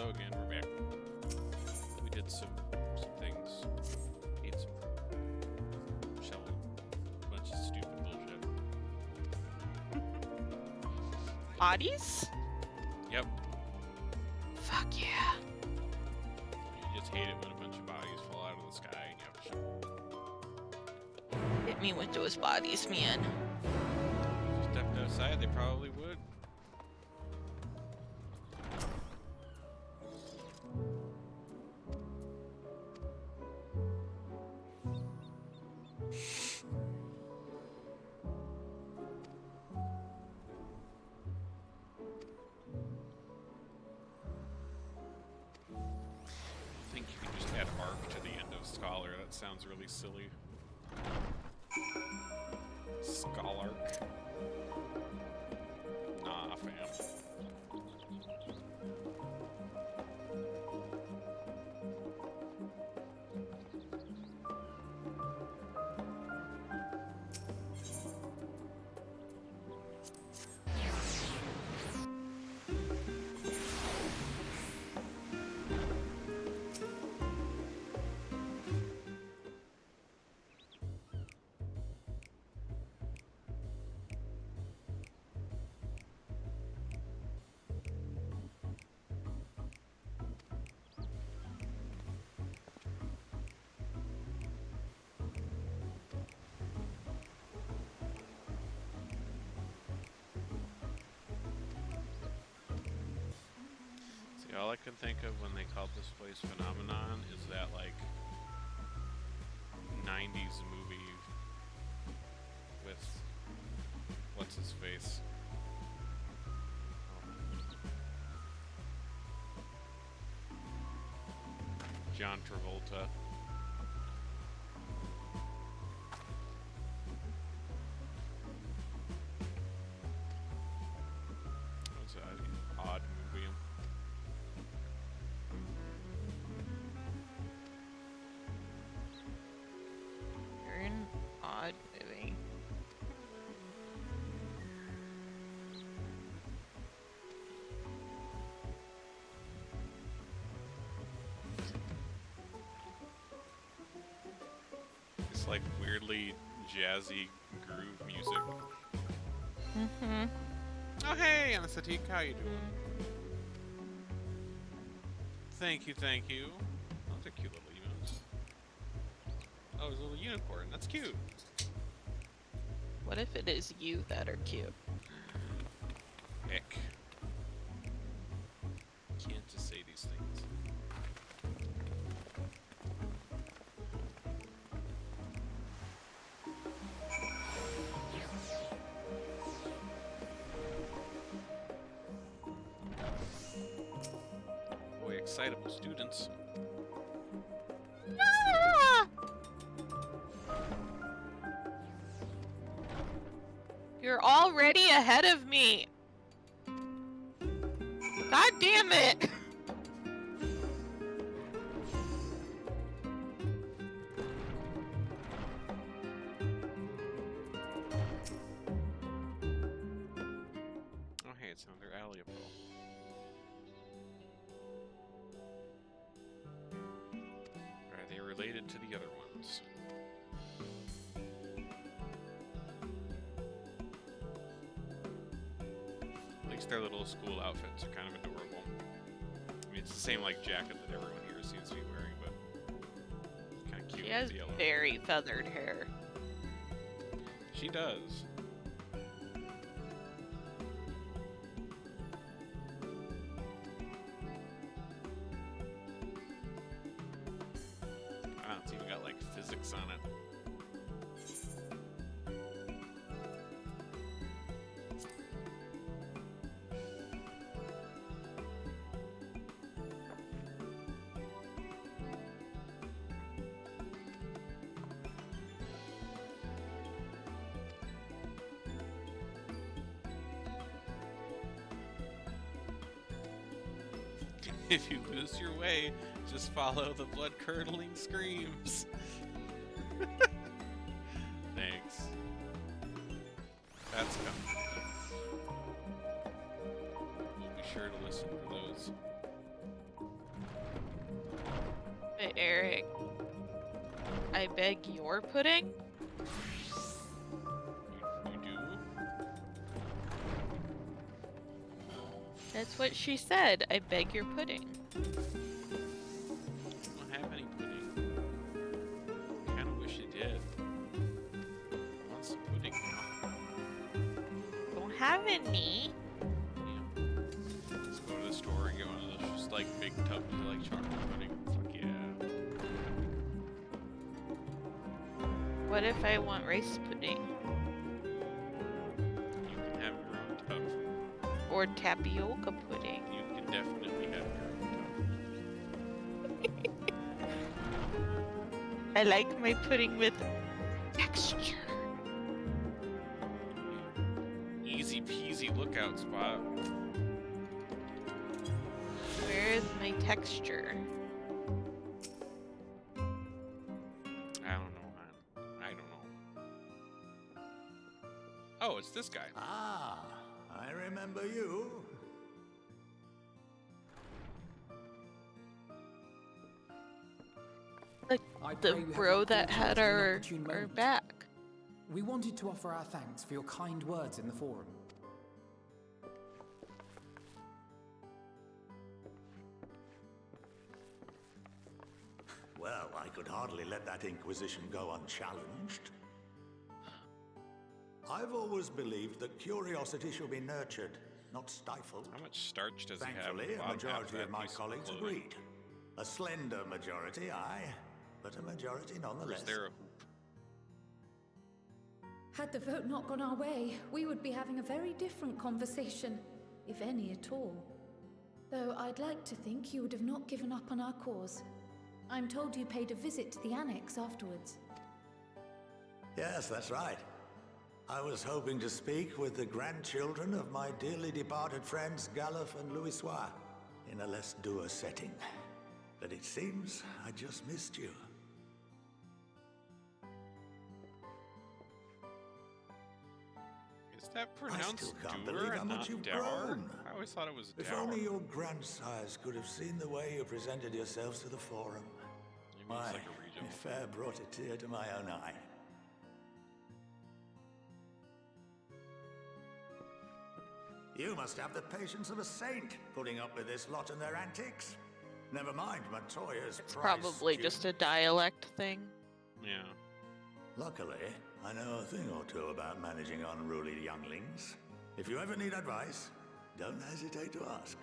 hello again. We're back. We did some things. Ate some fruit. Shell a bunch of stupid bullshit. Bodies? Yep. Fuck yeah. You just hate it when a bunch of bodies fall out of the sky and you have to show. Hit me with those bodies, man. If you stepped outside, they probably would. I think you can just add arc to the end of scholar. That sounds really silly. Scholark. Nah, fam. See, all I can think of when they called this place Phenomenon is that, like, 90s movie with what's his face? John Travolta. What's that? Odd movie. You're an odd movie. It's like weirdly jazzy groove music. Mm-hmm. Oh hey, Anastatique, how you doing? Thank you, thank you. Oh, they're cute little humans. Oh, there's a little unicorn. That's cute. What if it is you that are cute? Heck. Can't just say these things. Boy, excitable students. Ah! You're already ahead of me. God damn it. Oh hey, it's another Alley-Apple. Are they related to the other ones? At least their little school outfits are kind of adorable. I mean, it's the same like jacket that everyone here seems to be wearing, but kind of cute She has with the yellow. very feathered hair. She does. Wow, it's even got like physics on it. If you lose your way, just follow the blood-curdling screams. Thanks. That's coming. We'll be sure to listen for those. I beg your pudding? You do? That's what she said. I beg your pudding. I don't have any pudding. I kind of wish I did. I want some pudding now. Don't have any. Yeah. Let's go to the store and get one of those just like big tubs of like chocolate pudding. Fuck yeah. What if I want rice pudding? You can have your own tub. Or tapioca pudding? You can definitely have your own tub. I like my pudding with texture. Easy peasy lookout spot. Where is my texture? I don't know, man. I don't know. Oh, it's this guy. Ah, I remember you. Like I the pray we have bro not that caught had you at an our opportune moment. back. We wanted to offer our thanks for your kind words in the forum. Well, I could hardly let that inquisition go unchallenged. I've always believed that curiosity should be nurtured, not stifled. How much starch does he have? Thankfully, at the a bottom half majority that of my piece colleagues clothing? agreed. A slender majority, aye, but a majority Or nonetheless. is there a hoop? Had the vote not gone our way, we would be having a very different conversation, if any at all. Though I'd like to think you would have not given up on our cause. I'm told you paid a visit to the annex afterwards. Yes, that's right. I was hoping to speak with the grandchildren of my dearly departed friends Galuf and Louisois in a less dour setting. But it seems I just missed you. Is that pronounced still can't doer believe how and much not you've dour? grown. I always thought it was If dour. only your grandsires could have seen the way you presented yourselves to the forum. Maybe Why, it's like a regional. it fair brought a tear to my own eye. You must have the patience of a saint, putting up with this lot and their antics. Never mind Montoya's It's prize probably just a student. dialect thing. Yeah. Luckily, I know a thing or two about managing unruly younglings. If you ever need advice, don't hesitate to ask.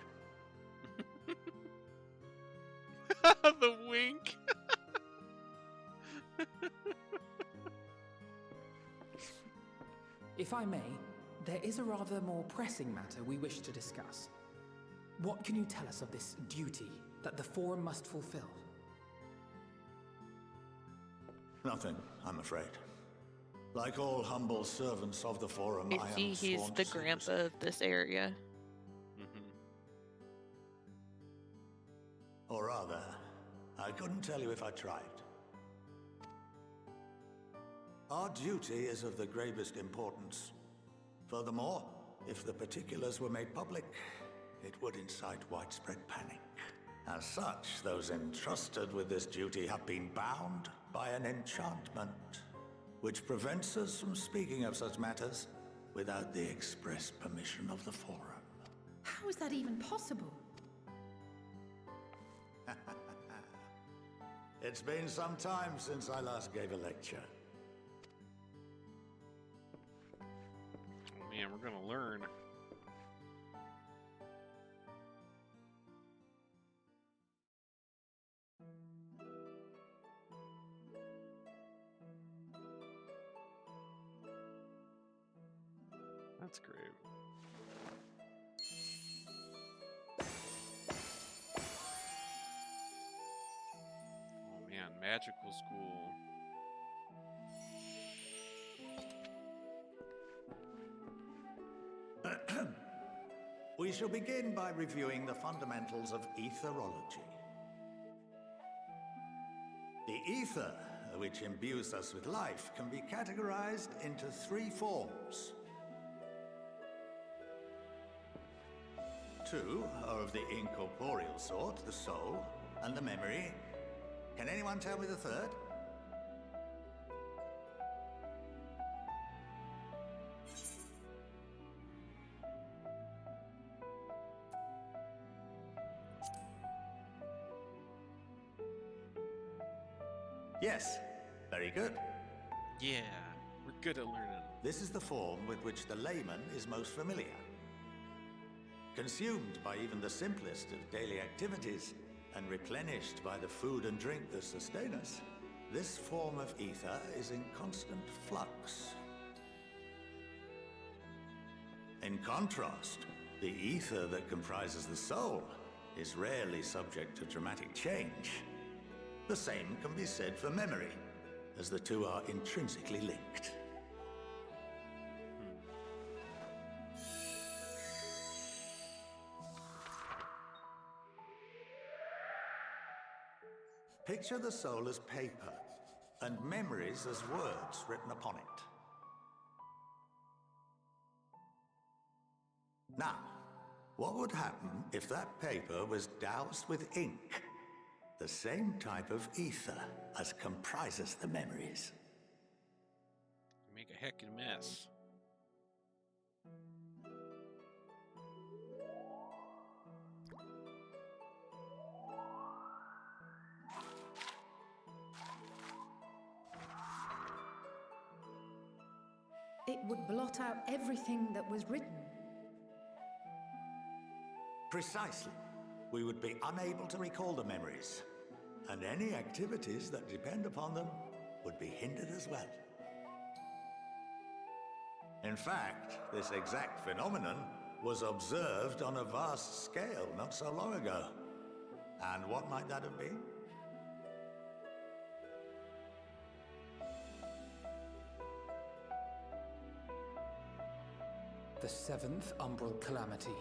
The wink. If I may, there is a rather more pressing matter we wish to discuss. What can you tell us of this duty that the forum must fulfill? Nothing, I'm afraid. Like all humble servants of the forum, I I am see he's sworn the to grandpa secrecy. of this area. Mhm. Or rather, I couldn't tell you if I tried. Our duty is of the gravest importance. Furthermore, if the particulars were made public, it would incite widespread panic. As such, those entrusted with this duty have been bound by an enchantment, which prevents us from speaking of such matters without the express permission of the forum. How is that even possible? It's been some time since I last gave a lecture. Oh man, we're gonna learn. That's great. Oh man, magical school. We shall begin by reviewing the fundamentals of etherology. The ether, which imbues us with life, can be categorized into three forms. Two are of the incorporeal sort, the soul, and the memory. Can anyone tell me the third? Yes, very good. Yeah, we're good at learning. This is the form with which the layman is most familiar. Consumed by even the simplest of daily activities, and replenished by the food and drink that sustain us, this form of ether is in constant flux. In contrast, the ether that comprises the soul is rarely subject to dramatic change. The same can be said for memory, as the two are intrinsically linked. Picture the soul as paper, and memories as words written upon it. Now, what would happen if that paper was doused with ink? The same type of ether as comprises the memories. You make a heckin' mess. It would blot out everything that was written. Precisely. We would be unable to recall the memories, and any activities that depend upon them would be hindered as well. In fact, this exact phenomenon was observed on a vast scale not so long ago. And what might that have been? The seventh Umbral Calamity.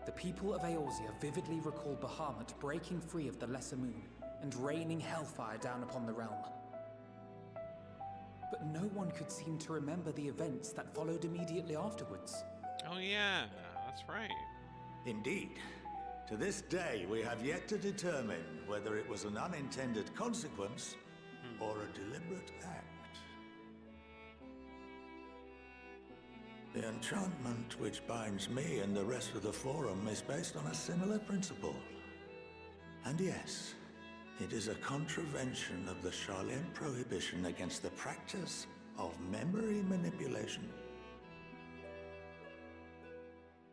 The people of Eorzea vividly recall Bahamut breaking free of the Lesser Moon and raining hellfire down upon the realm. But no one could seem to remember the events that followed immediately afterwards. Oh yeah, that's right. Indeed. To this day, we have yet to determine whether it was an unintended consequence or a deliberate act. The enchantment which binds me and the rest of the Forum is based on a similar principle. And yes, it is a contravention of the Sharlayan prohibition against the practice of memory manipulation.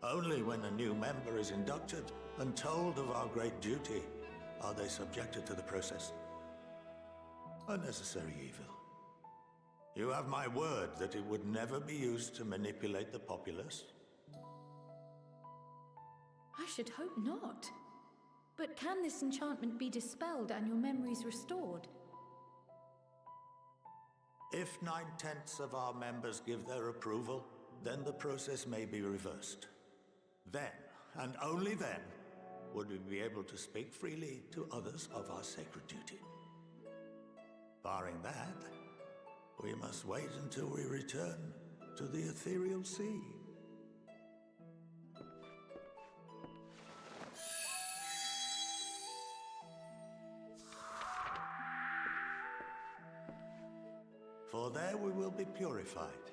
Only when a new member is inducted and told of our great duty are they subjected to the process. A necessary evil. You have my word that it would never be used to manipulate the populace? I should hope not. But can this enchantment be dispelled and your memories restored? If 9/10 of our members give their approval, then the process may be reversed. Then, and only then, would we be able to speak freely to others of our sacred duty. Barring that, we must wait until we return to the ethereal sea. For there we will be purified,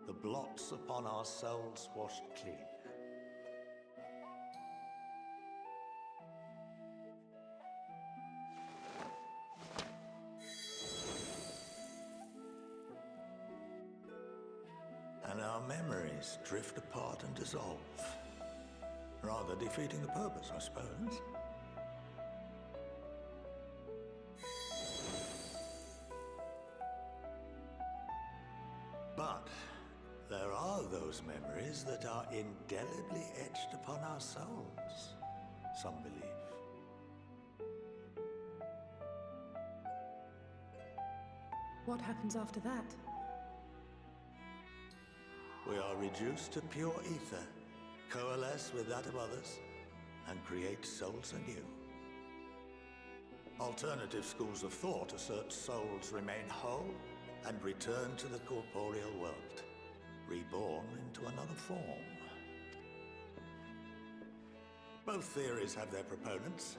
the blots upon our souls washed clean. And our memories drift apart and dissolve. Rather defeating the purpose, I suppose. But there are those memories that are indelibly etched upon our souls, some believe. What happens after that? We are reduced to pure ether, coalesce with that of others, and create souls anew. Alternative schools of thought assert souls remain whole and return to the corporeal world, reborn into another form. Both theories have their proponents.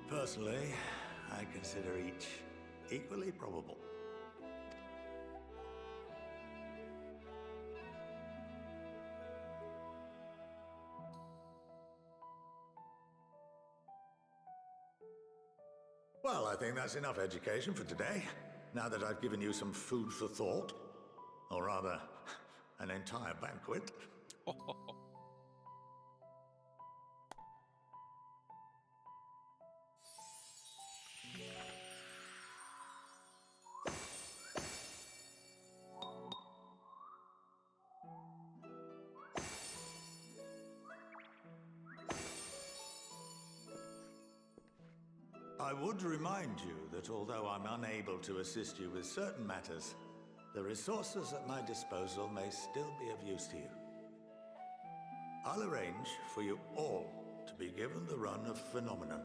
Personally, I consider each equally probable. Well, I think that's enough education for today. Now that I've given you some food for thought. Or rather, an entire banquet. I would remind you that although I'm unable to assist you with certain matters, the resources at my disposal may still be of use to you. I'll arrange for you all to be given the run of Phenomenon.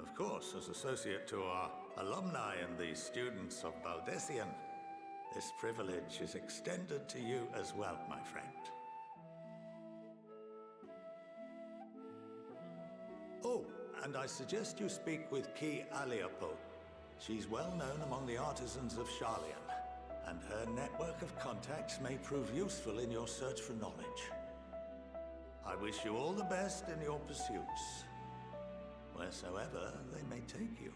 Of course, as associate to our alumni and the students of Baldessian, this privilege is extended to you as well, my friend. Oh, and I suggest you speak with Ki Aliapo. She's well known among the artisans of Sharlayan, and her network of contacts may prove useful in your search for knowledge. I wish you all the best in your pursuits, wheresoever they may take you.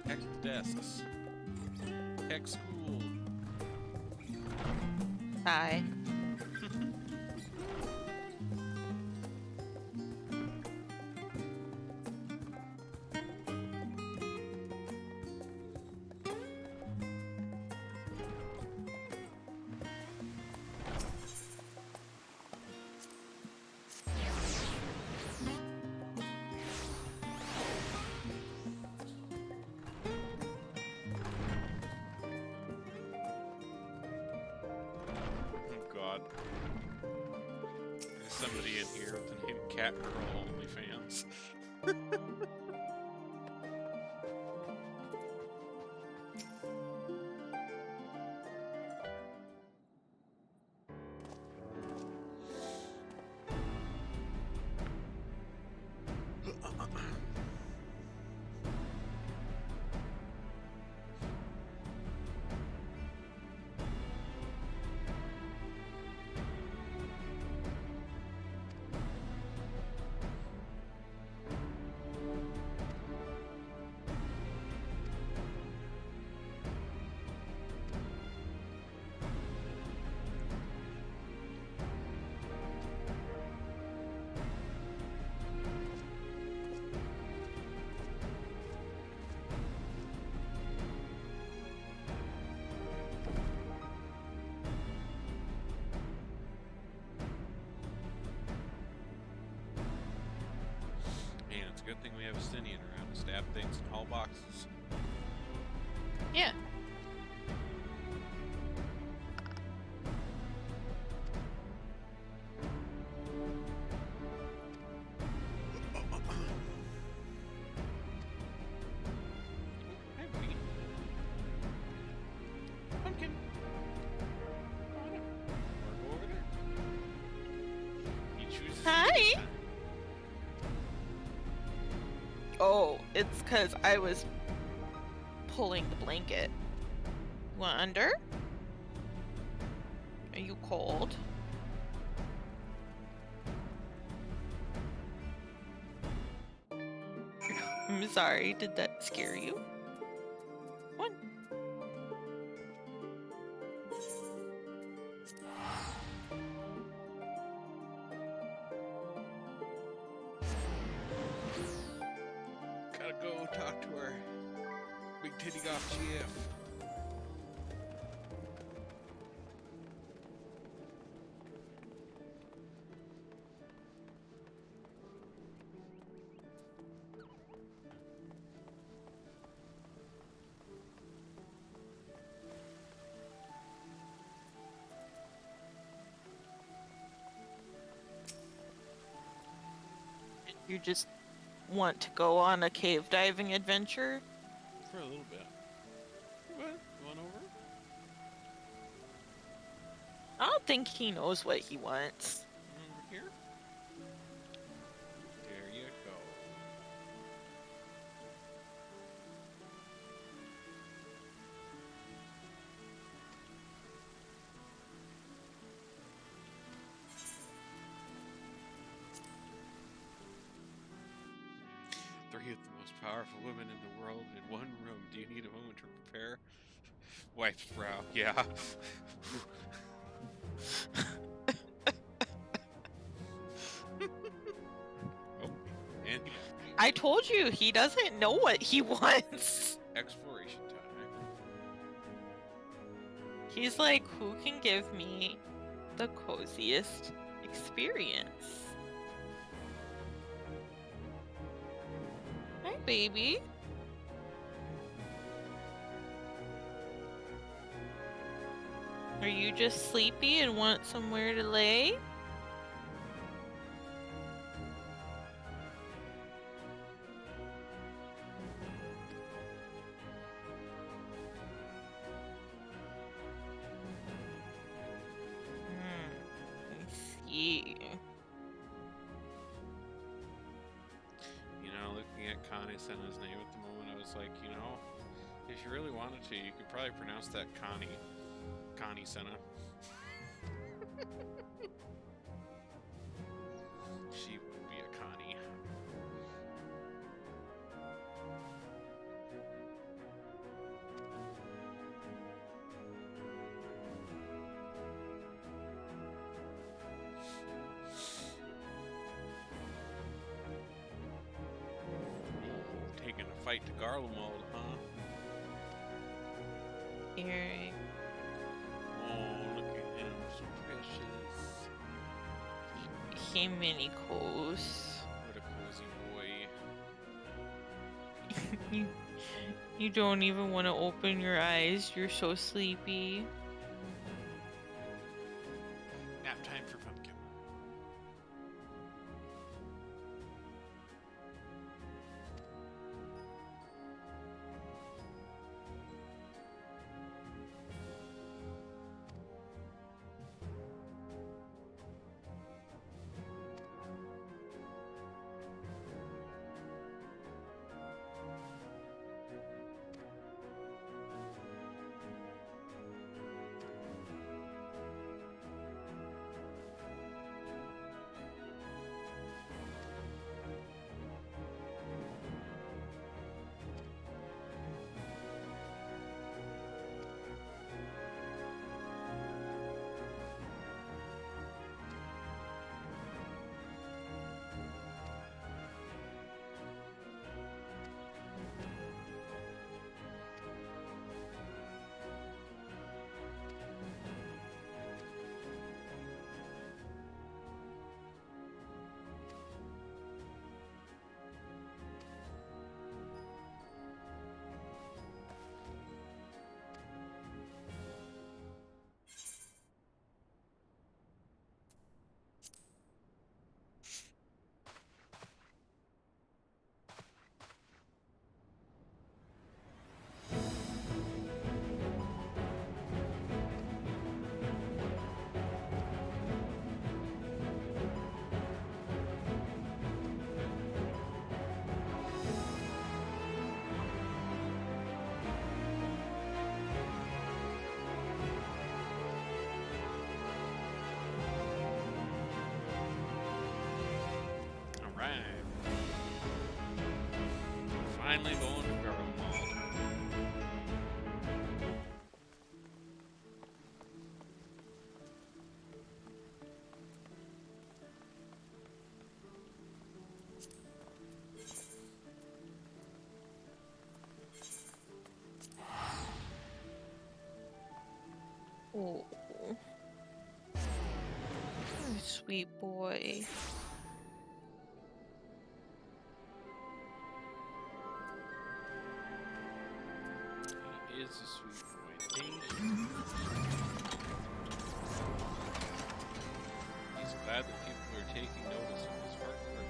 Heck desks. Heck school. Hi. God. There's somebody in here with the name Catgirl OnlyFans. Man, it's a good thing we have a Stinian around to stab things in all boxes. it's because I was pulling the blanket. You want under? Are you cold? I'm sorry, did that scare you? What? Gotta go talk to her. Big titty off GF. You just want to go on a cave diving adventure? For a little bit. What? Going over? I don't think he knows what he wants. Over here? There you go. Three of the most powerful women in the world in one room. Do you need a moment to prepare? Wife's brow. Yeah. Oh, and I told you, he doesn't know what he wants. exploration time. He's like, who can give me the coziest experience? Hi, baby. Are you just sleepy and want somewhere to lay? I see. You know, looking at Connie Senna's name at the moment, I was like, you know, if you really wanted to, you could probably pronounce that Connie Senna. She would be a Connie. Taking a fight to Garlemald, huh? Earring. Oh, look at him, so precious. He mini coos. What a cozy boy. You don't even want to open your eyes. You're so sleepy. Nap time for Pumpkin. Alright. Finally going to Garlemald. Oh. Sweet boy. He is a sweet boy. He's glad that people are taking notice of his hard work.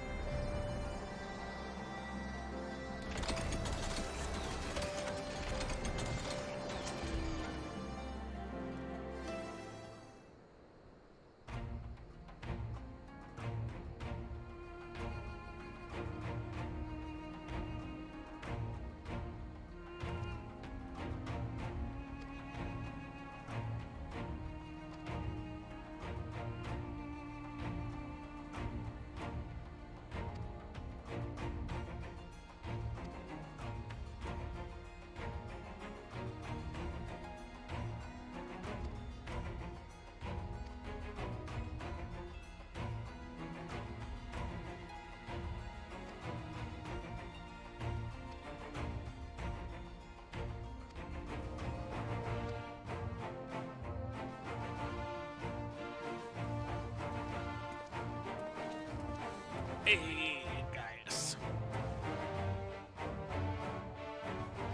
Hey, guys.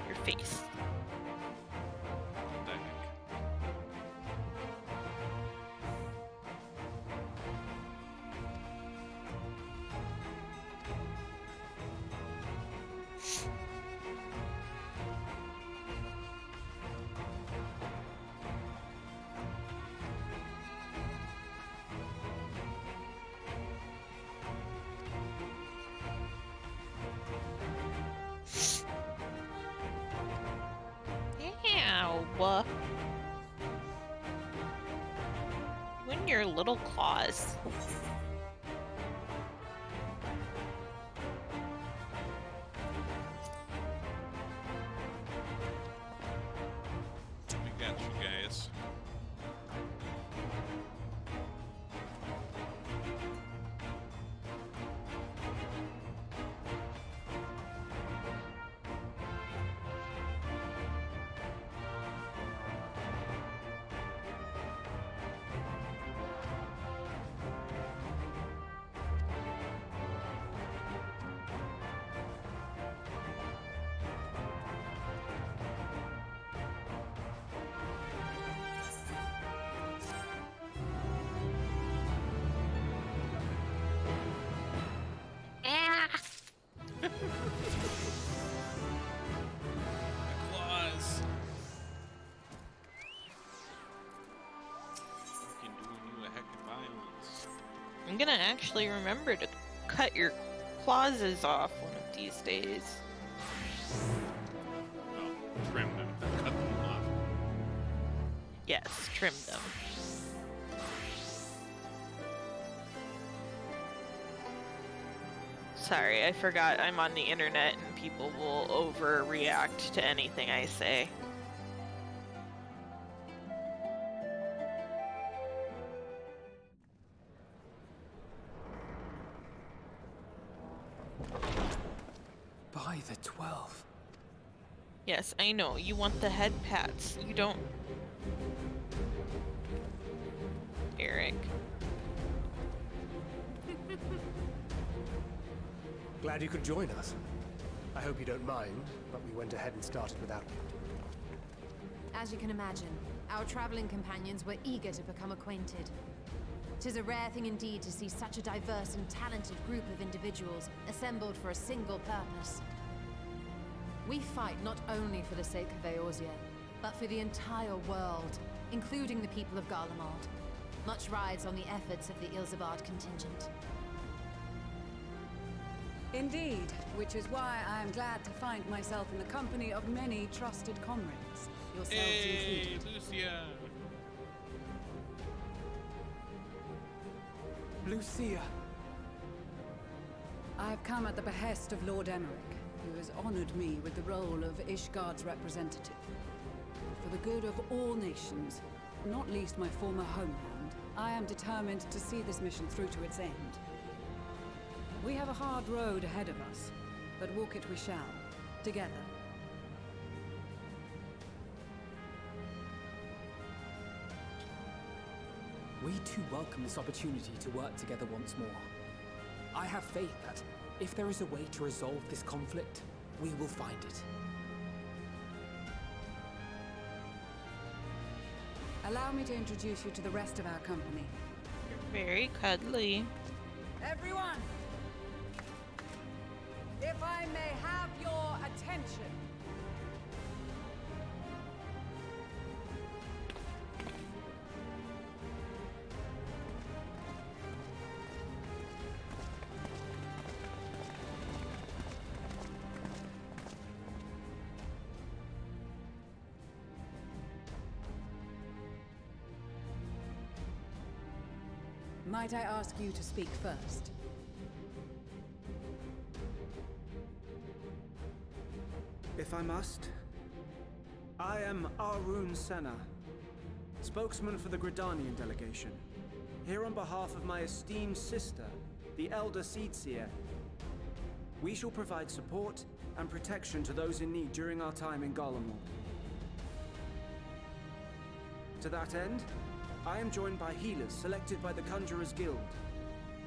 Your face. What the heck? Ow. When your little claws. We got you guys. Ah! Claws. Fucking doing you a heck of violence. I'm gonna actually remember to cut your clauses off one of these days. Well, trim them, cut them off. Yes, trim them. Sorry, I forgot I'm on the internet and people will overreact to anything I say. By the 12. Yes, I know, you want the head pats. You don't... Eric. Glad you could join us. I hope you don't mind, but we went ahead and started without me. As you can imagine, our traveling companions were eager to become acquainted. 'Tis a rare thing indeed to see such a diverse and talented group of individuals assembled for a single purpose. We fight not only for the sake of Eorzea, but for the entire world, including the people of Garlemald. Much rides on the efforts of the Ilsabard contingent. Indeed, which is why I am glad to find myself in the company of many trusted comrades, yourselves Hey, included. Lucia. Lucia! I've come at the behest of Lord Emmerich, who has honored me with the role of Ishgard's representative. For the good of all nations, not least my former homeland, I am determined to see this mission through to its end. We have a hard road ahead of us, but walk it we shall, together. We too welcome this opportunity to work together once more. I have faith that, if there is a way to resolve this conflict, we will find it. Allow me to introduce you to the rest of our company. You're very cuddly. Everyone! If I may have your attention. Might I ask you to speak first? If I must. I am Arun Senna, spokesman for the Gridanian delegation, here on behalf of my esteemed sister, the Elder Seedseer. We shall provide support and protection to those in need during our time in Garlemald. To that end, I am joined by healers selected by the Conjurers Guild,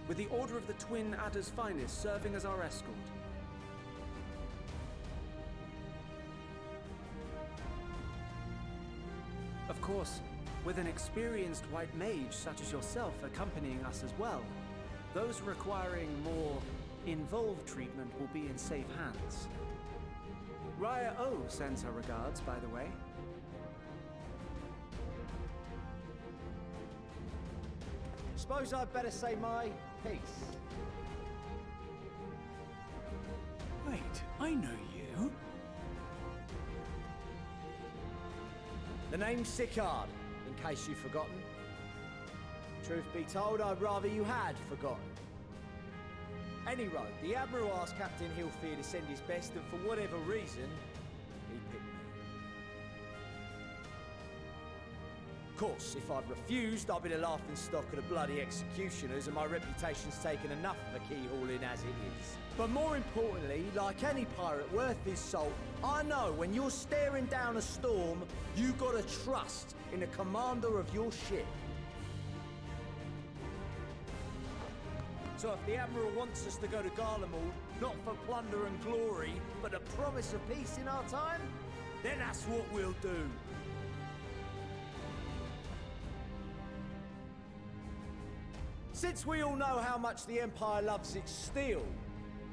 with the Order of the Twin Adder's Finest serving as our escort. Of course, with an experienced white mage such as yourself accompanying us as well, those requiring more involved treatment will be in safe hands. Raya O sends her regards, by the way. Suppose I'd better say my piece. Wait, I know you. The name's Sicard, in case you've forgotten. Truth be told, I'd rather you had forgotten. Any road, the Admiral asked Captain Hillfear to send his best, and for whatever reason, he picked me. Of course, if I'd refused, I'd be the laughing stock of the bloody executioners, and my reputation's taken enough of a keyhauling as it is. But more importantly, like any pirate worth his salt, I know when you're staring down a storm, you gotta trust in the commander of your ship. So if the Admiral wants us to go to Garlemald, not for plunder and glory, but the promise of peace in our time, then that's what we'll do. Since we all know how much the Empire loves its steel,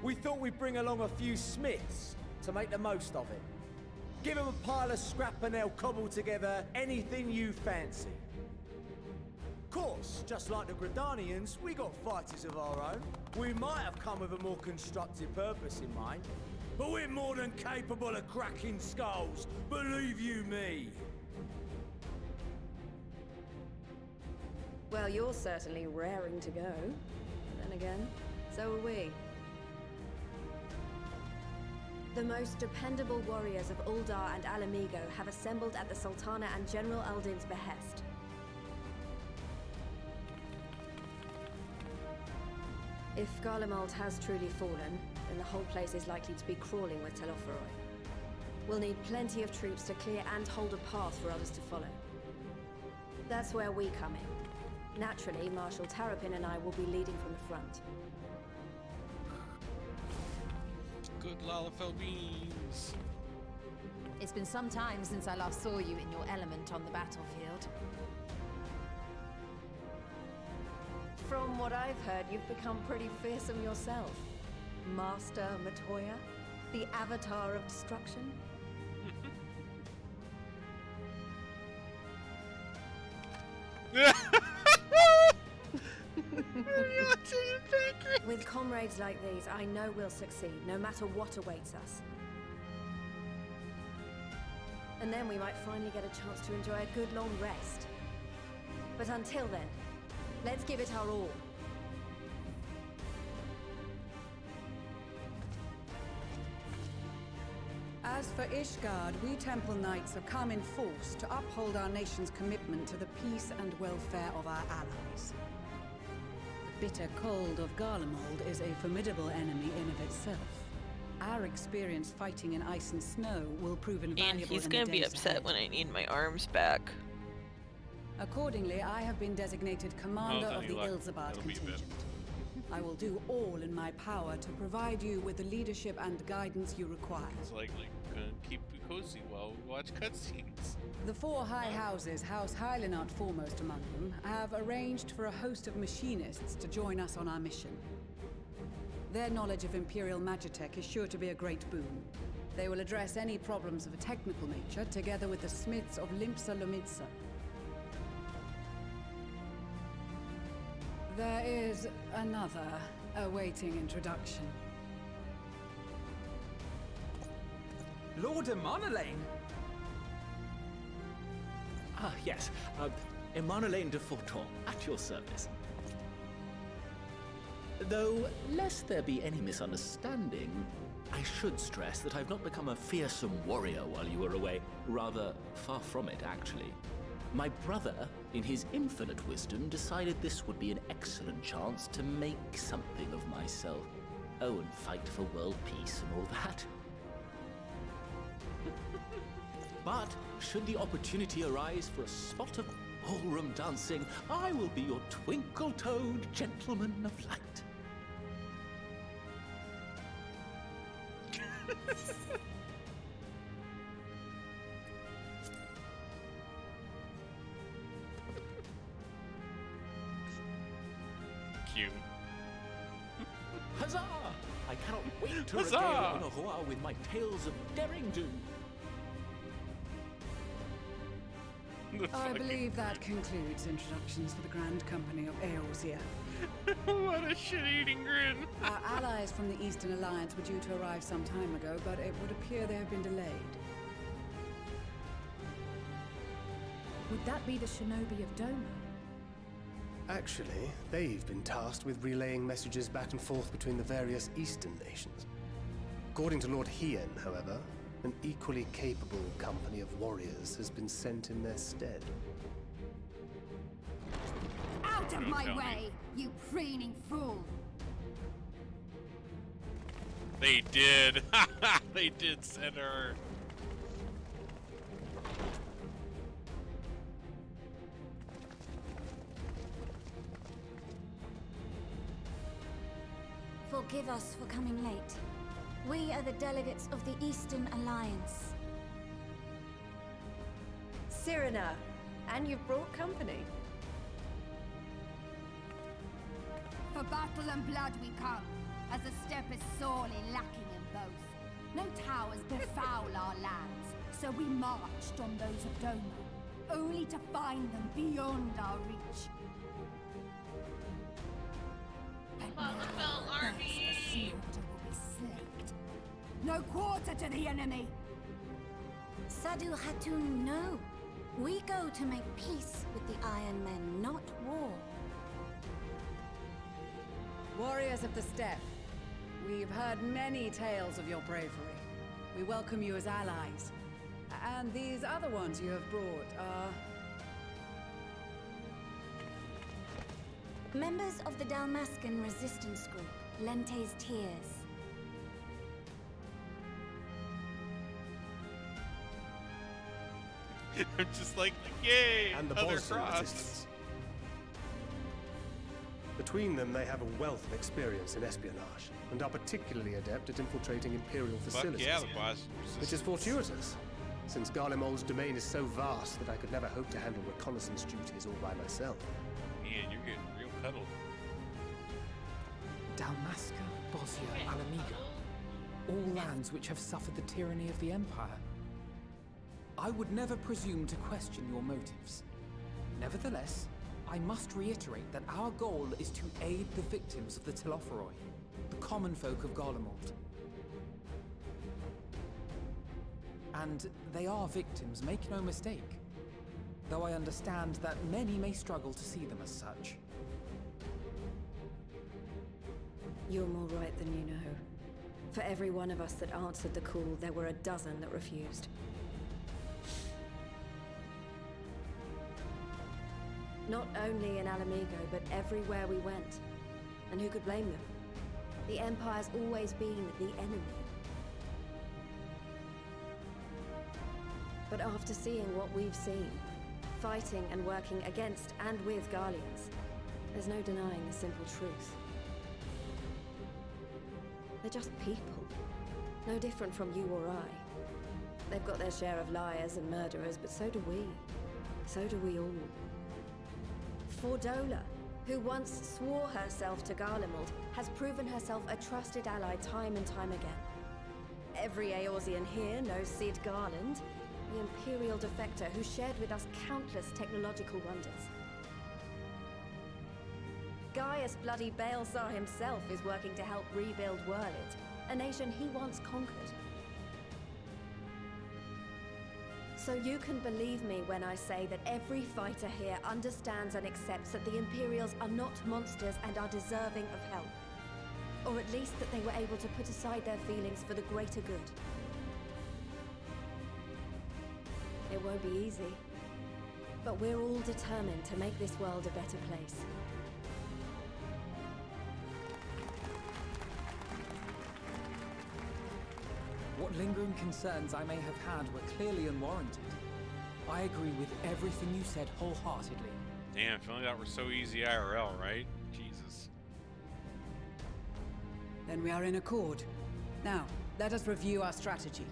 we thought we'd bring along a few smiths to make the most of it. Give them a pile of scrap and they'll cobble together anything you fancy. Of course, just like the Gridanians, we got fighters of our own. We might have come with a more constructive purpose in mind, but we're more than capable of cracking skulls, believe you me. Well, you're certainly raring to go. Then again, so are we. The most dependable warriors of Uldar and Alamigo have assembled at the Sultana and General Aldin's behest. If Garlemald has truly fallen, then the whole place is likely to be crawling with Telophoroi. We'll need plenty of troops to clear and hold a path for others to follow. That's where we come in. Naturally, Marshal Terrapin and I will be leading from the front. Good Lalafell beans. It's been some time since I last saw you in your element on the battlefield. From what I've heard, you've become pretty fearsome yourself. Master Matoya, the Avatar of Destruction. With comrades like these, I know we'll succeed, no matter what awaits us. And then we might finally get a chance to enjoy a good long rest. But until then, let's give it our all. As for Ishgard, we Temple Knights have come in force to uphold our nation's commitment to the peace and welfare of our allies. The bitter cold of Garlemald is a formidable enemy in of itself. Our experience fighting in ice and snow will prove invaluable. And he's gonna be upset when I need my arms back. Accordingly, I have been designated commander of the Ilzabad contingent. I will do all in my power to provide you with the leadership and guidance you require. It's like keep you cozy while we watch cutscenes. The four high houses, House Hylinart foremost among them, have arranged for a host of machinists to join us on our mission. Their knowledge of Imperial Magitech is sure to be a great boon. They will address any problems of a technical nature together with the smiths of Limpsa Lomitsa. There is another awaiting introduction. Lord Emanolaine! Ah, yes. Emanolaine de Forton, at your service. Though, lest there be any misunderstanding, I should stress that I've not become a fearsome warrior while you were away. Rather, far from it, actually. My brother, in his infinite wisdom, decided this would be an excellent chance to make something of myself. Oh, and fight for world peace and all that. But, should the opportunity arise for a spot of ballroom dancing, I will be your twinkle-toed gentleman of light. Cute. Huzzah! I cannot wait to Huzzah! regale Honohua with my tales of daring-do. I believe that concludes introductions for the Grand Company of Eorzea. What a shit-eating grin! Our allies from the Eastern Alliance were due to arrive some time ago, but it would appear they have been delayed. Would that be the shinobi of Doma? Actually, they've been tasked with relaying messages back and forth between the various Eastern nations. According to Lord Hien, however, an equally capable company of warriors has been sent in their stead. Out of my way, you preening fool! They did! They did send her! Forgive us for coming late. We are the delegates of the Eastern Alliance. Cyrena, and you've brought company. For battle and blood we come, as the steppe is sorely lacking in both. No towers befoul our lands, so we marched on those of Doma, only to find them beyond our reach. But now the slaughter will be slaked. No quarter to the enemy! Sadu Hatun, no. We go to make peace with the Iron Men, not war. Warriors of the Steppe, we've heard many tales of your bravery. We welcome you as allies. And these other ones you have brought are... Members of the Dalmascan resistance group, Lente's Tears. I'm just like, yay! And the other Boston cross. resistance. Between them, they have a wealth of experience in espionage, and are particularly adept at infiltrating Imperial facilities. Yeah, the Boston Which is fortuitous, since Garlemald's domain is so vast that I could never hope to handle reconnaissance duties all by myself. Man, you're getting real cuddled. Dalmasca, Bosnia, Alamiga. All lands which have suffered the tyranny of the Empire. I would never presume to question your motives. Nevertheless, I must reiterate that our goal is to aid the victims of the Telophoroi, the common folk of Garlemald. And they are victims, make no mistake. Though I understand that many may struggle to see them as such. You're more right than you know. For every one of us that answered the call, there were a dozen that refused. Not only in Alamigo, but everywhere we went. And who could blame them? The Empire's always been the enemy. But after seeing what we've seen, fighting and working against and with Garleans, there's no denying the simple truth. They're just people. No different from you or I. They've got their share of liars and murderers, but so do we. So do we all. Fordola, who once swore herself to Garlemald, has proven herself a trusted ally time and time again. Every Eorzean here knows Cid Garland, the Imperial defector who shared with us countless technological wonders. Gaius bloody Baelsar himself is working to help rebuild Wurlid, a nation he once conquered. So you can believe me when I say that every fighter here understands and accepts that the Imperials are not monsters and are deserving of help. Or at least that they were able to put aside their feelings for the greater good. It won't be easy, but we're all determined to make this world a better place. What lingering concerns I may have had were clearly unwarranted. I agree with everything you said wholeheartedly. Damn, if only that were so easy IRL, right? Jesus. Then we are in accord. Now, let us review our strategy.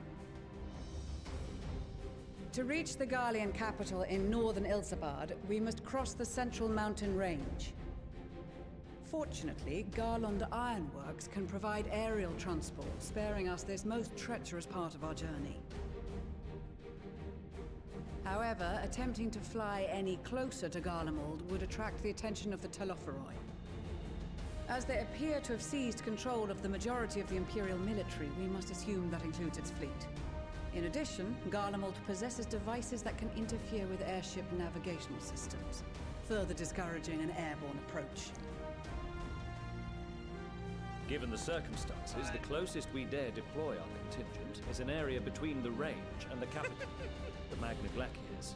To reach the Garlean capital in northern Ilsabard, we must cross the central mountain range. Fortunately, Garland Ironworks can provide aerial transport, sparing us this most treacherous part of our journey. However, attempting to fly any closer to Garlemald would attract the attention of the Telophoroi. As they appear to have seized control of the majority of the Imperial military, we must assume that includes its fleet. In addition, Garlemald possesses devices that can interfere with airship navigational systems, further discouraging an airborne approach. Given the circumstances, the closest we dare deploy our contingent is an area between the range and the capital, the Magna Glaciers.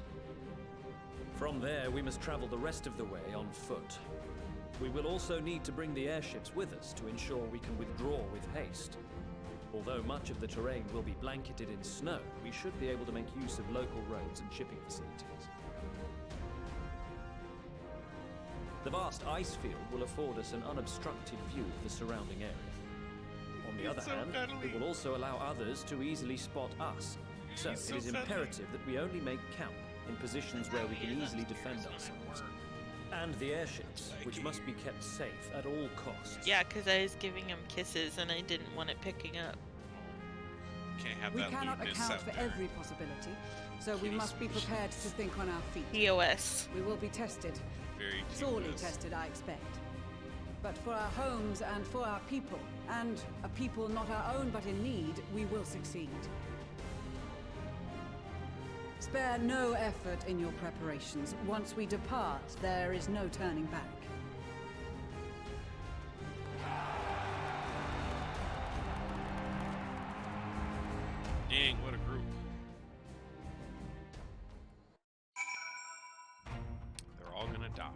From there, we must travel the rest of the way on foot. We will also need to bring the airships with us to ensure we can withdraw with haste. Although much of the terrain will be blanketed in snow, we should be able to make use of local roads and shipping facilities. The vast ice field will afford us an unobstructed view of the surrounding area. On the other hand, it will also allow others to easily spot us. So it is imperative that we only make camp in positions where we can easily defend ourselves. And the airships, which must be kept safe at all costs. Yeah, because I was giving him kisses and I didn't want it picking up. Can't have We that cannot lewdness account out for there. every possibility, so we must be prepared to think on our feet. POS. We will be tested. Very Sorely cute. tested, I expect. But for our homes and for our people, and a people not our own but in need, we will succeed. Spare no effort in your preparations. Once we depart, there is no turning back. Dang, what a group. They're all gonna die.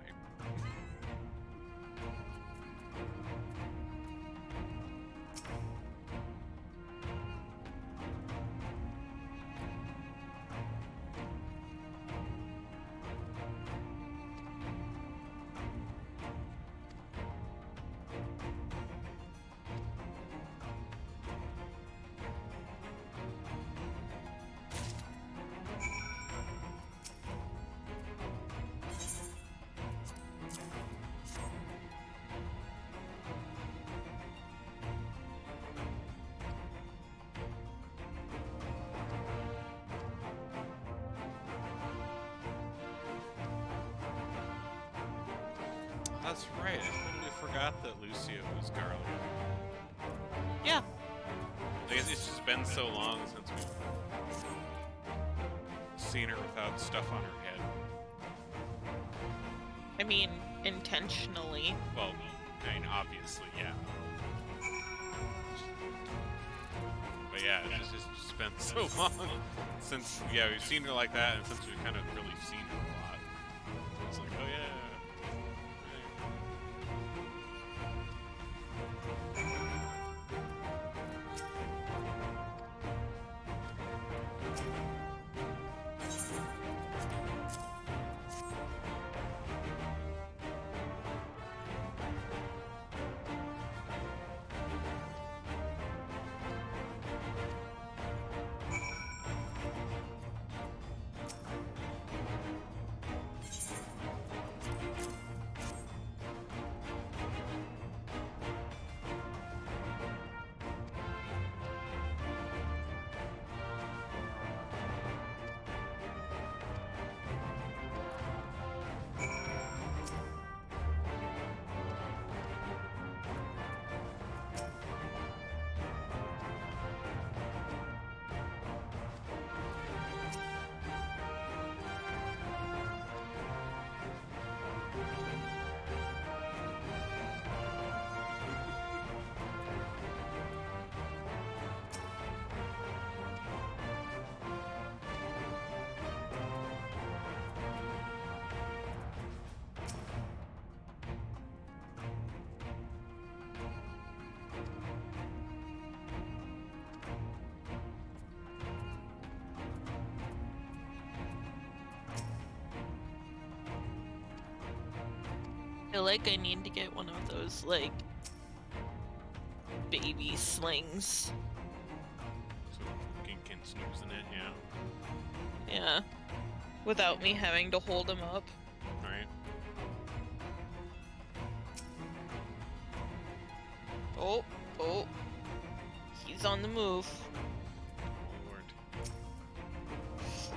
That's right, I totally forgot that Lucia was Garland. Yeah. I guess it's just been so long since we've seen her without stuff on her head. I mean, intentionally. Well, I mean, obviously, yeah. But yeah, it's been so long since we've seen her like that, and since we've kind of really seen her a lot. It's like, oh yeah. I feel like I need to get one of those, like, baby slings. So King can snooze in it, yeah. Yeah. Without me having to hold him up. Right. Oh. He's on the move. Oh Lord.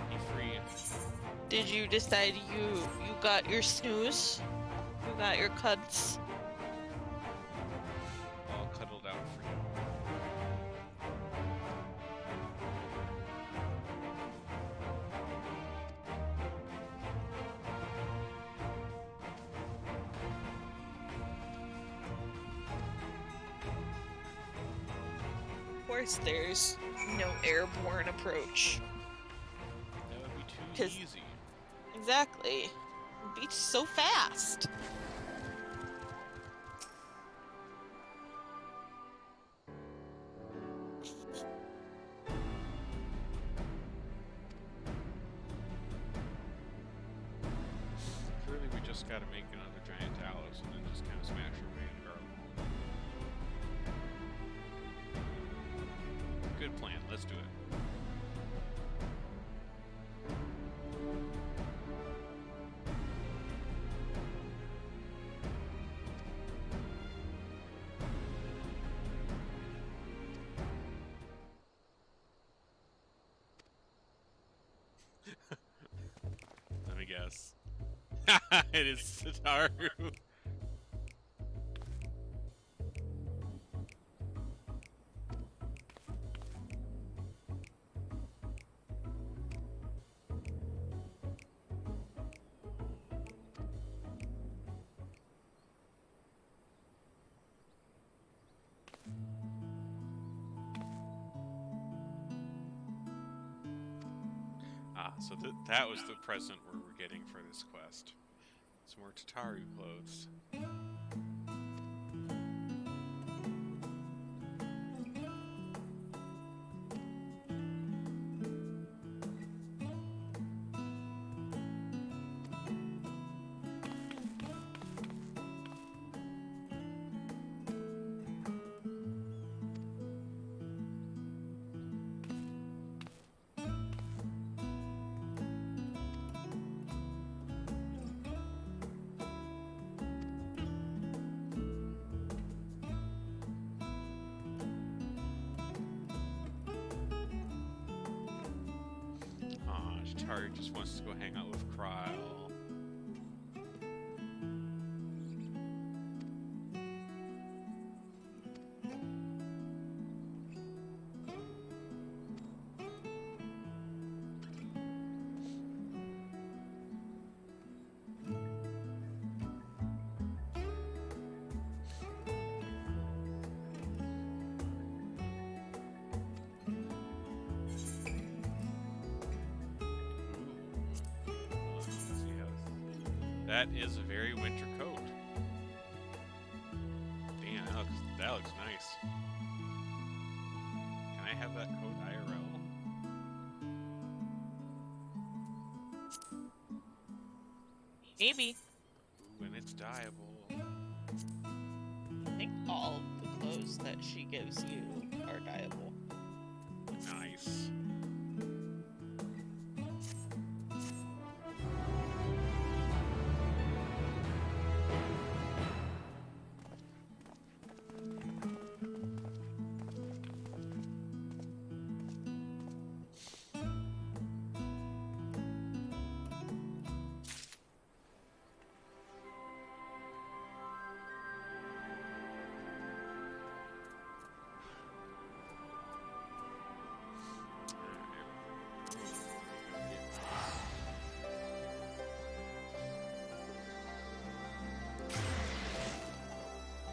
Be free. Did you decide you got your snooze? You got your cuds? All cuddled out for you. Of course, there's no airborne approach. That would be too easy. Exactly. It'd be so fast. Clearly, we just gotta make another giant Talos and then just kind of smash our way into Garlemald. Good plan. Let's do it. Let me guess. It is Sataru. So that was the present we're getting for this quest. Some more Tataru clothes. Tataru just wants to go hang out with Kryle. That is a very winter coat. Damn, that looks nice. Can I have that coat IRL? Maybe. Ooh, and it's dyeable. I think all of the clothes that she gives you are dyeable. Nice.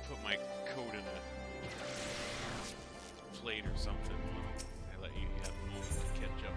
Put my coat in a plate or something. I let you have a moment to catch up.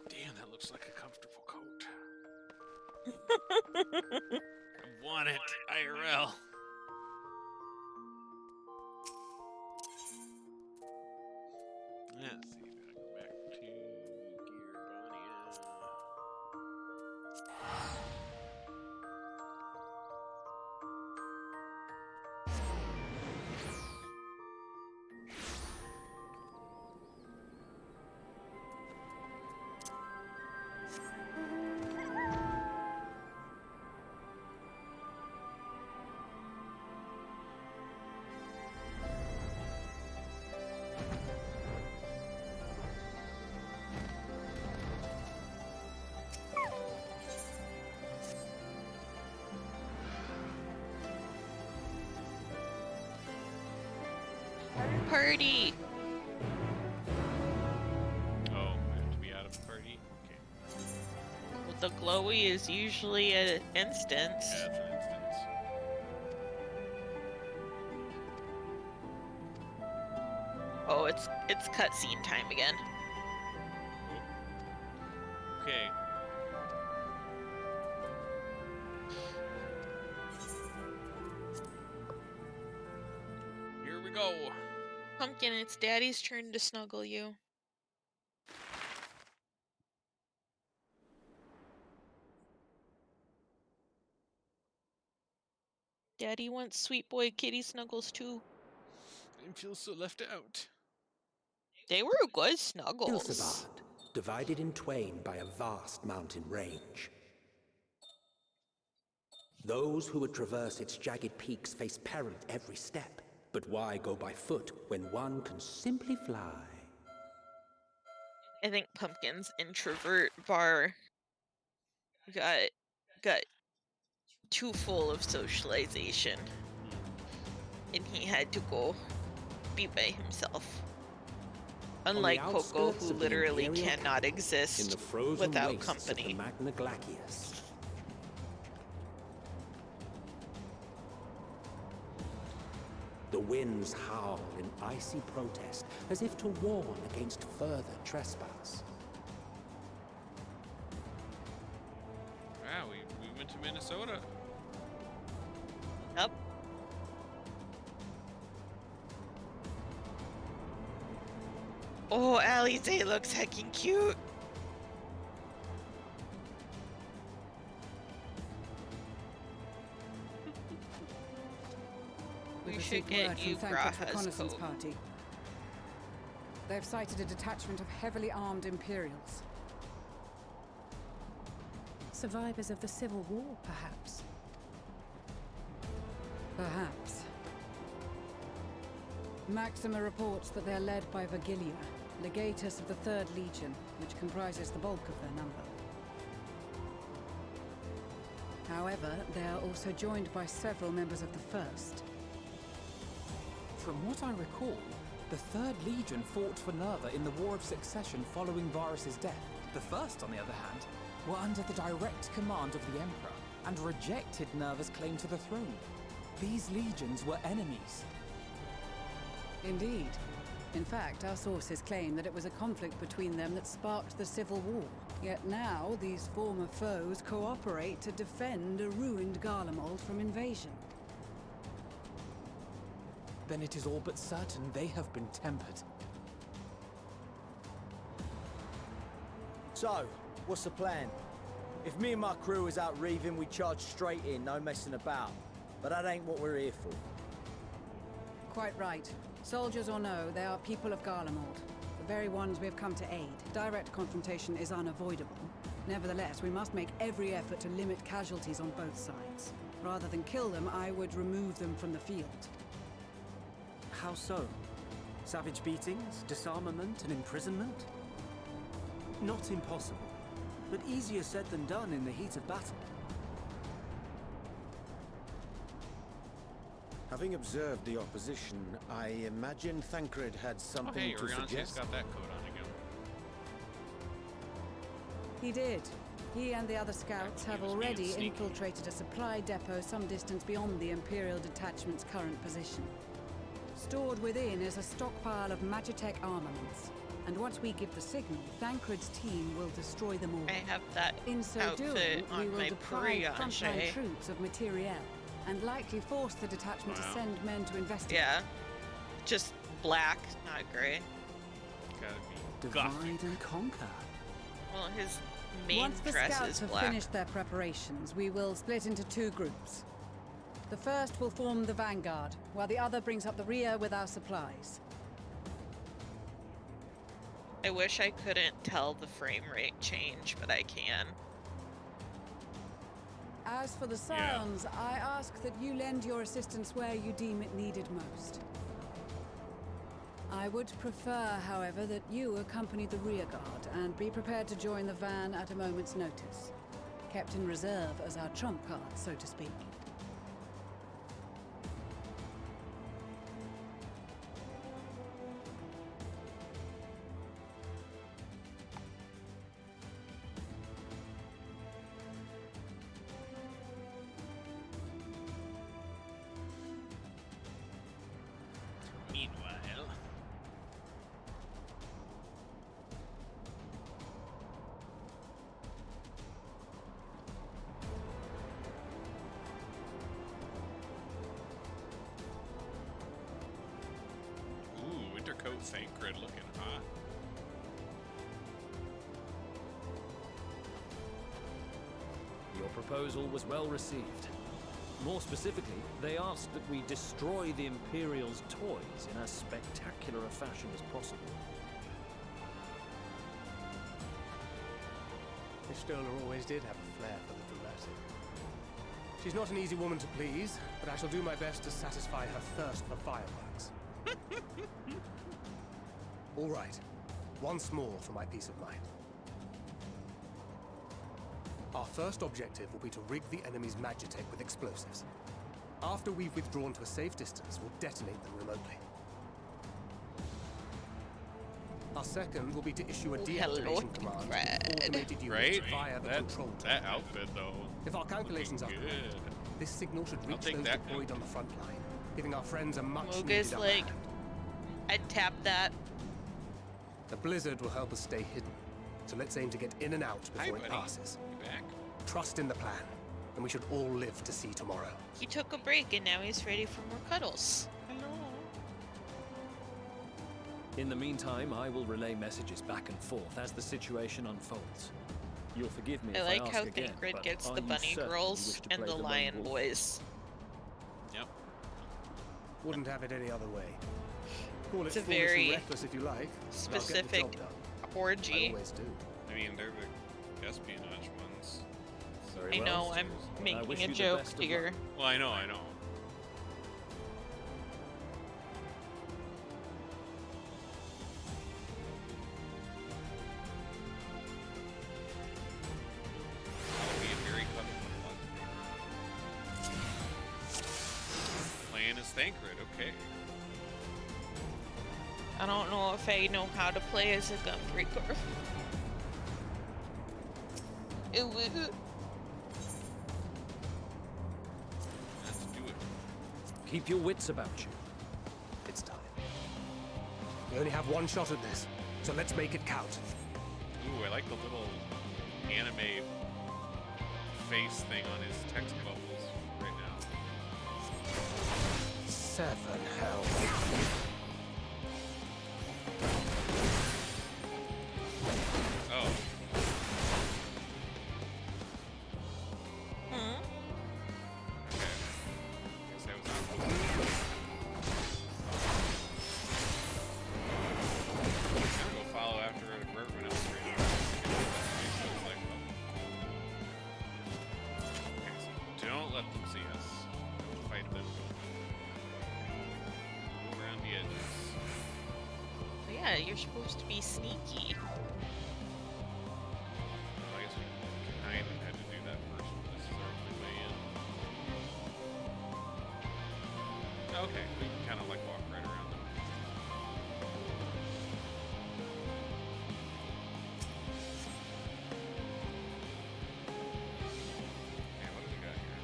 Damn, that looks like a comfortable coat. I want it, IRL. Let's see if I go back to Gearbania. Party! Oh, I have to be out of the party? Okay. Well, the glowy is usually an instance. Yeah, it's an instance. Oh, it's cutscene time again. Okay. Here we go. Pumpkin, it's Daddy's turn to snuggle you. Daddy wants sweet boy kitty snuggles too. feels so left out. They were good snuggles. Ilsabard, divided in twain by a vast mountain range. Those who would traverse its jagged peaks face peril at every step. But why go by foot when one can simply fly? I think Pumpkin's introvert bar got too full of socialization, and he had to go be by himself. Unlike Coco, who literally cannot exist without company. Magna Glacius. The winds howl in icy protest, as if to warn against further trespass. Wow, we went to Minnesota. Yep. Oh, Alize looks heckin' cute. We should get you Graha's reconnaissance code. party. They've sighted a detachment of heavily armed Imperials. Survivors of the Civil War, perhaps. Perhaps. Maxima reports that they're led by Vergilia, legatus of the 3rd Legion, which comprises the bulk of their number. However, they are also joined by several members of the 1st. From what I recall, the 3rd Legion fought for Nerva in the War of Succession following Varus's death. The 1st, on the other hand, were under the direct command of the Emperor and rejected Nerva's claim to the throne. These legions were enemies. Indeed. In fact, our sources claim that it was a conflict between them that sparked the Civil War. Yet now, these former foes cooperate to defend a ruined Garlemald from invasion. Then it is all but certain they have been tempered. So, what's the plan? If me and my crew is out reaving, we charge straight in, no messing about. But that ain't what we're here for. Quite right. Soldiers or no, they are people of Garlemald. The very ones we have come to aid. Direct confrontation is unavoidable. Nevertheless, we must make every effort to limit casualties on both sides. Rather than kill them, I would remove them from the field. How so? Savage beatings, disarmament, and imprisonment? Not impossible, but easier said than done in the heat of battle. Having observed the opposition, I imagine Thancred had something to suggest. Got that coat on again. He did. He and the other scouts have already infiltrated a supply depot some distance beyond the Imperial detachment's current position. Stored within is a stockpile of Magitech armaments. And once we give the signal, Thancred's team will destroy them all. I have that In so outfit doing, we on will my deprive frontline Priage. troops of materiel, and likely force the detachment to send men to investigate. Yeah. Just black, not gray. Gotta be Divide and conquer. Well, his main Once the dress scouts is have black. finished their preparations, we will split into 2 groups. The first will form the vanguard, while the other brings up the rear with our supplies. I wish I couldn't tell the frame rate change, but I can. As for the sounds, I ask that you lend your assistance where you deem it needed most. I would prefer, however, that you accompany the rear guard and be prepared to join the van at a moment's notice. Kept in reserve as our trump card, so to speak. Meanwhile, Wintercoat Thancred looking hot. Your proposal was well received. More specifically, they asked that we destroy the Imperial's toys in as spectacular a fashion as possible. Ishtola always did have a flair for the dramatic. She's not an easy woman to please, but I shall do my best to satisfy her thirst for fireworks. All right. Once more for my peace of mind. Our first objective will be to rig the enemy's Magitech with explosives. After we've withdrawn to a safe distance, we'll detonate them remotely. Our second will be to issue a deactivation command to automated units via the control tower. That outfit, though. If our calculations are correct, this signal should reach those deployed on the front line, giving our friends a much needed upper hand. I'd tap that. The blizzard will help us stay hidden, so let's aim to get in and out before it passes. Back. Trust in the plan, and we should all live to see tomorrow. He took a break and now he's ready for more cuddles. In the meantime, I will relay messages back and forth as the situation unfolds. You'll forgive me I if like I ask how again, Thancred gets are the you bunny certain you girls wish to and play the lone lion wolf? boys. Yep. Wouldn't have it any other way. Call It's it a foolish very and reckless if you like. specific I'll get the job done. orgy. I always do. I mean, they're the espionage ones. I know, I'm making a joke here. Well, I know. That'll be a very clever one. Plan is Thancred, okay. I don't know if I know how to play as a gunbreaker. Let's do it. Keep your wits about you. It's time. We only have one shot at this, so let's make it count. Ooh, I like the little anime face thing on his text bubbles right now. 7 hell. Oh. Okay. Guess I was not supposed to do that. I'm gonna go follow after everyone else right now. Okay, so don't let them see us. Don't fight them. Go around the edges. Yeah, you're supposed to be sneaky. I guess we kind of had to do that first. This is our only way in. Okay, we can kind of like walk right around them. Okay, what do we got here?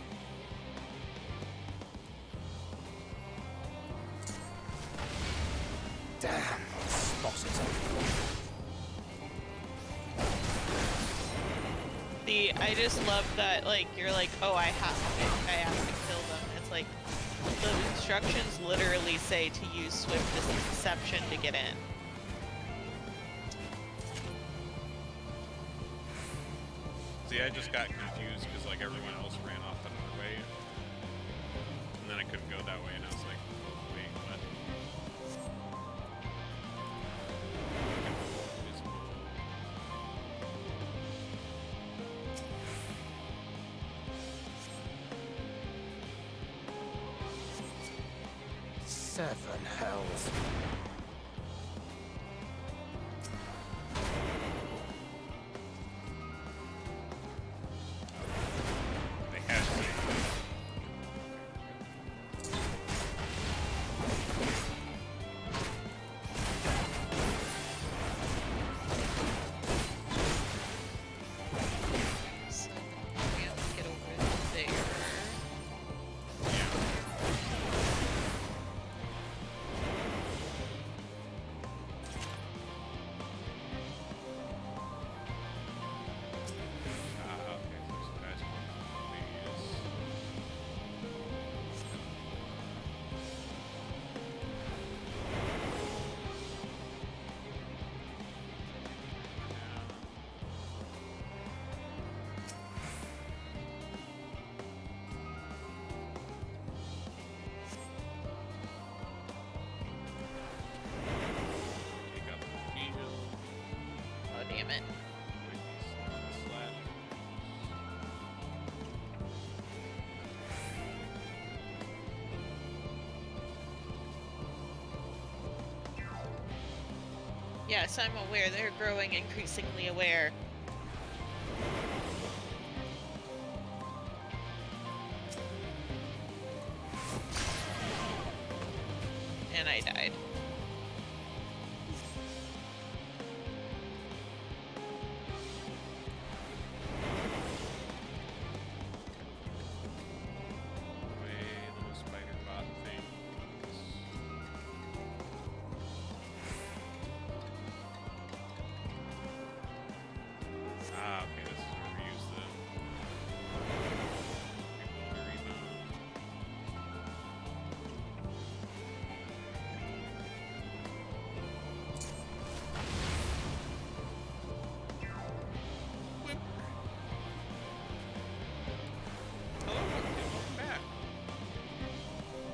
Damn, spotted. I just love that, like, you're like, oh, I have to kill them. It's like, the instructions literally say to use swift deception to get in. See, I just got confused because like everyone else ran off another way, and then I couldn't go that way, and I was like, oh, wait, what? Seven hells. They had to. So we have to get over there. Yes, I'm aware. They're growing increasingly aware. And I died.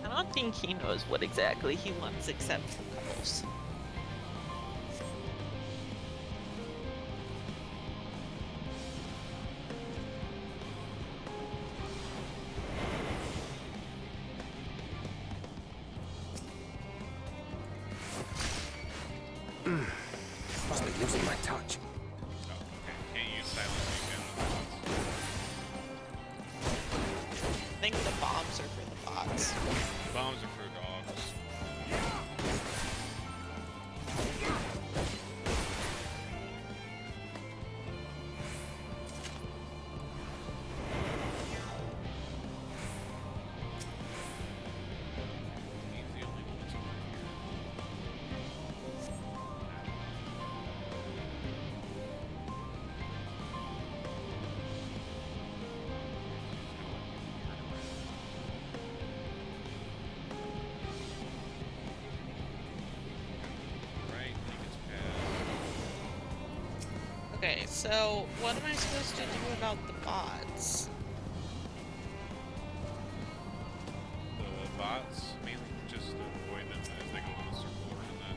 I don't think he knows what exactly he wants except for cuddles. Must be losing my touch. Oh, okay. Can't use silencing again with I think the bombs are for the bots. bots. Bombs are for dogs. He's the only one that's over here. Right, he gets past. Okay, so what am I supposed to do about the bots? The bots, mainly just avoid them as they go in a circle around that.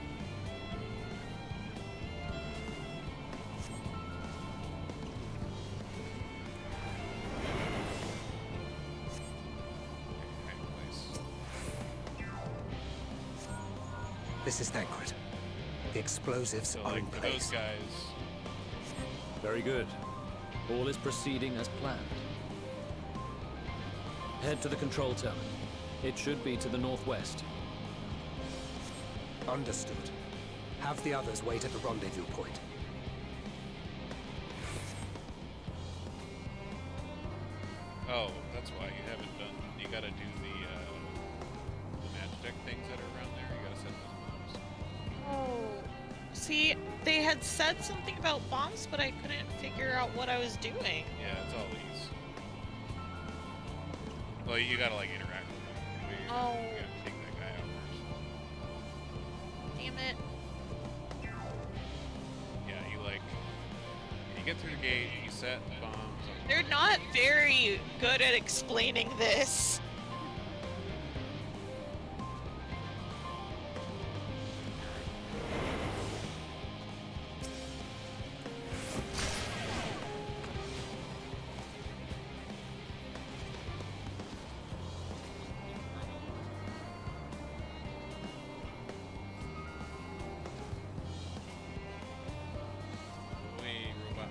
Okay, right place. This is Thancred. The explosives So, are in like, for place. those guys, Very good. All is proceeding as planned. Head to the control terminal. It should be to the northwest. Understood. Have the others wait at the rendezvous point. oh, that's why you haven't done. You gotta do the Magitech things that are around there. You gotta set those bombs. Oh, see, they had said something about bombs, but I couldn't figure out what I was doing. Yeah, it's all these. Well, you gotta like interact with them. You gotta take that guy out first. Damn it. Yeah, you get through the gate, you set bombs. They're not very good at explaining this. Wait, robot.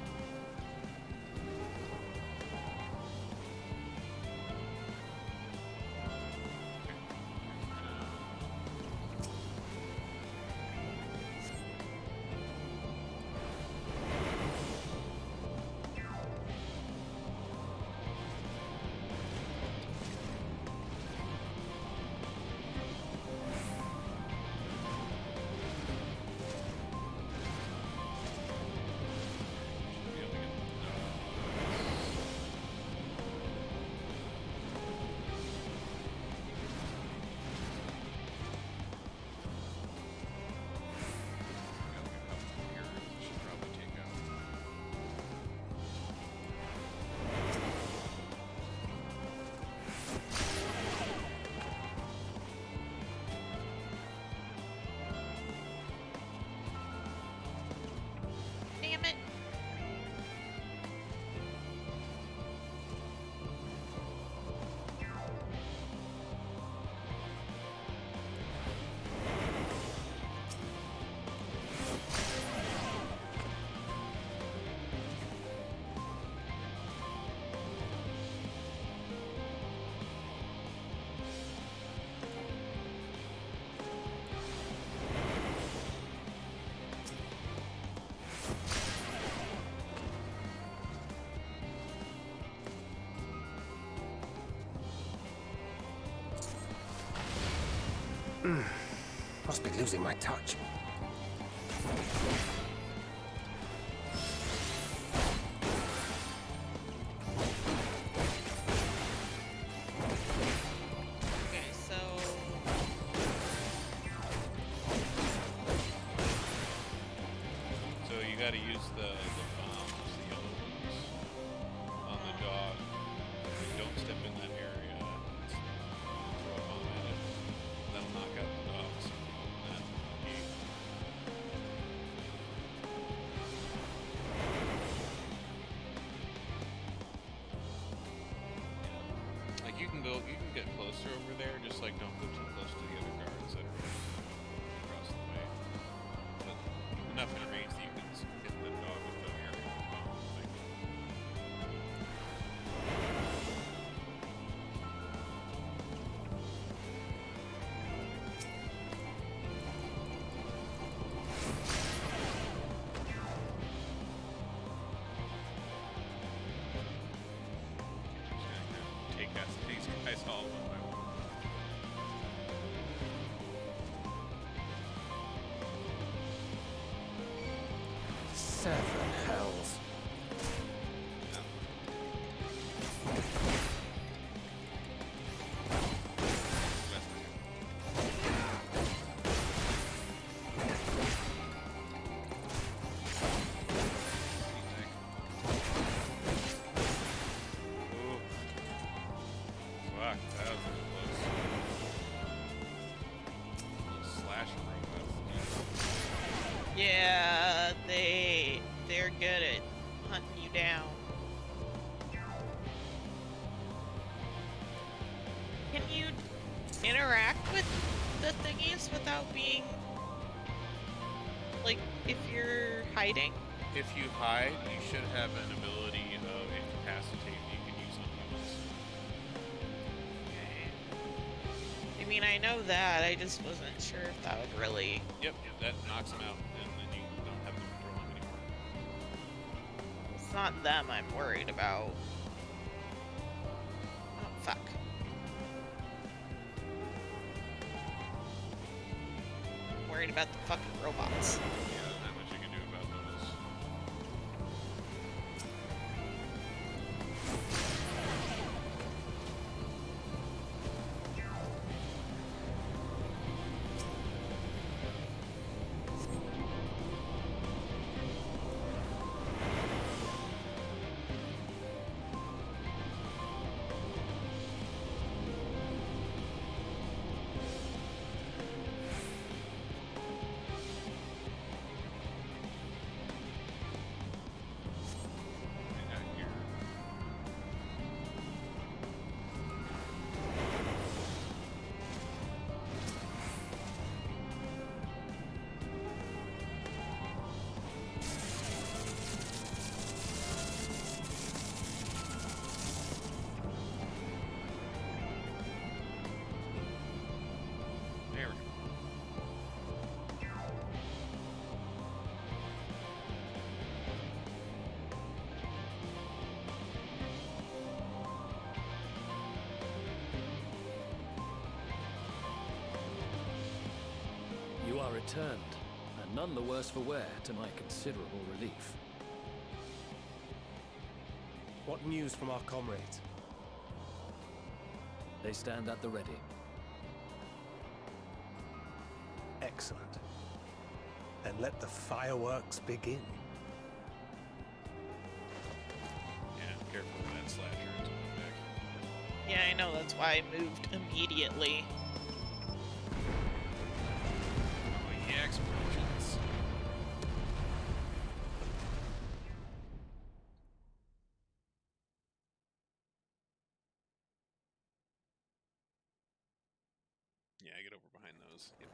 Must be losing my touch. Gotta use the bombs, the yellow ones, on the dog. Like, don't step in that area. Throw a bomb at it. That'll knock out the dogs. And like you can get closer over there. Just like don't go too close to the other guards that are across the way. But enough in range that you can hit the dog with the air bomb thing. Just gonna take out these guys all one by one. Seven hells. Fuck, that was close. Those slashing robots. Yeah, they're good at hunting you down. Can you interact with the thingies without being like if you're hiding? If you hide, you should have an ability of incapacitate that you can use on humans. I mean, I know that. I just wasn't sure if that would really. Yep, that knocks them out, and then you don't have them control them anymore. It's not them I'm worried about. Oh, fuck. I'm worried about the fucking robots. Yeah, there's not much you can do about those. You are returned, and none the worse for wear, to my considerable relief. What news from our comrades? They stand at the ready. Excellent. Then let the fireworks begin. Yeah, careful with that slasher. It's coming back. Yeah, I know. That's why I moved immediately. Oh yeah, explosions. Yeah, get over behind those. Yep.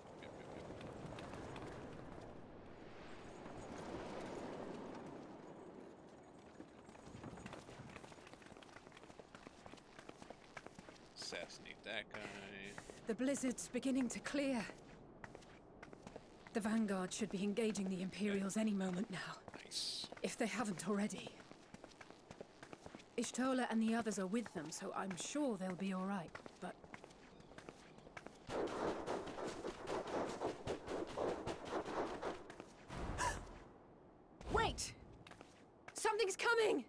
Assassinate that guy. The blizzard's beginning to clear. The Vanguard should be engaging the Imperials any moment now. Nice. If they haven't already. Ishtola and the others are with them, so I'm sure they'll be all right, but... He's coming!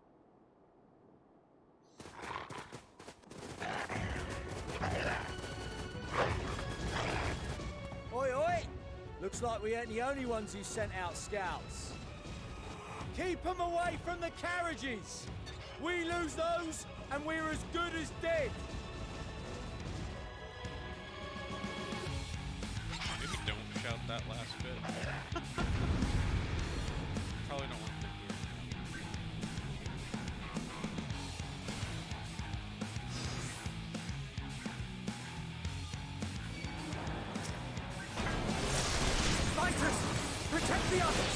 Oi, oi! Looks like we ain't the only ones who sent out scouts. Keep them away from the carriages! We lose those, and we're as good as dead! Maybe don't shout that last bit. Probably don't want to hear. Fighters! Protect the others!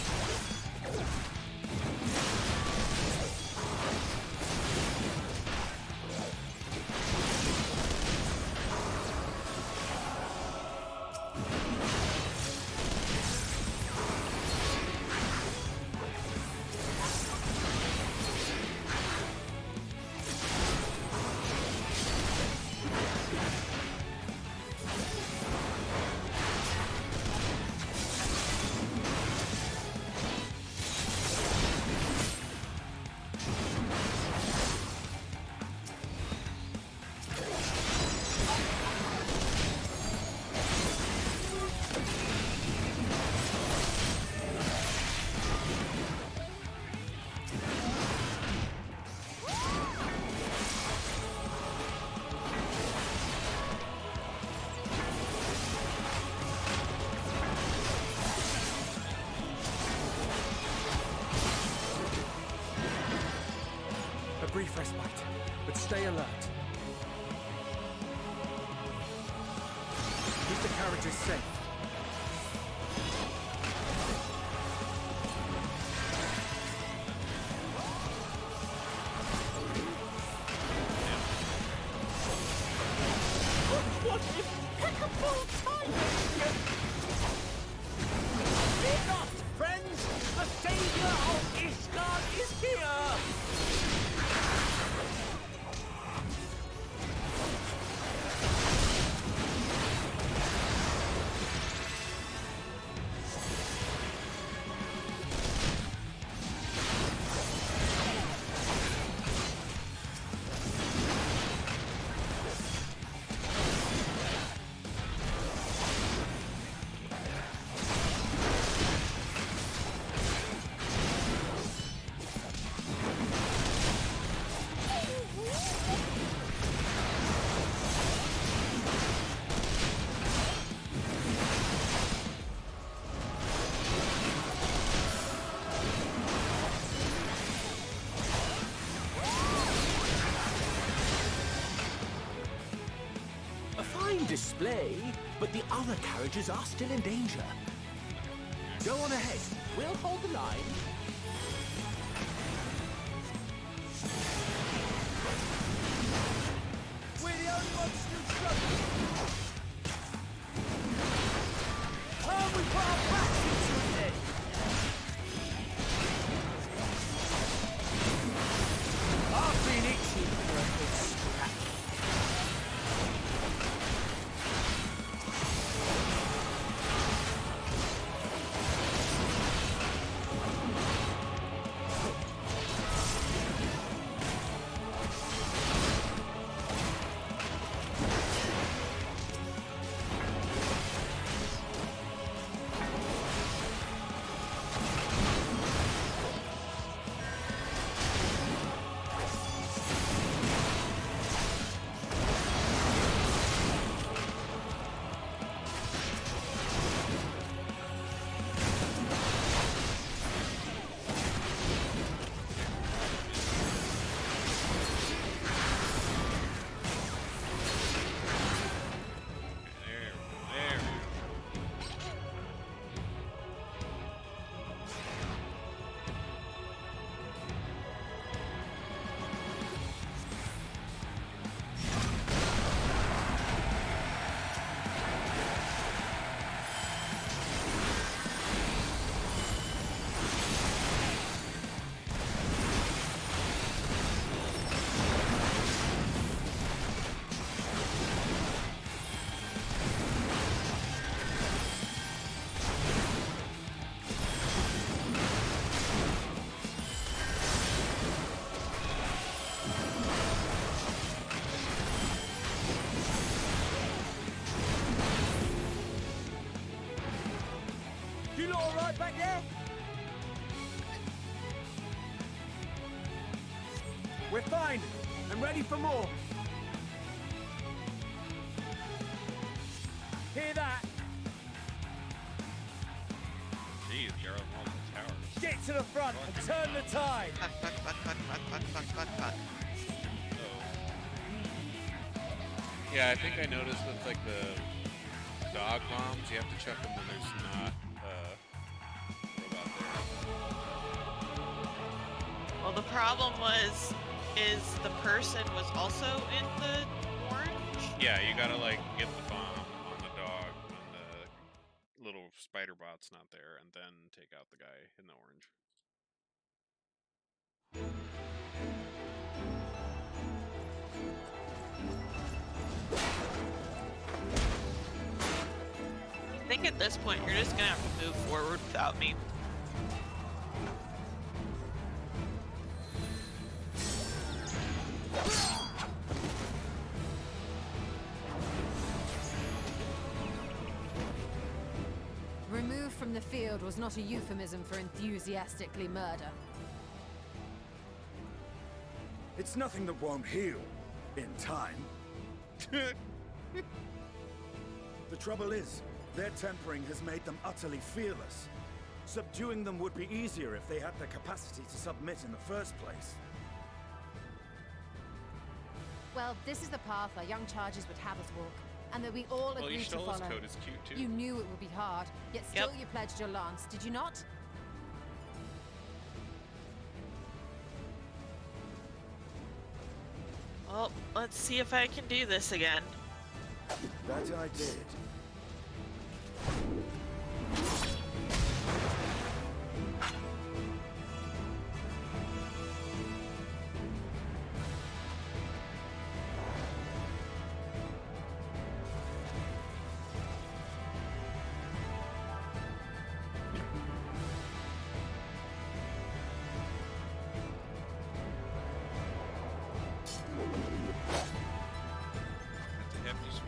A brief respite, but stay alert. Keep the carriages safe. What impeccable timing! Fear not, friends! The savior of Ishgard is here! Display, but the other carriages are still in danger. Go on ahead. We'll hold the line. We're the only ones still struggling. Oh, we put our backs into it! I've been itching for a good scrap. lot all right back there? We're fine. I'm ready for more. Hear that? Jeez, you're on one of the towers. Get to the front and turn the tide. Yeah, I think I noticed with like the dog bombs, you have to chuck them when there's not robot there. Well, the problem is the person was also in the orange? Yeah, you gotta like get the bomb on the dog when the little spider bot's not there, and then take out the guy in the orange. I think at this point you're just gonna have to move forward without me. Removed from the field was not a euphemism for enthusiastically murder. It's nothing that won't heal in time. The trouble is, their tempering has made them utterly fearless. Subduing them would be easier if they had the capacity to submit in the first place. Well, this is the path our young charges would have us walk, and that we all agreed to follow. Well, code is cute too. You knew it would be hard, yet still you pledged your lance, did you not? Well, let's see if I can do this again. That I did.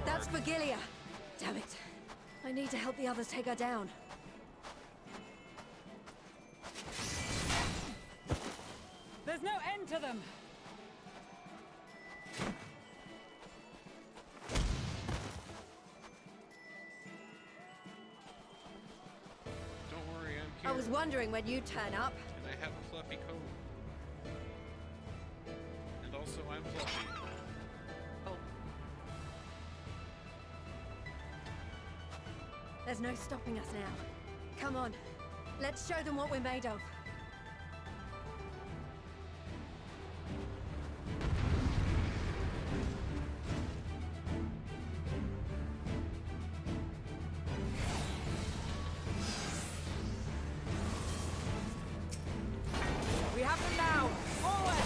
That's Vigilia. Damn it. I need to help the others take her down. There's no end to them! Don't worry, I'm here. I was wondering when you'd turn up. And I have a fluffy coat. And also, I'm fluffy. There's no stopping us now. Come on. Let's show them what we're made of. We have them now! Forward!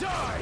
Die!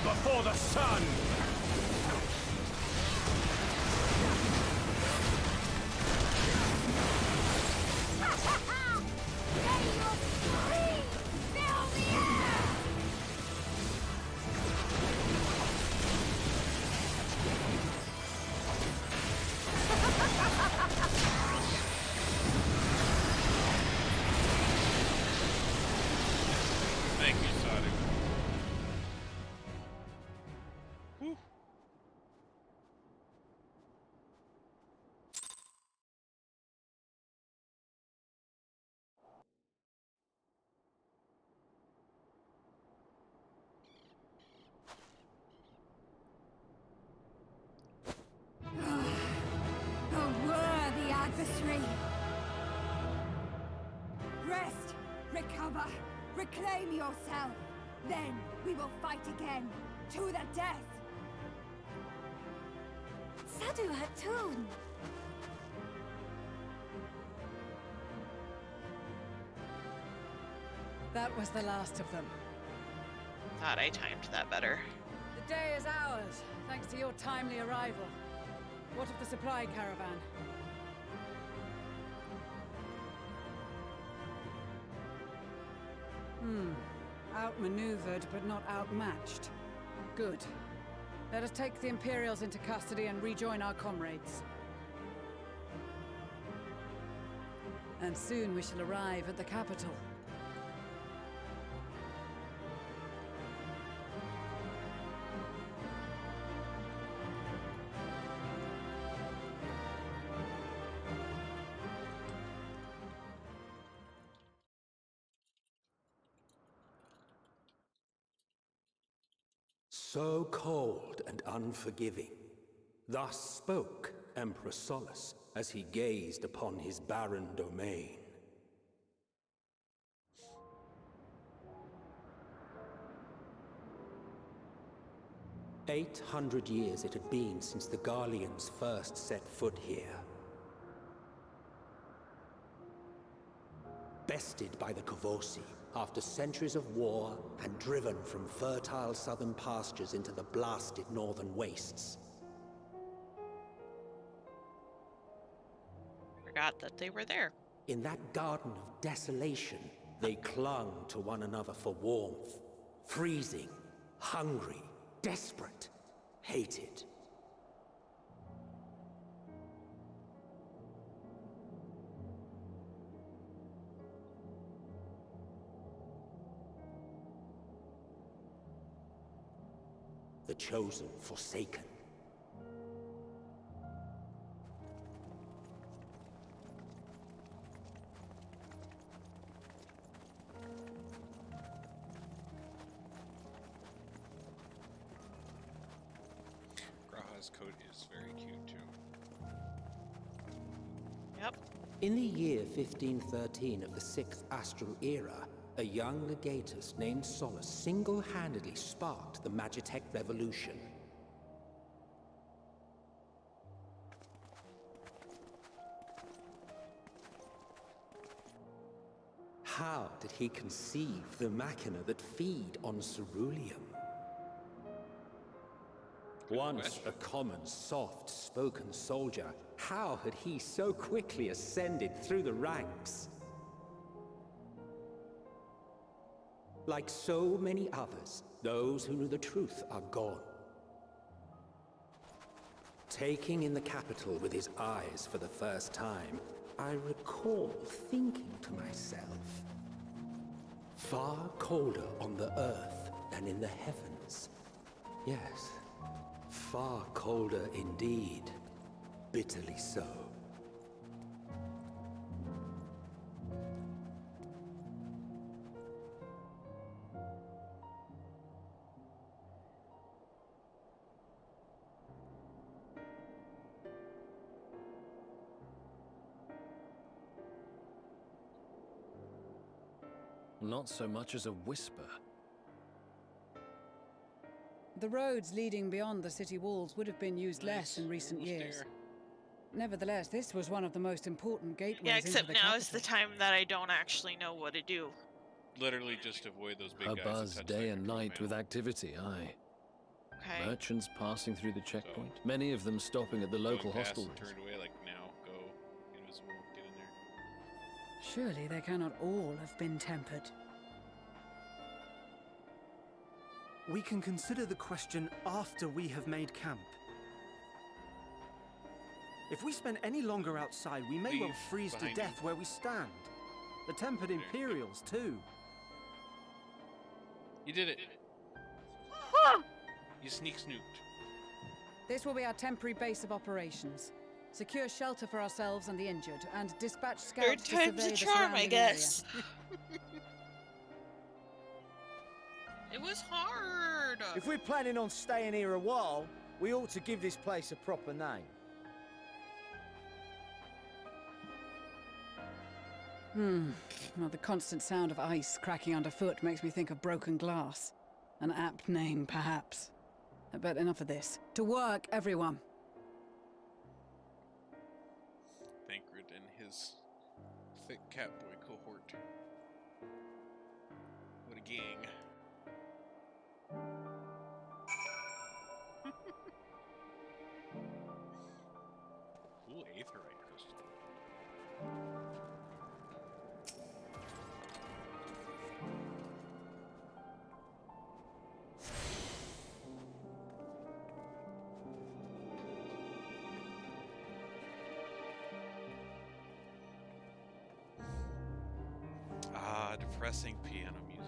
Before the sun! Thank you, Sonic. Whew. A worthy adversary. Rest, recover, reclaim yourself. Then we will fight again, to the death. Sadu Hatun! That was the last of them. Thought I timed that better. The day is ours, thanks to your timely arrival. What of the supply caravan? Outmaneuvered, but not outmatched. Good. Let us take the Imperials into custody and rejoin our comrades. And soon we shall arrive at the capital. So cold and unforgiving. Thus spoke Emperor Solus as he gazed upon his barren domain. "800 years it had been since the Garleans first set foot here. Bested by the Kavosi, after centuries of war and driven from fertile southern pastures into the blasted northern wastes. Forgot that they were there. In that garden of desolation, they clung to one another for warmth. Freezing, hungry, desperate, hated. The chosen forsaken. very cute too. Yep. In the year 1513 of the 6th Astral Era, a young legatus named Solus single-handedly sparked the Magitech Revolution. How did he conceive the machina that feed on ceruleum? Once a common, soft-spoken soldier, how had he so quickly ascended through the ranks? Like so many others, those who knew the truth are gone. Taking in the capital with his eyes for the first time, I recall thinking to myself, far colder on the earth than in the heavens. Yes, far colder indeed. Bitterly so. Not so much as a whisper. The roads leading beyond the city walls would have been used less in recent years. Nevertheless, this was one of the most important gateways Yeah, into except the now capital. is the time that I don't actually know what to do. Literally just avoid those big A guys. buzz day and night with activity, aye. Okay. Merchants passing through the checkpoint, many of them stopping at the local hostelries. Turned away, like now, go invisible, get in there. Surely they cannot all have been tempered. We can consider the question after we have made camp. If we spend any longer outside, we may well freeze to death where we stand. The tempered Imperials, too. You did it. You sneak snooped. This will be our temporary base of operations. Secure shelter for ourselves and the injured, and dispatch scouts to survey the surrounding I guess. area. It was hard. If we're planning on staying here a while, we ought to give this place a proper name. Well, the constant sound of ice cracking underfoot makes me think of broken glass. An apt name, perhaps. But enough of this. To work, everyone! Thancred and his thick catboy cohort. What a gang. Cool aetherite crystal. Ah, depressing piano music.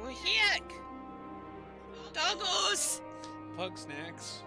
Oh, heck! Doggos! Pug snacks.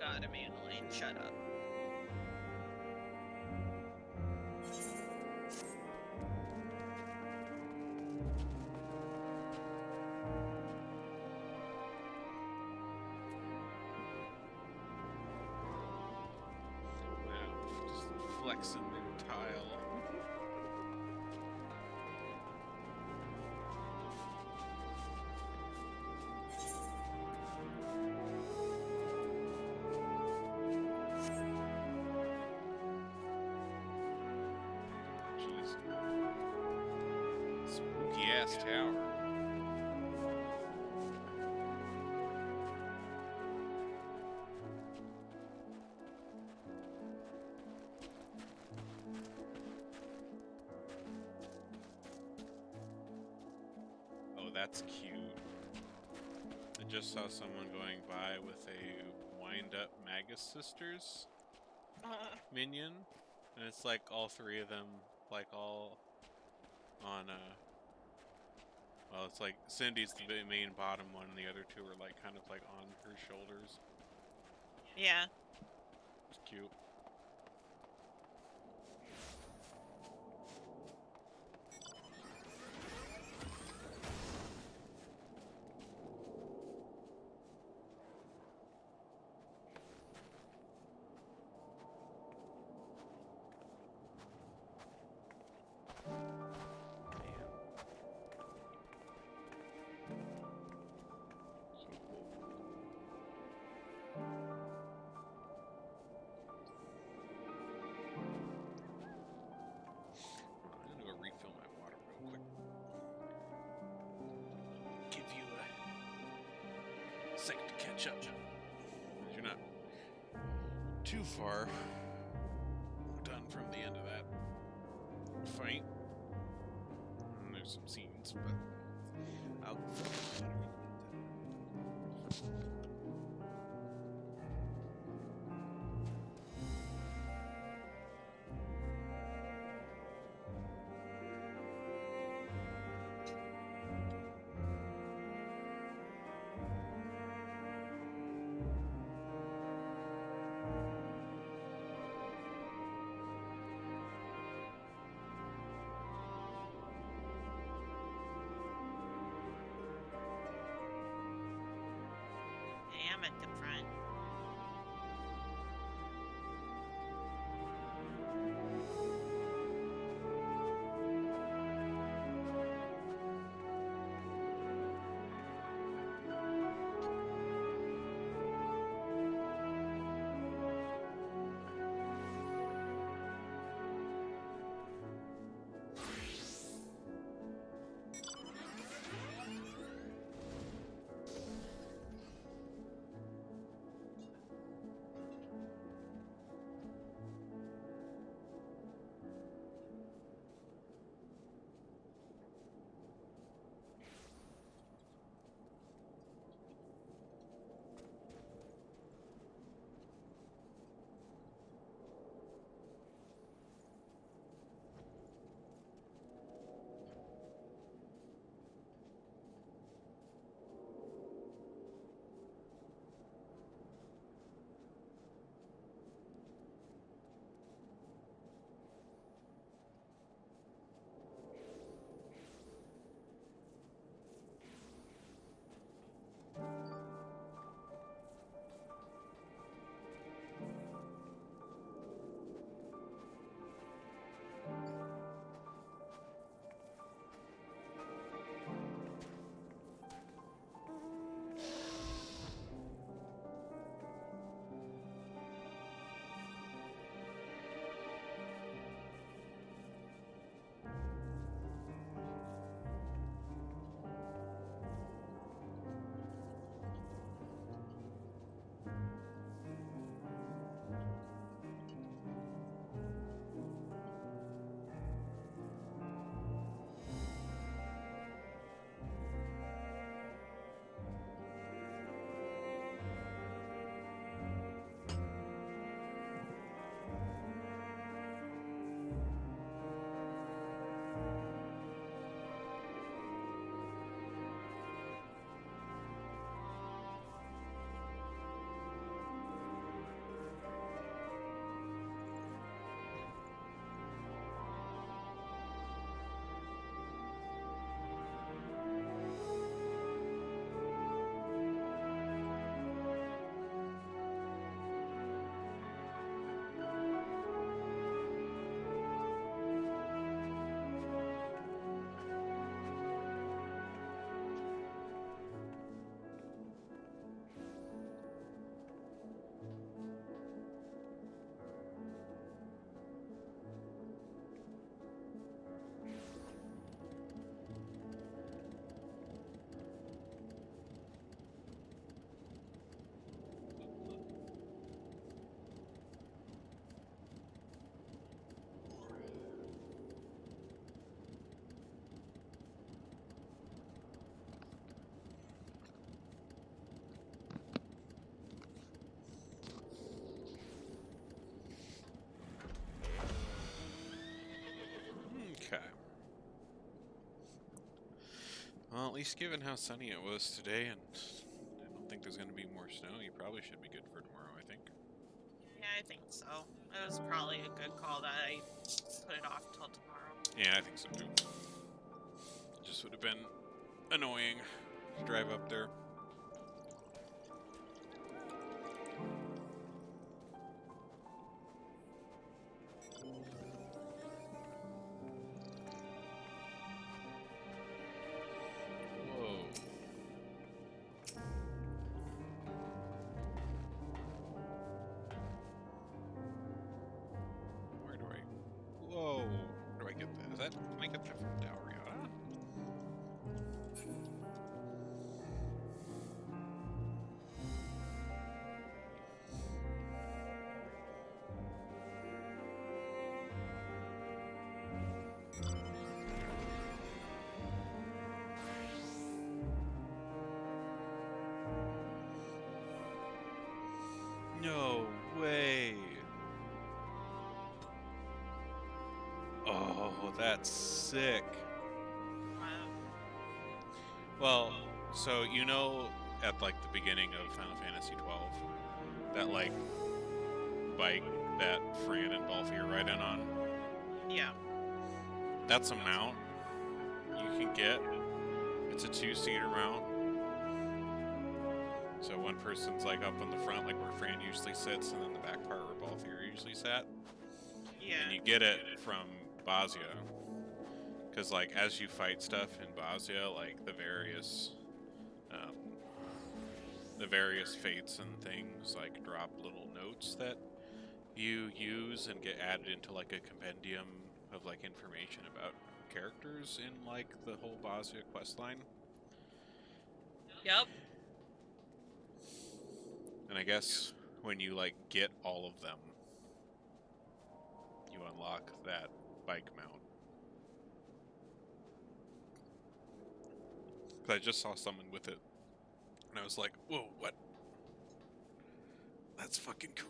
god, Evangeline, shut up. Wow, just flexing their tile. Jeez. Spooky ass tower. Oh, that's cute. I just saw someone going by with a wind-up Magus Sisters minion, and it's like all three of them, like all on well, it's like Cindy's the main bottom one, and the other two are like kind of like on her shoulders. Yeah. It's cute. I'm gonna go refill my water real quick. Give you a second to catch up. You're not too far done from the end of that fight. And there's some scenes, but I'll Well, at least given how sunny it was today, and I don't think there's going to be more snow, you probably should be good for tomorrow, I think. Yeah, I think so. It was probably a good call that I put it off till tomorrow. Yeah, I think so too. It just would have been annoying to drive up there. Whoa, where do I get that? Is that, can I get that from Dalriada? No way. Oh, that's sick. Well, so you know at like the beginning of Final Fantasy XII, that like bike that Fran and Balfi are riding on? Yeah. That's a mount you can get. It's a 2-seater mount. So one person's like up on the front, like where Fran usually sits, and then the back part where Balthier usually sat. Yeah. And you get it from Bazia. Because like as you fight stuff in Bazia, like the various fates and things like drop little notes that you use and get added into like a compendium of like information about characters in like the whole Bazia questline. Yep. And I guess when you like get all of them, you unlock that bike mount. Because I just saw someone with it, and I was like, whoa, what? That's fucking cool.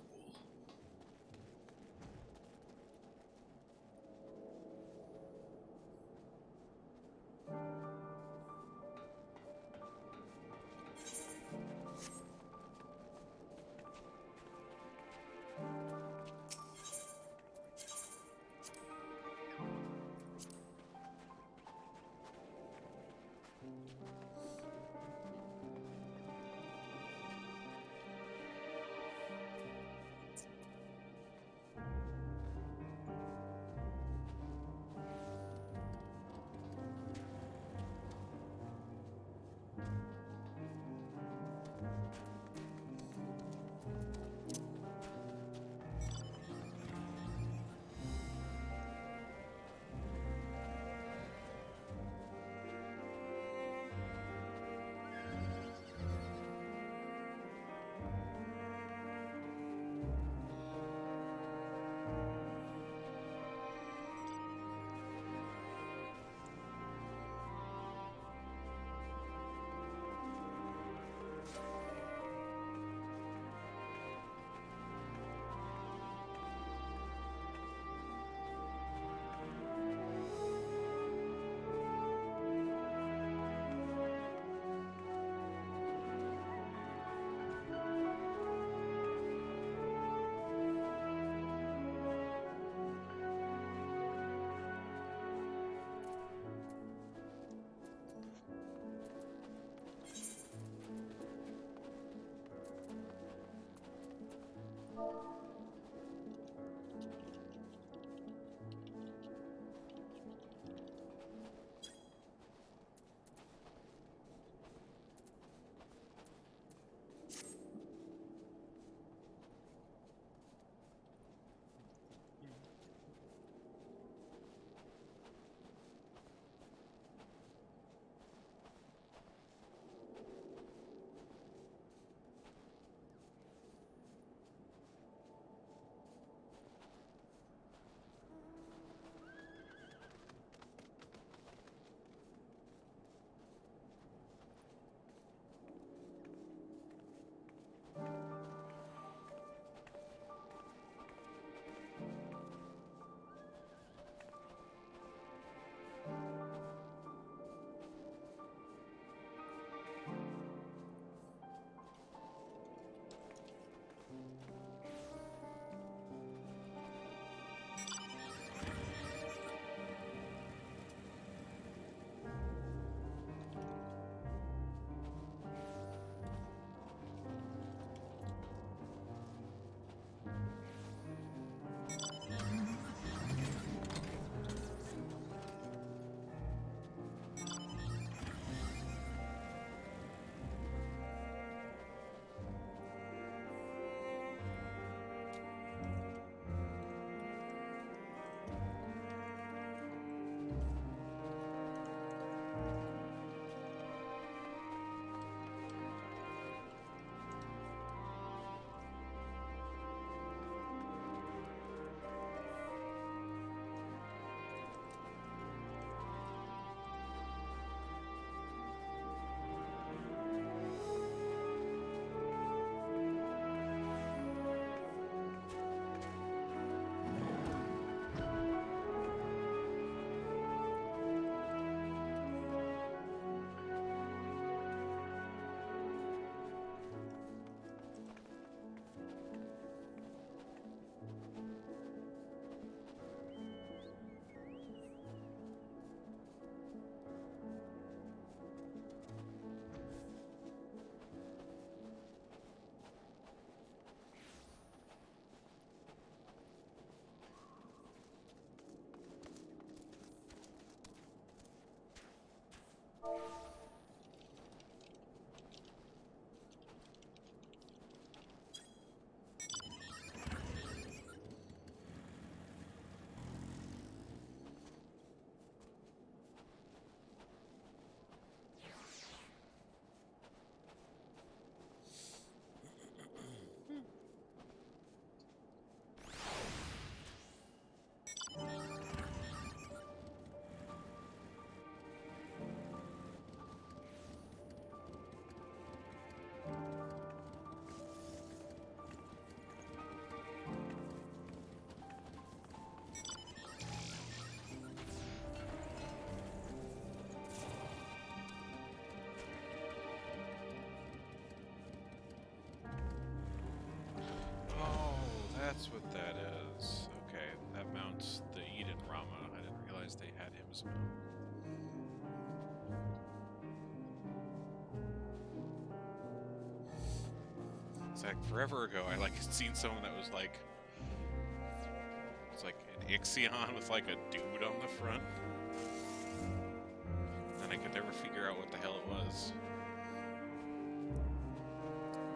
that's what that is. Okay, that mounts the Eden Rama. I didn't realize they had him as a mount. It's like forever ago, I like had seen someone that was like, it's like an Ixion with like a dude on the front. And I could never figure out what the hell it was.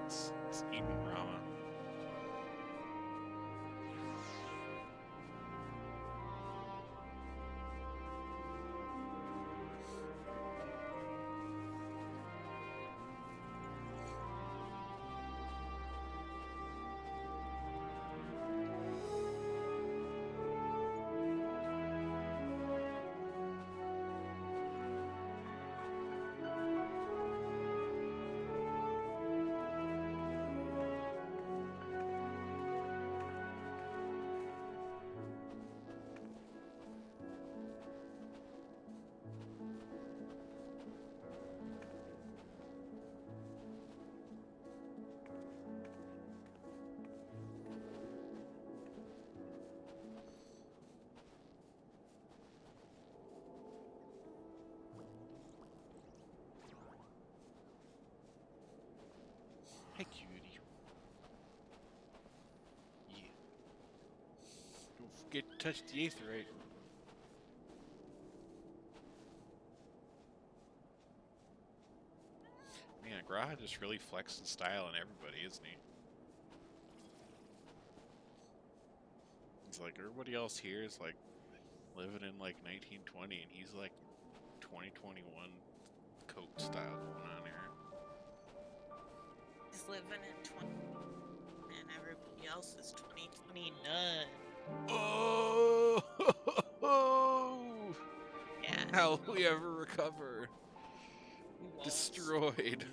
It's Eden Rama. Hey, cutie. Yeah. Don't forget to touch the aetherite. Man, Graha just really flexing style on everybody, isn't he? It's like everybody else here is like living in like 1920, and he's like 2021 coat style going on here. He's living in 20, and everybody else is 2029. Oh! Yeah. How will we ever recover? Destroyed.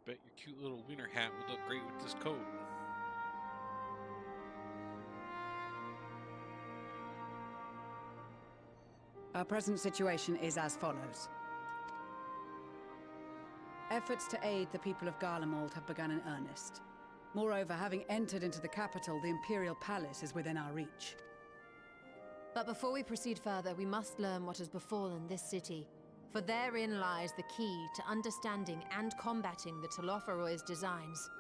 bet your cute little winter hat would look great with this coat. Our present situation is as follows. Efforts to aid the people of Garlemald have begun in earnest. Moreover, having entered into the capital, the Imperial Palace is within our reach. But before we proceed further, we must learn what has befallen this city. For therein lies the key to understanding and combating the Telophoroid's designs.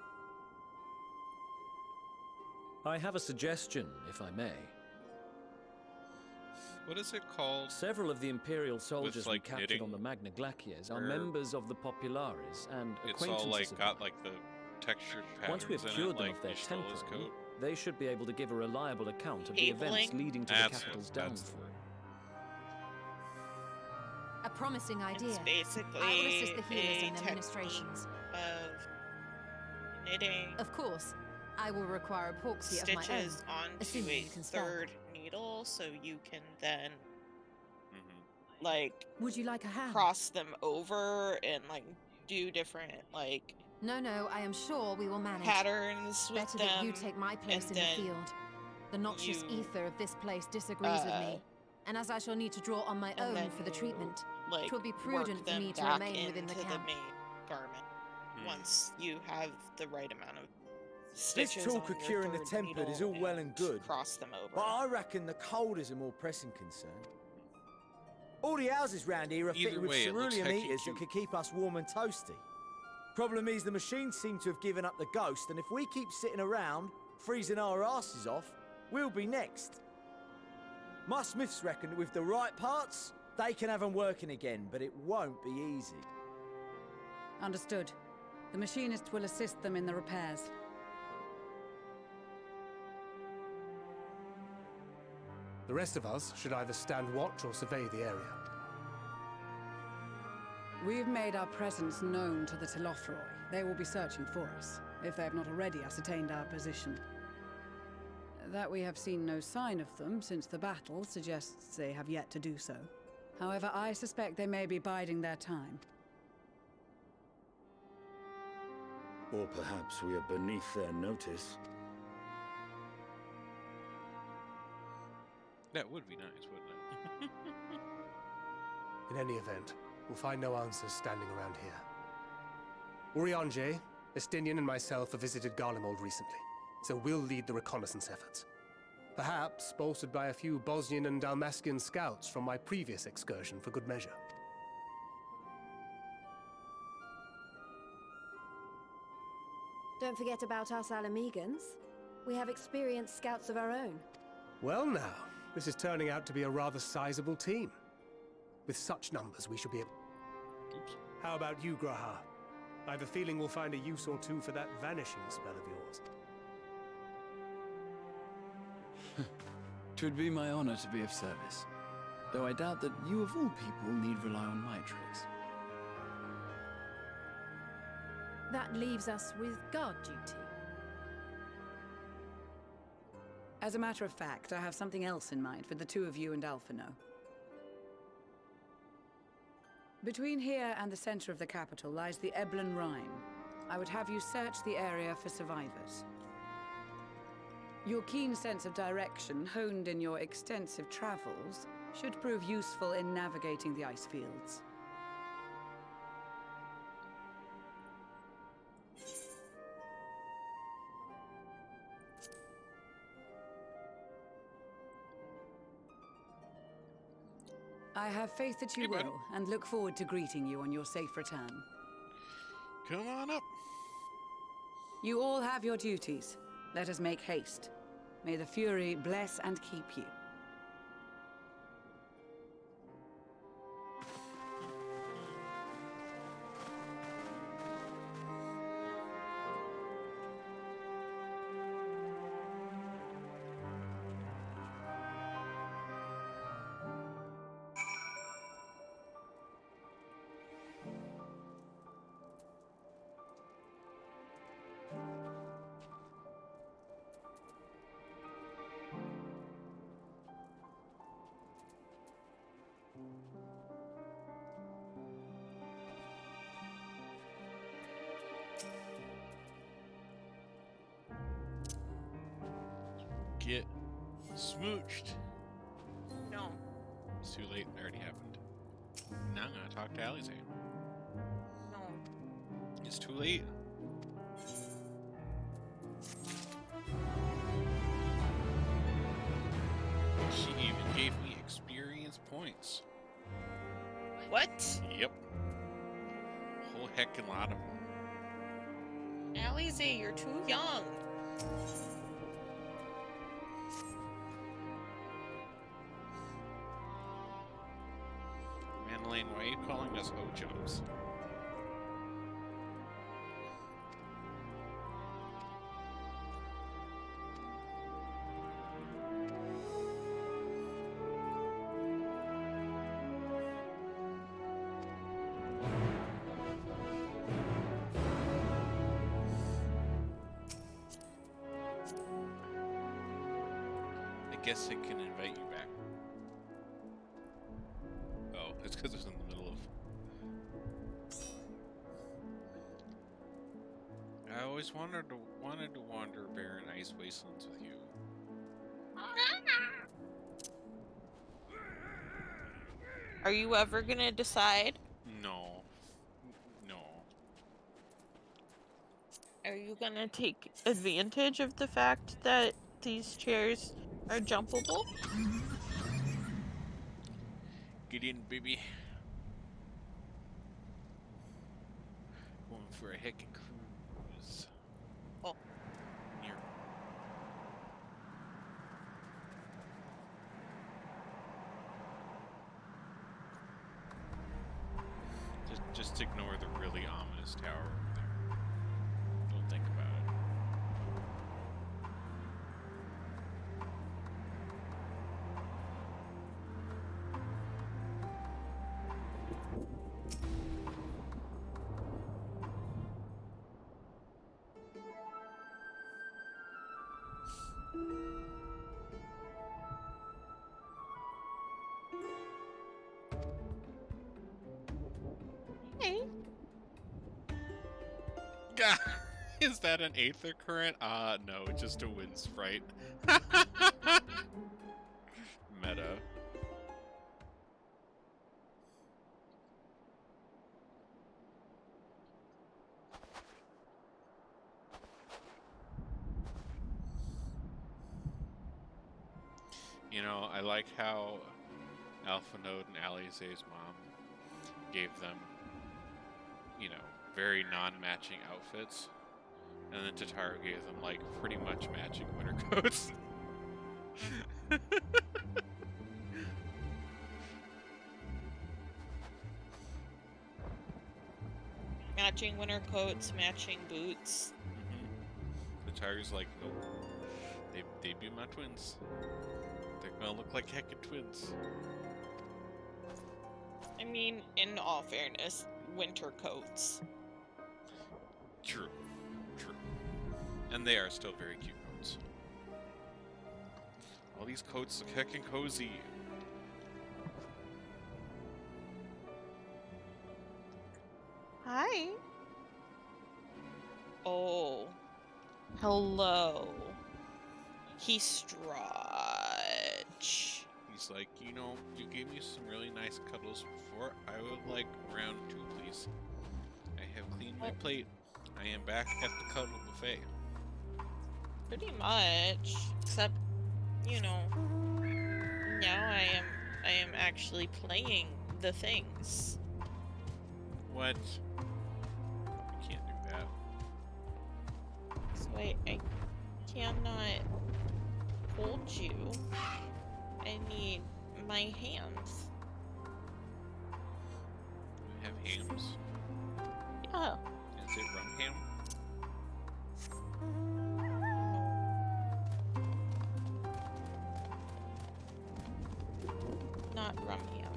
I have a suggestion, if I may. What is it called? Several of the Imperial soldiers we like, captured knitting? on the Magna Glacies are Where members of the Populares and It's acquaintances all like of got mine. like the textured patterns Once we have in cured it, them like of their Ishtala's tempering, coat. they should be able to give a reliable account of the events Cabling? leading to That's the capital's it, that's downfall. A promising idea. It's basically I will assist the healers a in their ministrations. Of knitting Of course, I will require epoxy of my own, stitches onto assuming a you can spell. third needle, so you can then like Would you like a hand? cross them over and like do different like No, I am sure we will manage. patterns with Better them. that you take my place and in the then field. The noxious you, ether of this place disagrees with me, and as I shall need to draw on my and then own for the you, treatment, like, it will be work prudent for them me to back remain within the into camp. main garment once you have the right amount of This stitches talk on of your curing the third tempered is needle all well and good, cross them over. but I reckon the cold is a more pressing concern. All the houses round here are Either fitted with way, it looks cerulean heckin' heaters that cute. could keep us warm and toasty. Problem is, the machines seem to have given up the ghost, and if we keep sitting around, freezing our asses off, we'll be next. My smiths reckon that with the right parts, they can have them working again, but it won't be easy. Understood. The machinist will assist them in the repairs. The rest of us should either stand watch or survey the area. We've made our presence known to the Telophoroi. They will be searching for us, if they have not already ascertained our position. That we have seen no sign of them since the battle suggests they have yet to do so. However, I suspect they may be biding their time. Or perhaps we are beneath their notice. That would be nice, wouldn't it? In any event, we'll find no answers standing around here. Urianger, Estinian and myself have visited Garlemald recently, so we'll lead the reconnaissance efforts. Perhaps bolstered by a few Bosnian and Dalmascian scouts from my previous excursion for good measure. Don't forget about us Alamegans. We have experienced scouts of our own. Well now, this is turning out to be a rather sizable team. With such numbers, we should be able... Oops. How about you, Graha? I have a feeling we'll find a use or two for that vanishing spell of yours. Twould be my honor to be of service. Though I doubt that you of all people need rely on my tricks. That leaves us with guard duty. As a matter of fact, I have something else in mind for the two of you and Alphino. Between here and the center of the capital lies the Eblan Rhine. I would have you search the area for survivors. Your keen sense of direction, honed in your extensive travels, should prove useful in navigating the ice fields. I have faith that you will, and look forward to greeting you on your safe return. Come on up. You all have your duties. Let us make haste. May the Fury bless and keep you. get smooched. No. It's too late. It already happened. Now I'm gonna talk to Alize. No. It's too late. She even gave me experience points. What? Yep. A whole heckin' lot of them. Alize, you're too young. Manolane, why are you calling us O-jumps? I guess it can invite you back. Oh, it's because it's in the middle of... I always wanted to wander barren ice wastelands with you. Are you ever gonna decide? No. No. Are you gonna take advantage of the fact that these chairs are jumpable? Get in, baby. Going for a heckin' cruise. Oh. Near. Just ignore the really ominous tower over there. Don't think about it. Hey. God, is that an aether current? No, just a wind sprite. Meta. You know, I like how Alpha Node and Alize's mom gave them, you know, very non-matching outfits. And then Tataru gave them, like, pretty much matching winter coats. Matching winter coats, matching boots. Tataru's like, nope. They be my twins. They're gonna look like heckin' twins. I mean, in all fairness, winter coats. True. True. And they are still very cute coats. All these coats look heckin' cozy. Hi. Oh. Hello. He stretch. He's like, you know, you gave me some really nice cuddles before. I would like round 2, please. I have cleaned my plate. I am back at the cuddle buffet. Pretty much. Except, you know, now I am actually playing the things. What? You can't do that. So I cannot hold you. I need my hands. You have hams? Yeah. Is it rum ham? Not rum ham.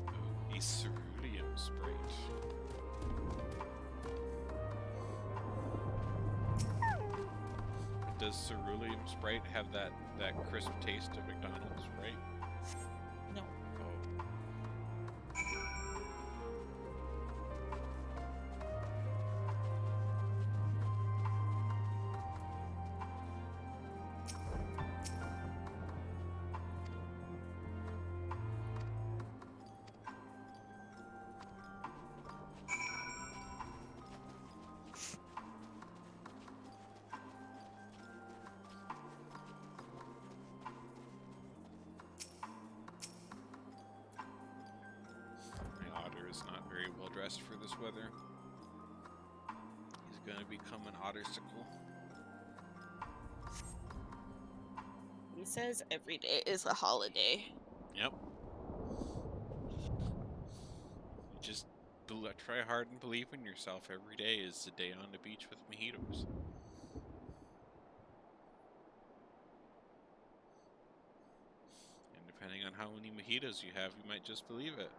Ooh, a cerulean sprite. Does cerulean sprite have that crisp taste of McDonald's, right? No. Oh. dressed for this weather. He's gonna become an ottersicle. He says every day is a holiday. Yep. You just try hard and believe in yourself. Every day is a day on the beach with mojitos. And depending on how many mojitos you have, you might just believe it.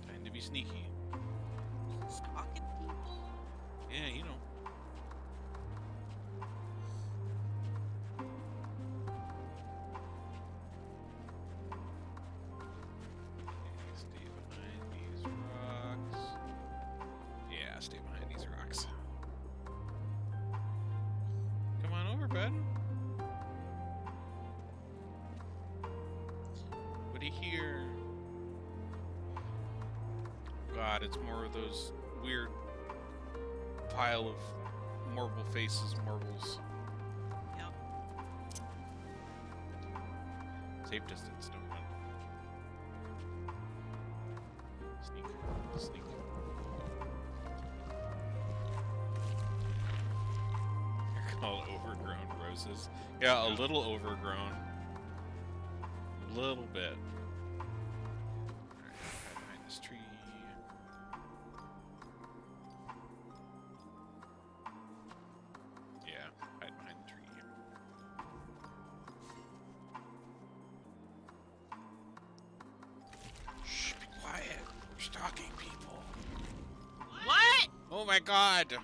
Time to be sneaky. Stalking people? Yeah, you know. Okay, stay behind these rocks. Yeah, stay behind these rocks. Come on over, bud. What do you hear? God, it's more of those weird pile of marble faces, marbles. Yep. Safe distance, don't run. Sneak, sneak. They're called overgrown roses. Yeah, a little overgrown. A little bit. Alright, hide behind this tree. Yeah, hide behind the tree. Shh, be quiet. We're stalking people. What? Oh my god!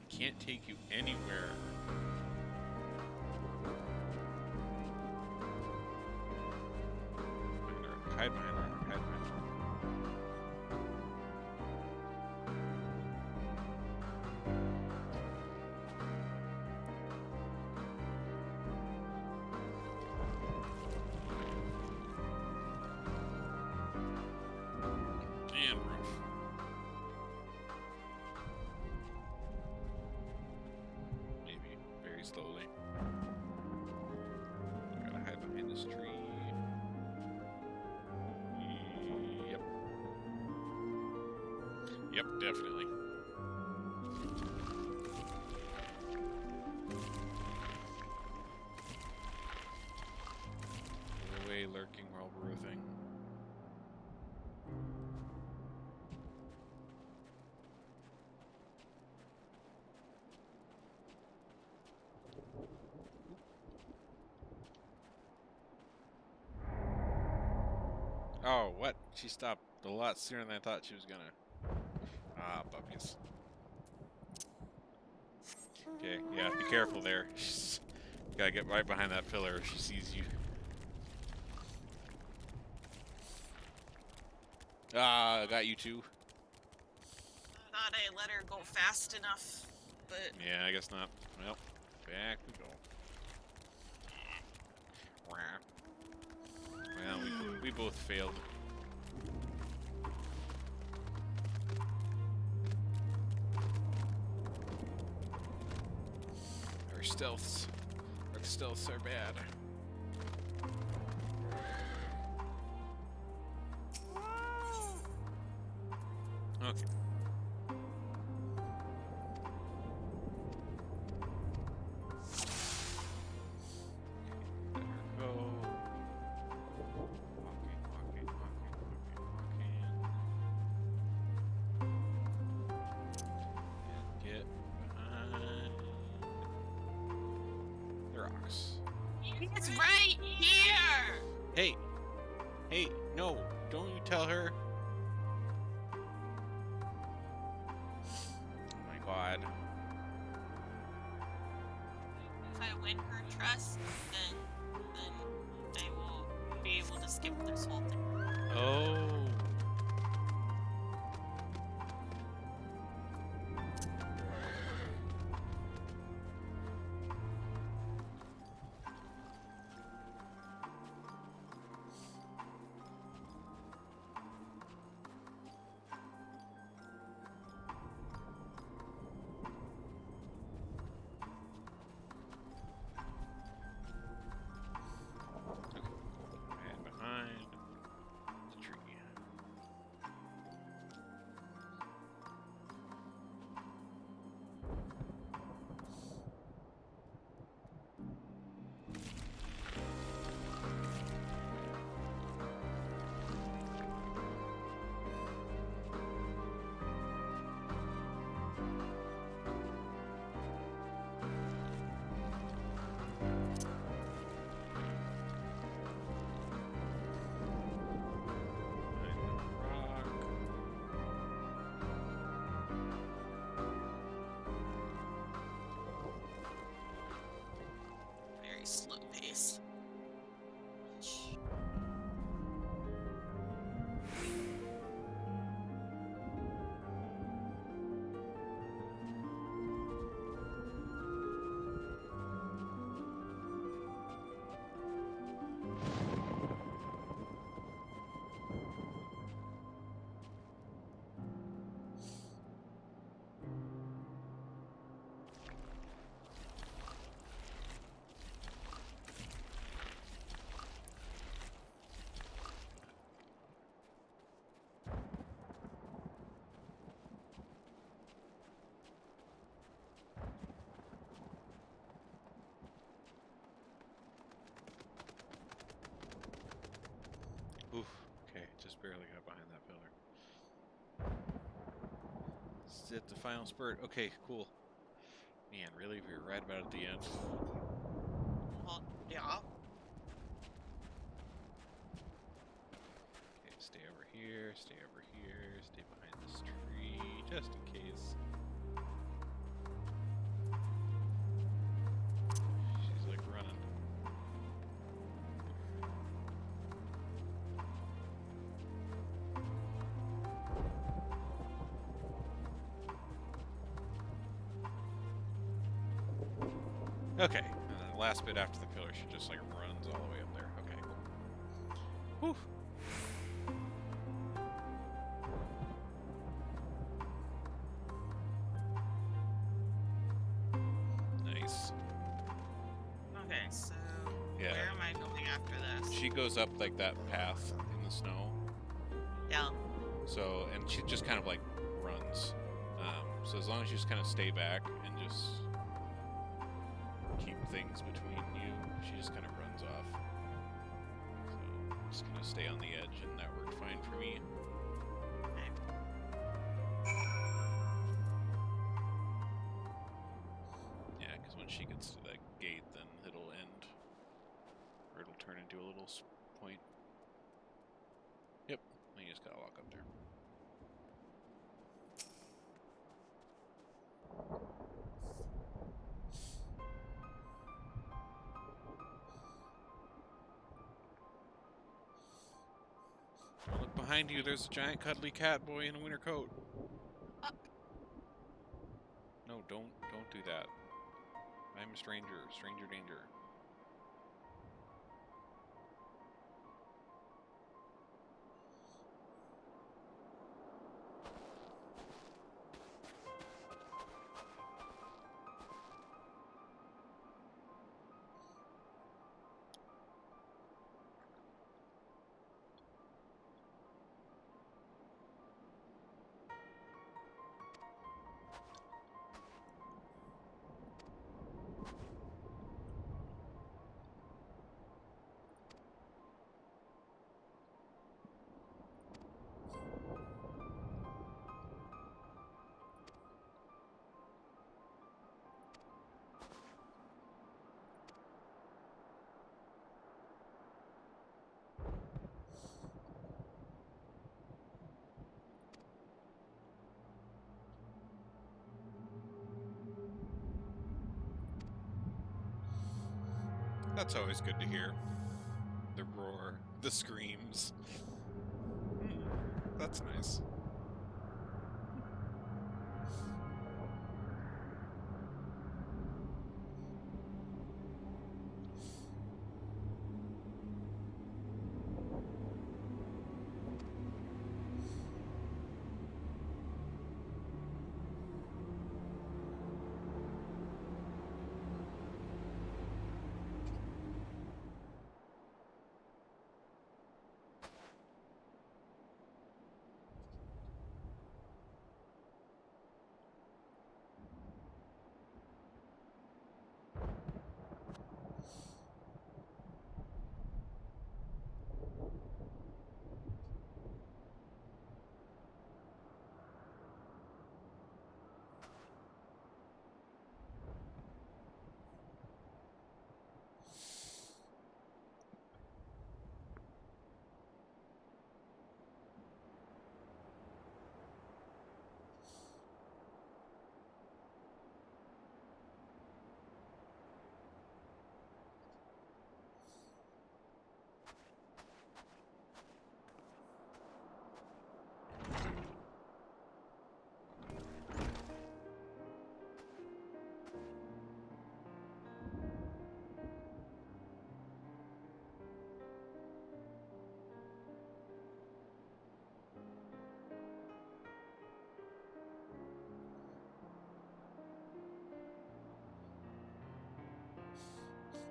Can't take you anywhere. Hide behind her. Hide behind her. And rough. Maybe very slowly. Gotta hide behind this tree. Yep. Yep, definitely. Get away, lurking while brothing. Oh, what? She stopped a lot sooner than I thought she was gonna. Ah, puppies. Okay, yeah, be careful there. She's gotta get right behind that pillar if she sees you. Ah, got you too. Thought I let her go fast enough, but Yeah, I guess not. Well, back we go. Well, we both failed. Our stealths are bad. Okay. Let her go. Walking. And get behind the rocks. it's right here. Hey, no, don't you tell her. Oh my god. If I win her trust, then I will will just skip this whole thing. Oh. And behind the tree. Very slow pace. Oof. Okay, just barely got behind that pillar. Is it the final spurt? Okay, cool. Man, really? We were right about at the end. Well, yeah. Okay, stay over here, stay behind this tree, just in case. She's like running. Okay, and then the last bit after the pillar, she just like runs all the way up there. Okay, cool. Whew. Nice. Okay, so Yeah. where am I going after this? She goes up like that path in the snow. Yeah. So, and she just kind of like runs. So as long as you just kind of stay back and just keep things between you, she just kind of runs off. So I'm just gonna stay on the edge, and that worked fine for me. Yeah, because when she gets to that gate, then it'll end, or it'll turn into a little point. Yep, you just gotta walk up there. Look behind you, there's a giant cuddly cat boy in a winter coat. No, don't do that. I'm a stranger. Stranger danger. That's always good to hear. The roar, the screams. That's nice.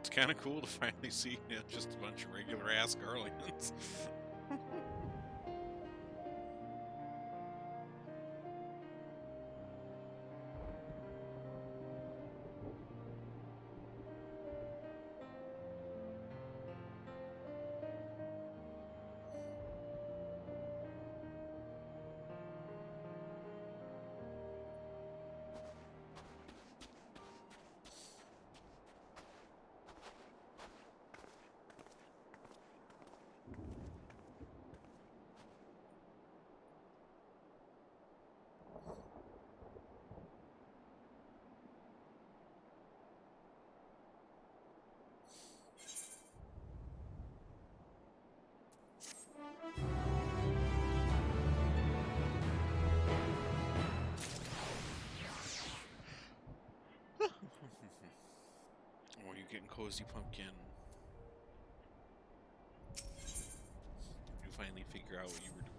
It's kind of cool to finally see just a bunch of regular-ass Garleans. Oh, you're getting cozy, pumpkin. You finally figure out what you were doing.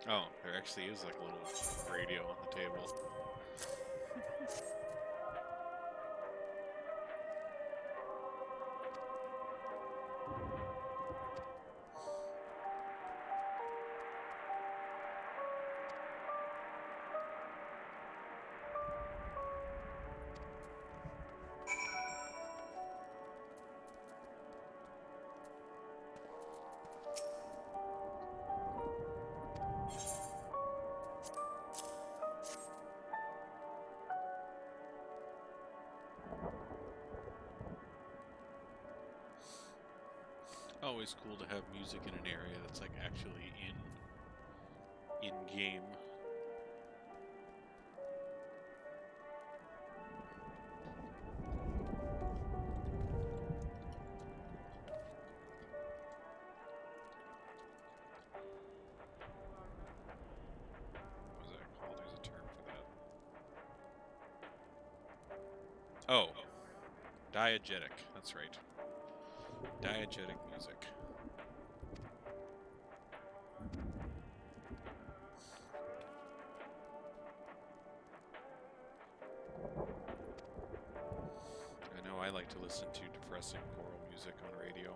Oh, there actually is like a little radio on the table. Always cool to have music in an area that's like actually in game. What was that called? There's a term for that. Oh, diegetic. That's right. Diegetic music. I like to listen to depressing choral music on radio.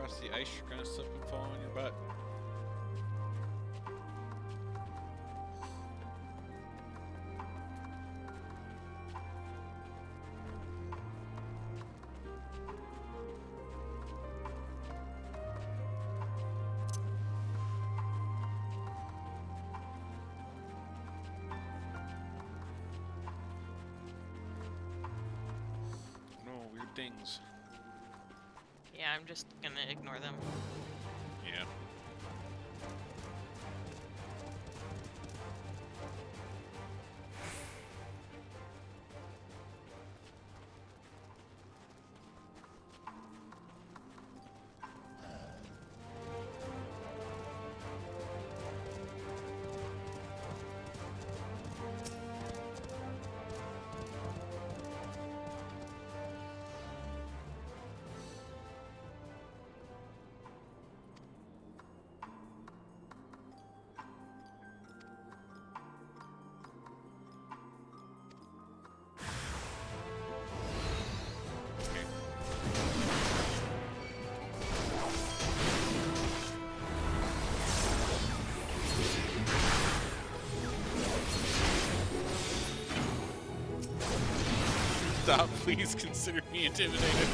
Watch the ice, you're gonna slip and fall on your butt. Things. Yeah, I'm just gonna ignore them. Yeah. Stop, please consider me intimidated.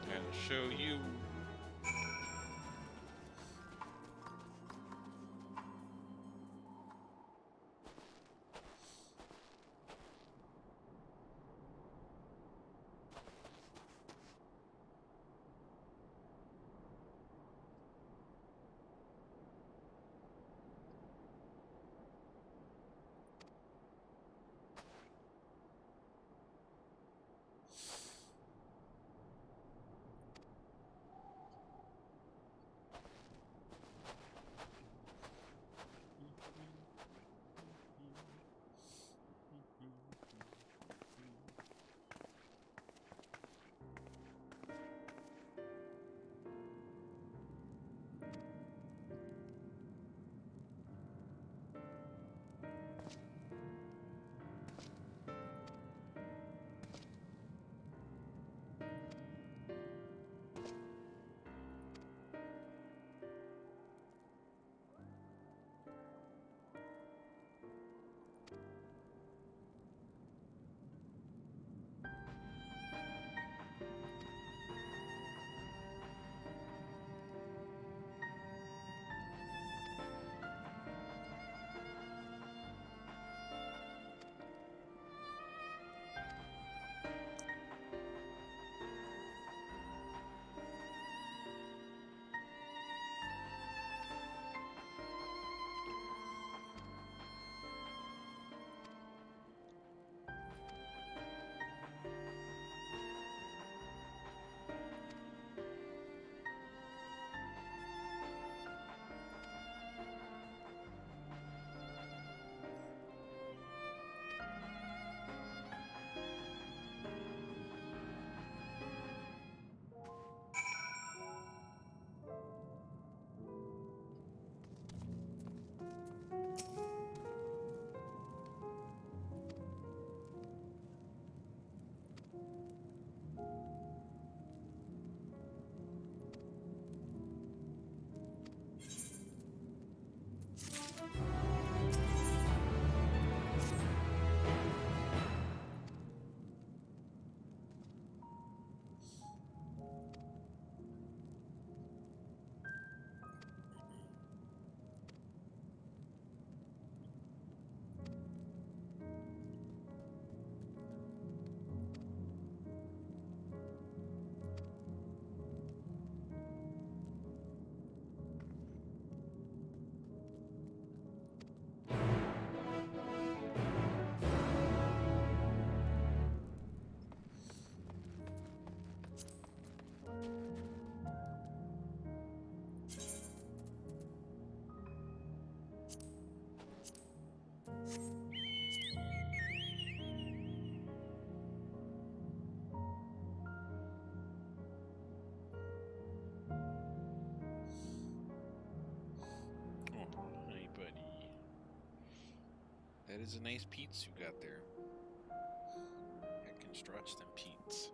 I'll show you. That is a nice pizza you got there. Strutz and Pete's.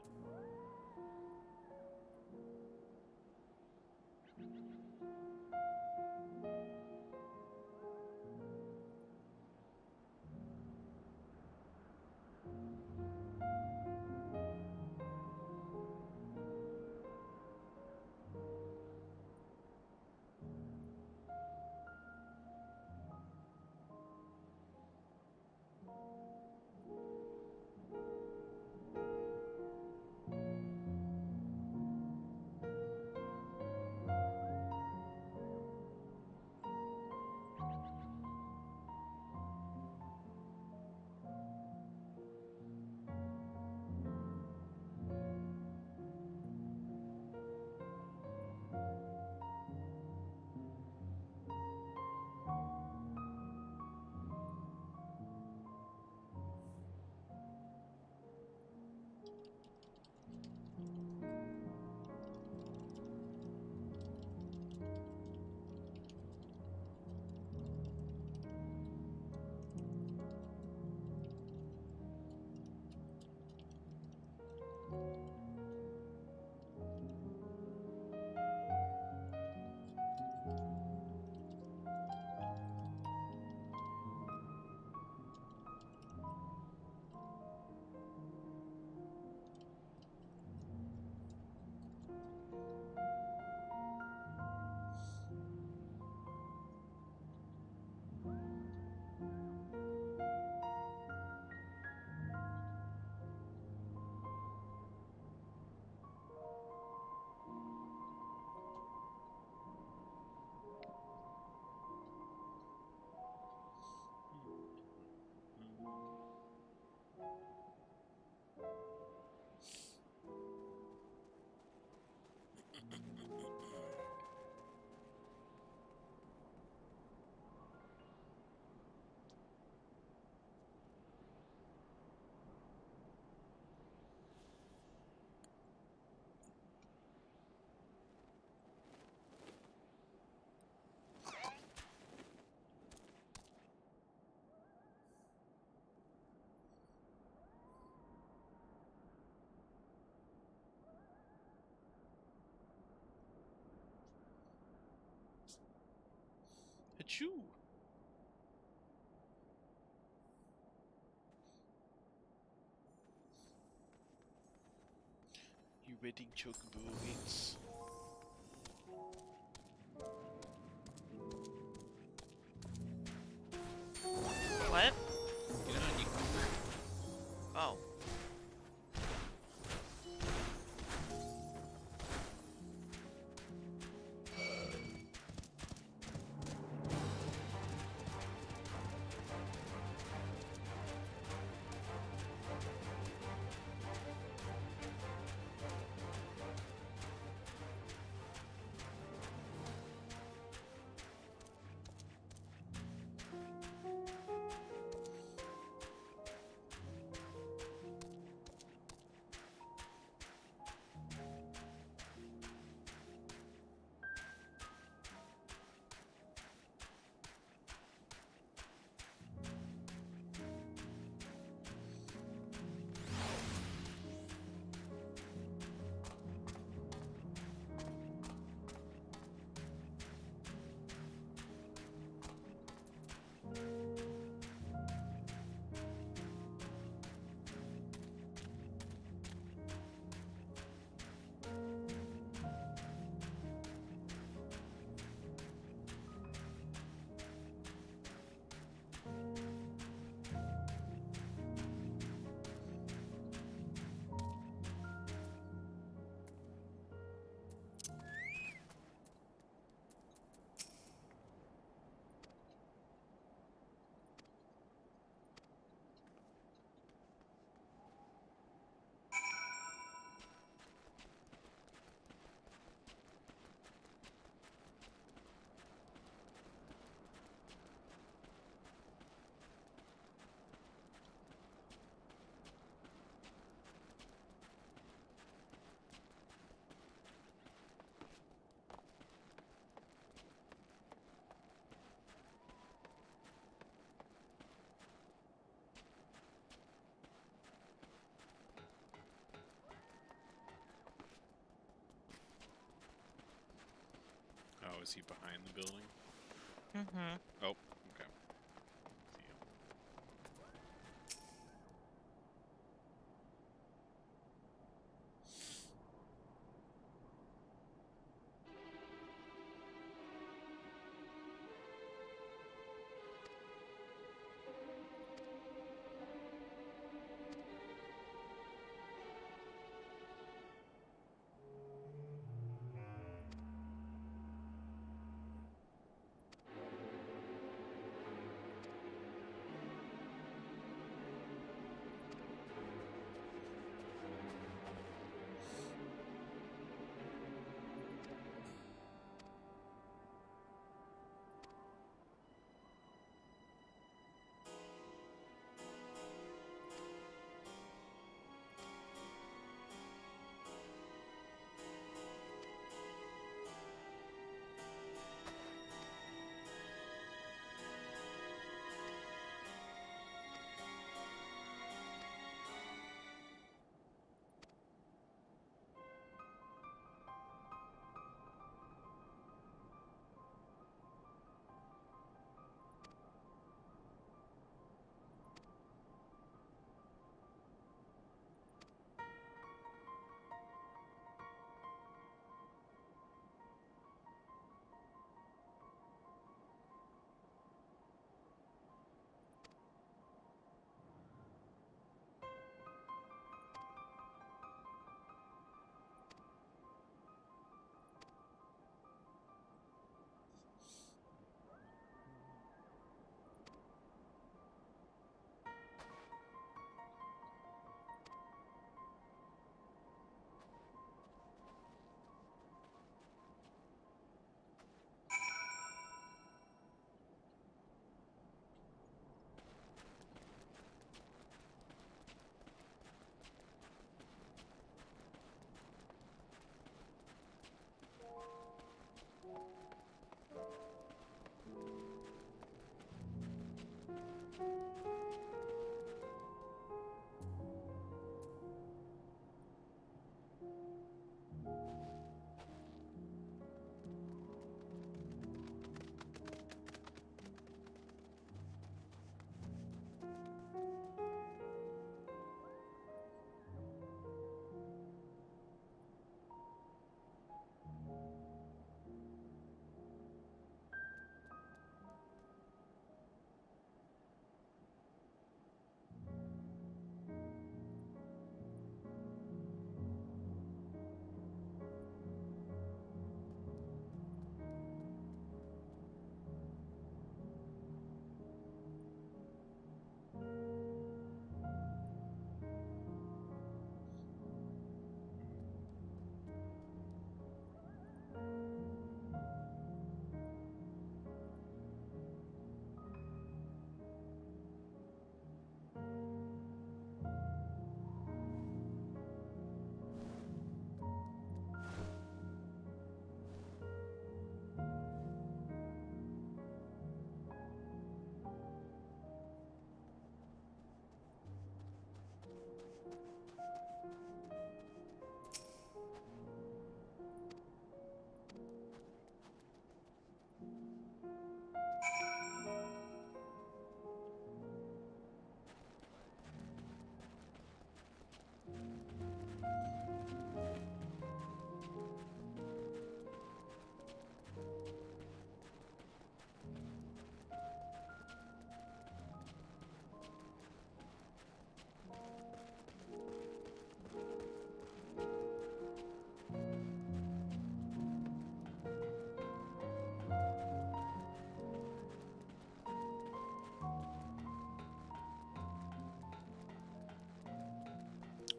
Achoo! You wedding chocobo hits. What? Get on, you goober. Oh. is he behind the building? Mm-hmm. Oh, okay. See him.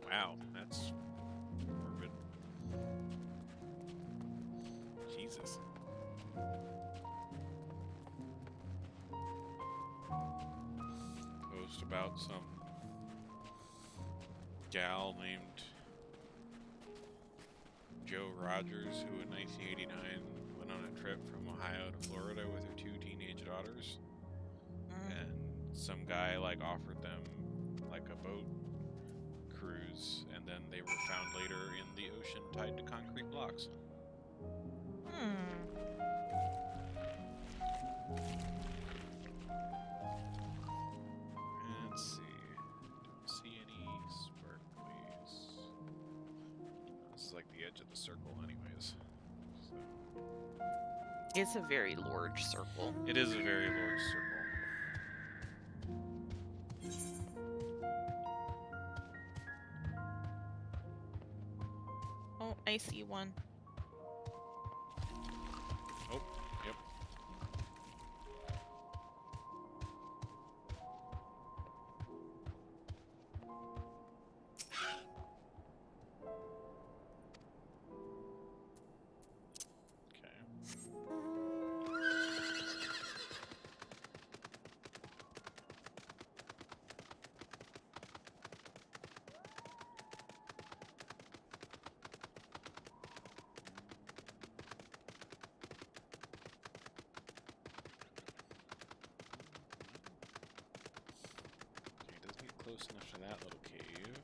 Wow, that's morbid. Jesus. Post about some gal named Joe Rogers, who in 1989 went on a trip from Ohio to Florida with her 2 teenage daughters. And some guy like offered them like a boat cruise, and then they were found later in the ocean tied to concrete blocks. is like the edge of the circle anyways. So. It's a very large circle. It is a very large circle. Oh, I see one. Oh, yep. Close enough to that little cave.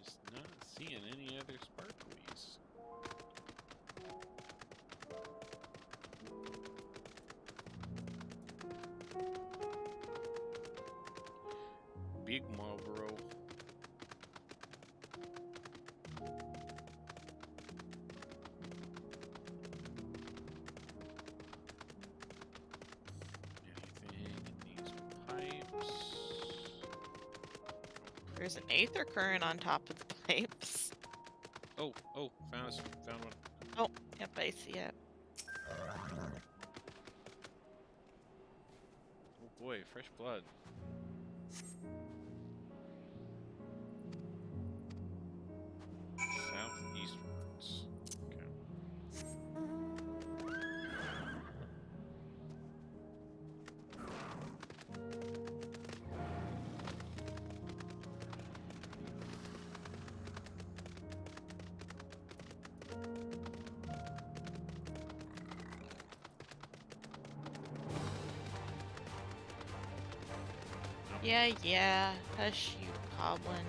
Just not seeing any other sparklies. Big Marlboro. Anything in these pipes? There's an aether current on top of the pipes. Oh, found one. Oh, yep, I see it. Oh boy, fresh blood. Southeastwards. Okay. Yeah, hush you, goblin.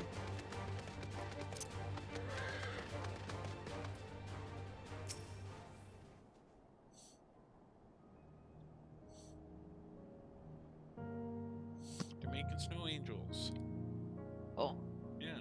They're making snow angels. Oh. Yeah.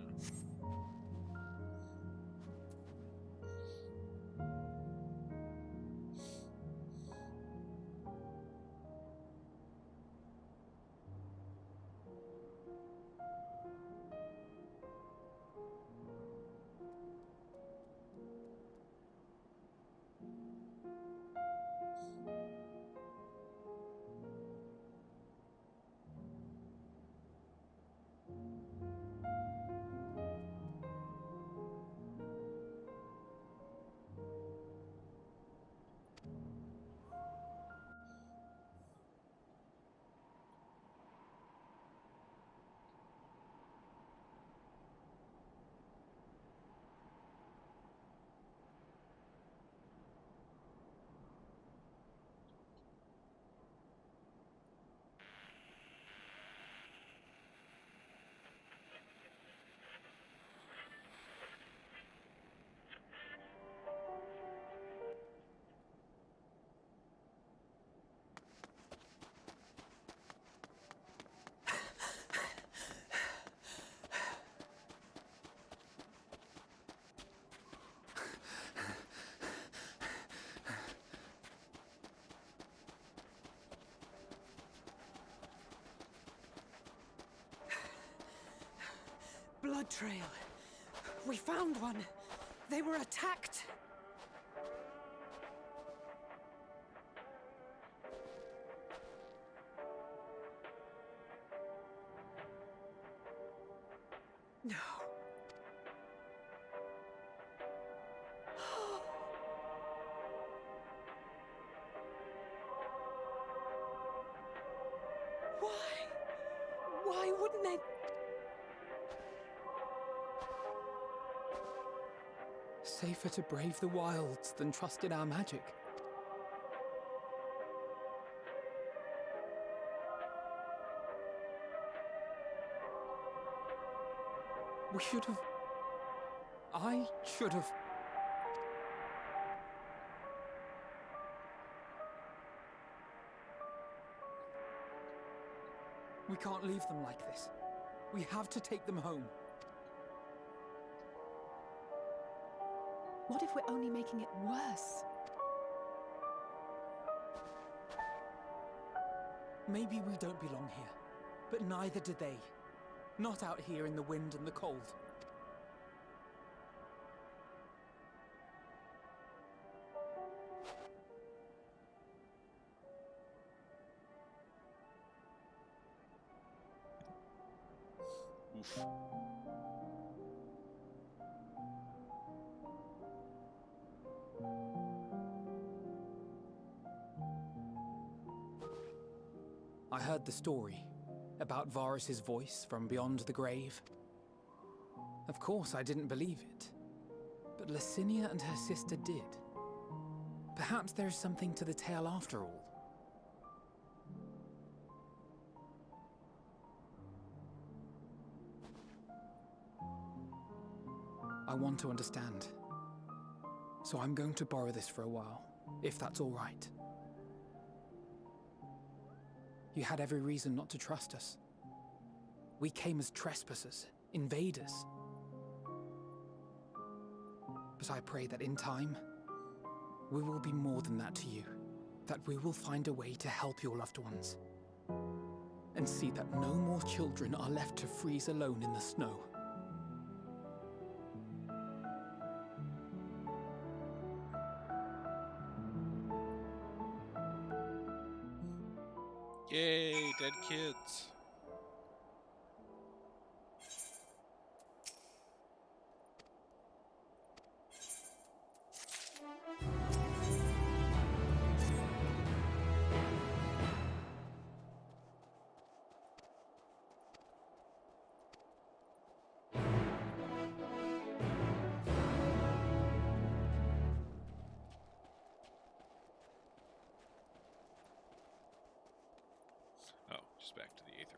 Blood trail. We found one. They were attacked. No. Why wouldn't they? Safer to brave the wilds than trust in our magic. We should have I should have... We can't leave them like this. We have to take them home. What if we're only making it worse? Maybe we don't belong here, but neither do they. Not out here in the wind and the cold. Oof. I heard the story about Varus's voice from beyond the grave. Of course, I didn't believe it, but Licinia and her sister did. Perhaps there is something to the tale after all. I want to understand, so I'm going to borrow this for a while, if that's all right. You had every reason not to trust us. We came as trespassers, invaders. But I pray that in time, we will be more than that to you. That we will find a way to help your loved ones. And see that no more children are left to freeze alone in the snow. Yay, dead kids. Oh, just back to the Aetherite.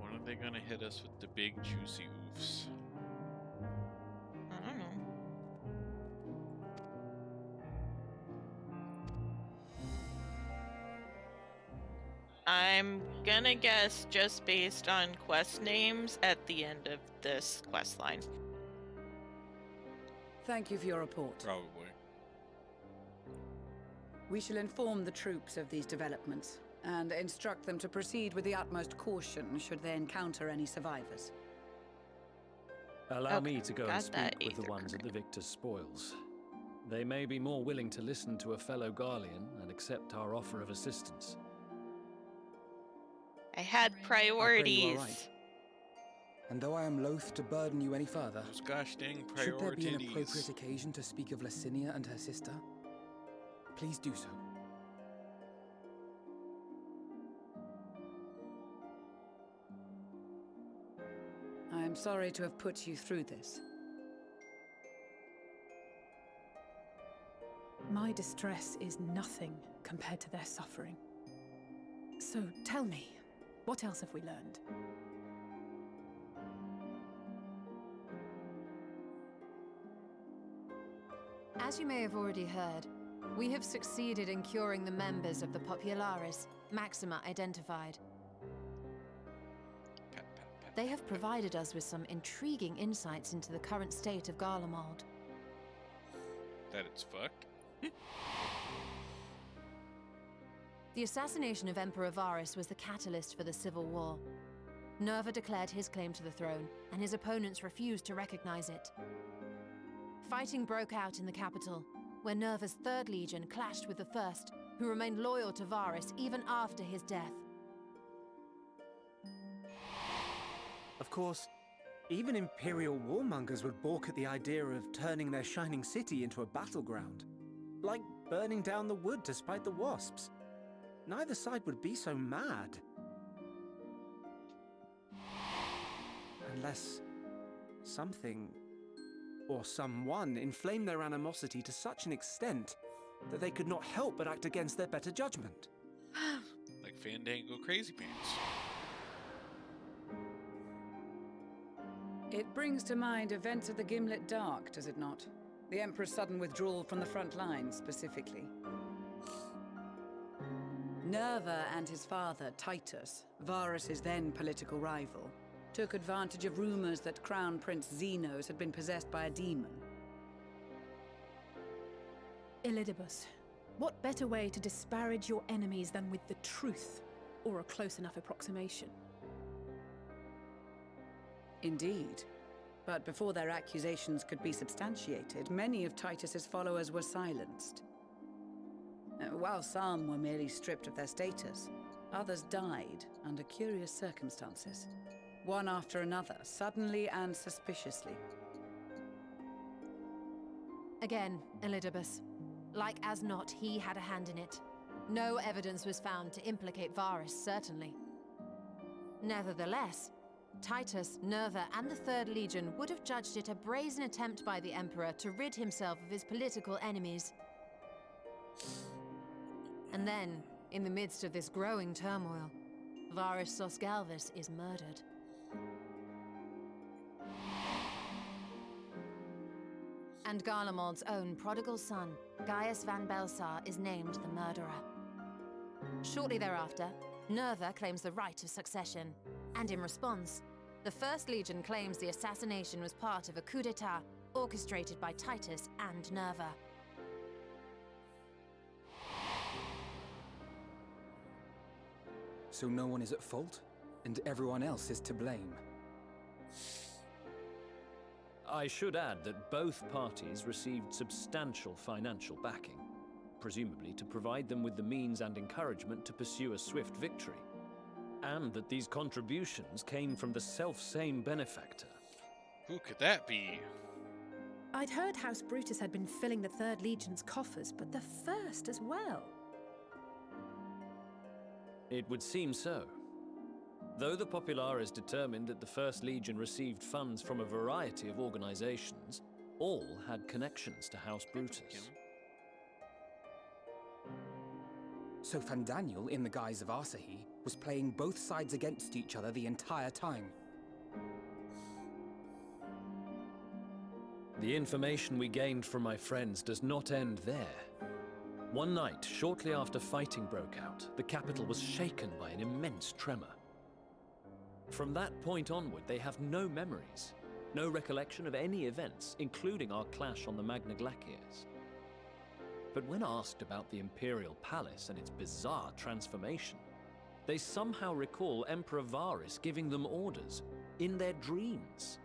When are they gonna hit us with the big juicy oofs? I don't know. I'm gonna guess just based on quest names at the end of this quest line. Thank you for your report. Probably. We shall inform the troops of these developments and instruct them to proceed with the utmost caution should they encounter any survivors. Allow me to go and speak with the ones at the victor's spoils. They may be more willing to listen to a fellow Garlean and accept our offer of assistance. I had priorities. I pray you are right. And though I am loath to burden you any further, those gosh dang should there be an priorities. appropriate occasion to speak of Licinia and her sister, please do so. I am sorry to have put you through this. My distress is nothing compared to their suffering. So tell me, what else have we learned? As you may have already heard, we have succeeded in curing the members of the Popularis, Maxima identified. They have provided us with some intriguing insights into the current state of Garlemald. That it's fucked? The assassination of Emperor Varus was the catalyst for the civil war. Nerva declared his claim to the throne, and his opponents refused to recognize it. Fighting broke out in the capital, where Nerva's 3rd Legion clashed with the 1st, who remained loyal to Varys even after his death. Of course, even Imperial warmongers would balk at the idea of turning their shining city into a battleground. Like burning down the wood to spite the wasps. Neither side would be so mad. Unless something or someone inflamed their animosity to such an extent that they could not help but act against their better judgment. Like Fandango Crazy Pants. It brings to mind events of the Gimlet Dark, does it not? The Emperor's sudden withdrawal from the front lines, specifically. Nerva and his father, Titus, Varys' then political rival, took advantage of rumors that Crown Prince Xenos had been possessed by a demon. Elidibus, what better way to disparage your enemies than with the truth, or a close enough approximation? Indeed. But before their accusations could be substantiated, many of Titus's followers were silenced. While some were merely stripped of their status, others died under curious circumstances. One after another, suddenly and suspiciously. Again, Elidibus. Like as not, he had a hand in it. No evidence was found to implicate Varys, certainly. Nevertheless, Titus, Nerva, and the Third Legion would have judged it a brazen attempt by the Emperor to rid himself of his political enemies. And then, in the midst of this growing turmoil, Varys Sosgalvis is murdered. And Garlemald's own prodigal son, Gaius van Belsar, is named the murderer. Shortly thereafter, Nerva claims the right of succession, and in response, the First Legion claims the assassination was part of a coup d'etat orchestrated by Titus and Nerva. So no one is at fault, and everyone else is to blame. I should add that both parties received substantial financial backing, presumably to provide them with the means and encouragement to pursue a swift victory. And that these contributions came from the self-same benefactor. Who could that be? I'd heard House Brutus had been filling the Third Legion's coffers, but the First as well. It would seem so. Though the Populares determined that the First Legion received funds from a variety of organizations, all had connections to House Brutus. So Fandaniel, in the guise of Asahi, was playing both sides against each other the entire time. The information we gained from my friends does not end there. One night, shortly after fighting broke out, the capital was shaken by an immense tremor. From that point onward, they have no memories, no recollection of any events, including our clash on the Magna Glaciers. But when asked about the Imperial Palace and its bizarre transformation, they somehow recall Emperor Varys giving them orders in their dreams.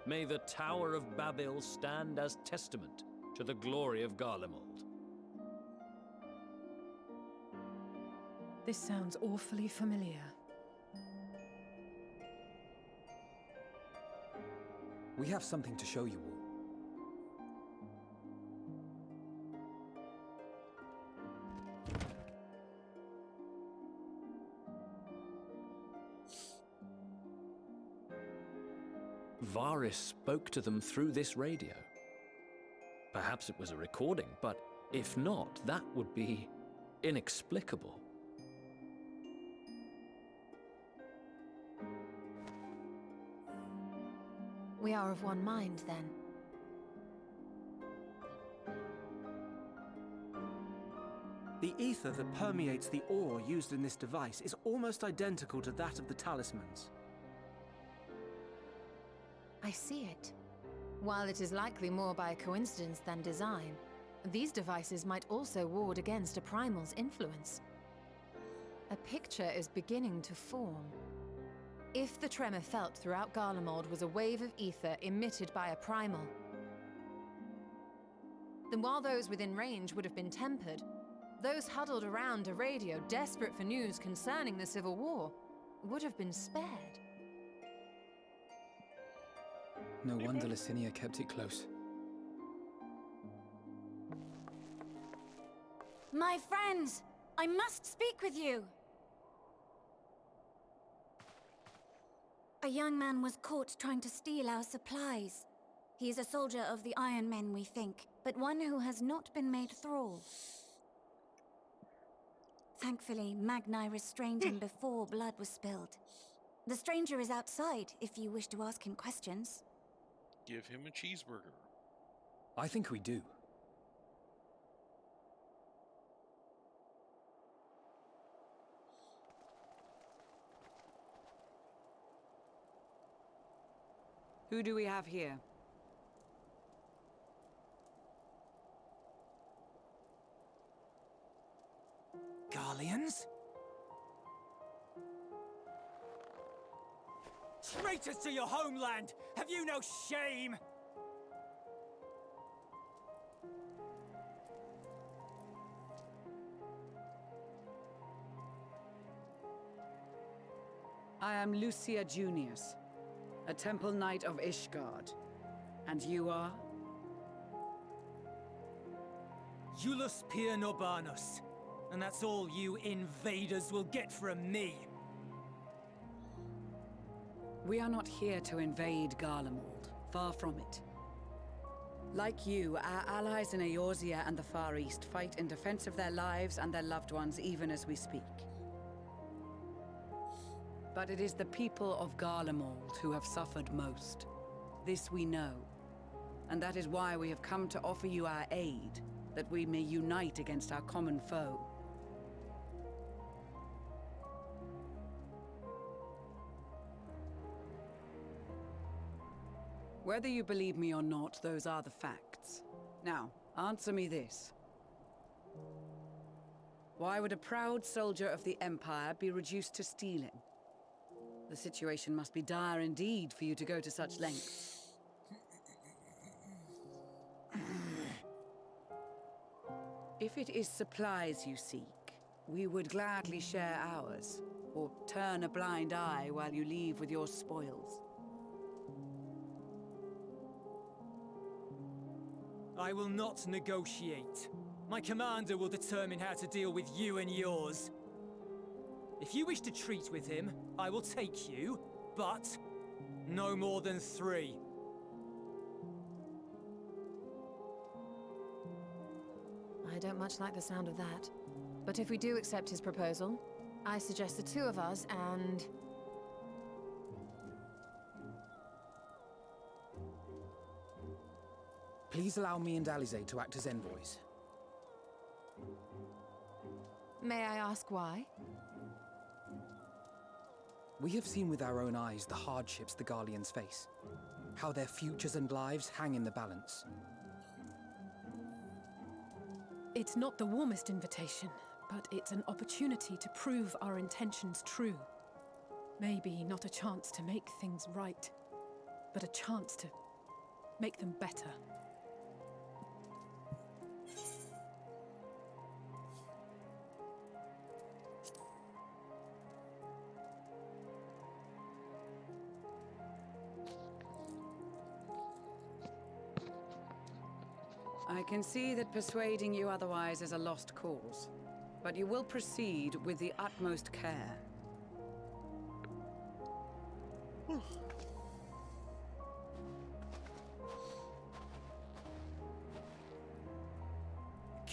May the Tower of Babil stand as testament to the glory of Garlemald. This sounds awfully familiar. We have something to show you all. Varys spoke to them through this radio. Perhaps it was a recording, but if not, that would be inexplicable. We are of one mind, then. The ether that permeates the ore used in this device is almost identical to that of the talismans. I see it. While it is likely more by coincidence than design, these devices might also ward against a primal's influence. A picture is beginning to form. If the tremor felt throughout Garlemald was a wave of ether emitted by a primal, then while those within range would have been tempered, those huddled around a radio desperate for news concerning the Civil War would have been spared. No wonder Licinia kept it close. My friends, I must speak with you. A young man was caught trying to steal our supplies. He is a soldier of the Iron Men, we think, but one who has not been made thrall. Thankfully, Magni restrained him before blood was spilled. The stranger is outside, if you wish to ask him questions. Give him a cheeseburger. I think we do. Who do we have here? Garleans? Traitors to your homeland! Have you no shame? I am Lucia Junius, a Temple Knight of Ishgard. And you are? Iulus Pier Norbanus. And that's all you invaders will get from me. We are not here to invade Garlemald. Far from it. Like you, our allies in Eorzea and the Far East fight in defense of their lives and their loved ones even as we speak. But it is the people of Garlemald who have suffered most. This we know. And that is why we have come to offer you our aid, that we may unite against our common foe. Whether you believe me or not, those are the facts. Now, answer me this. Why would a proud soldier of the Empire be reduced to stealing? The situation must be dire indeed for you to go to such lengths. If it is supplies you seek, we would gladly share ours, or turn a blind eye while you leave with your spoils. I will not negotiate. My commander will determine how to deal with you and yours. If you wish to treat with him, I will take you, but no more than 3. I don't much like the sound of that. But if we do accept his proposal, I suggest the 2 of us and... Please allow me and Alize to act as envoys. May I ask why? We have seen with our own eyes the hardships the Garleans face. How their futures and lives hang in the balance. It's not the warmest invitation, but it's an opportunity to prove our intentions true. Maybe not a chance to make things right, but a chance to make them better. I can see that persuading you otherwise is a lost cause, but you will proceed with the utmost care. A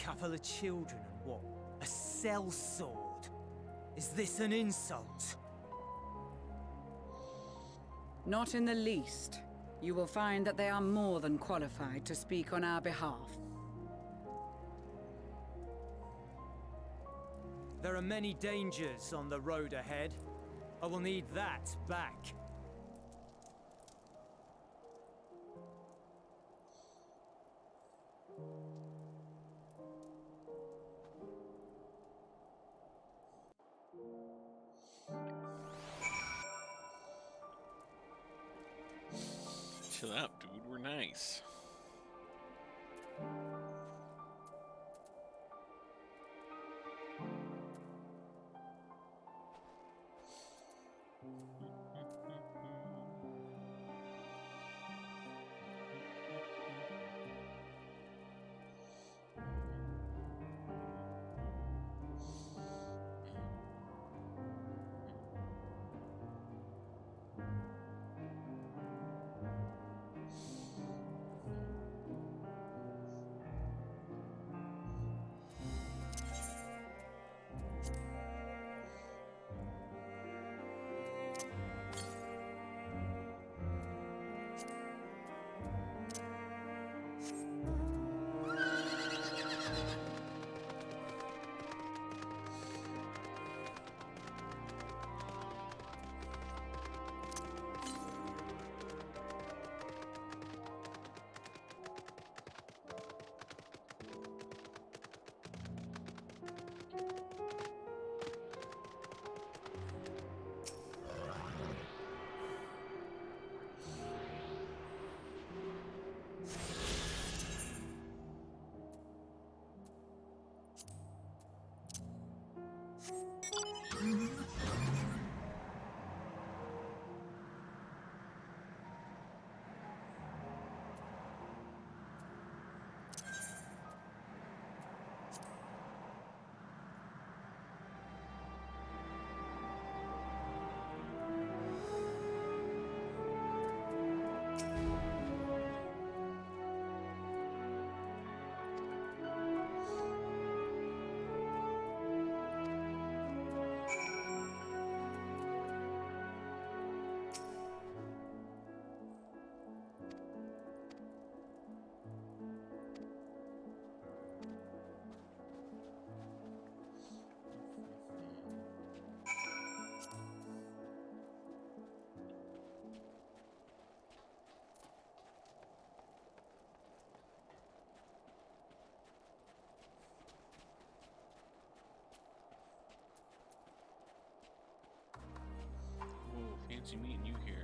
couple of children and what? A sellsword? Is this an insult? Not in the least. You will find that they are more than qualified to speak on our behalf. There are many dangers on the road ahead. I will need that back. Chill out, dude. We're nice. fancy meeting you here.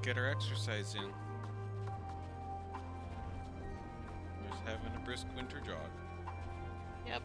Get our exercise in. Just having a brisk winter jog. Yep.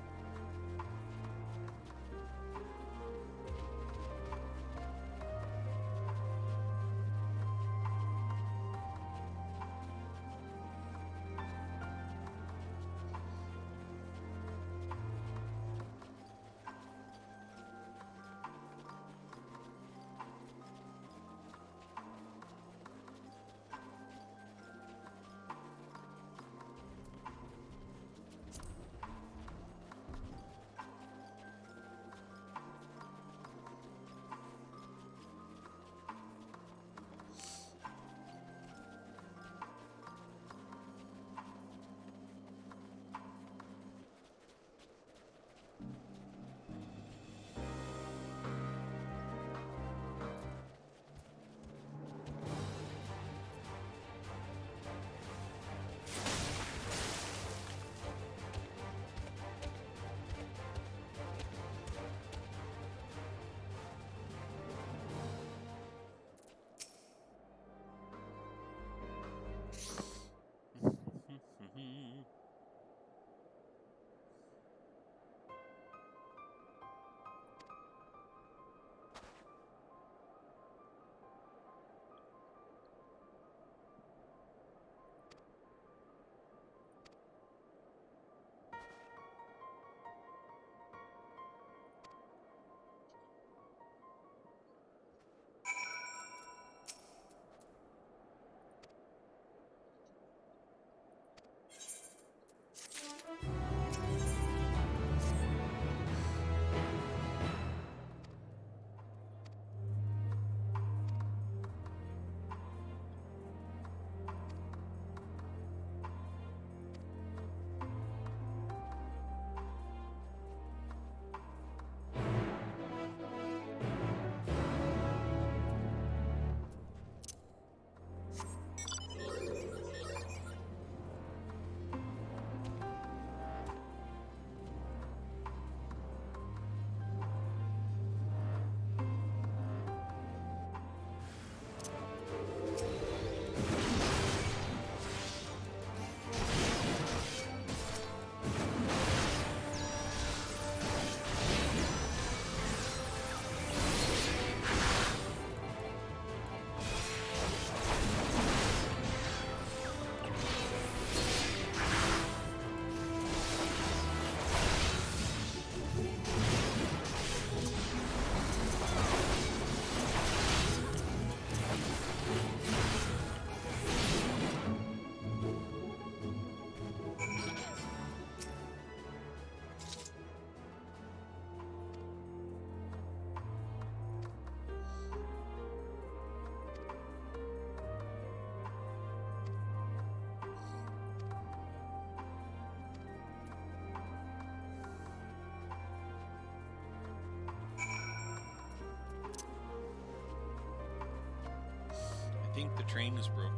I think the train is broken.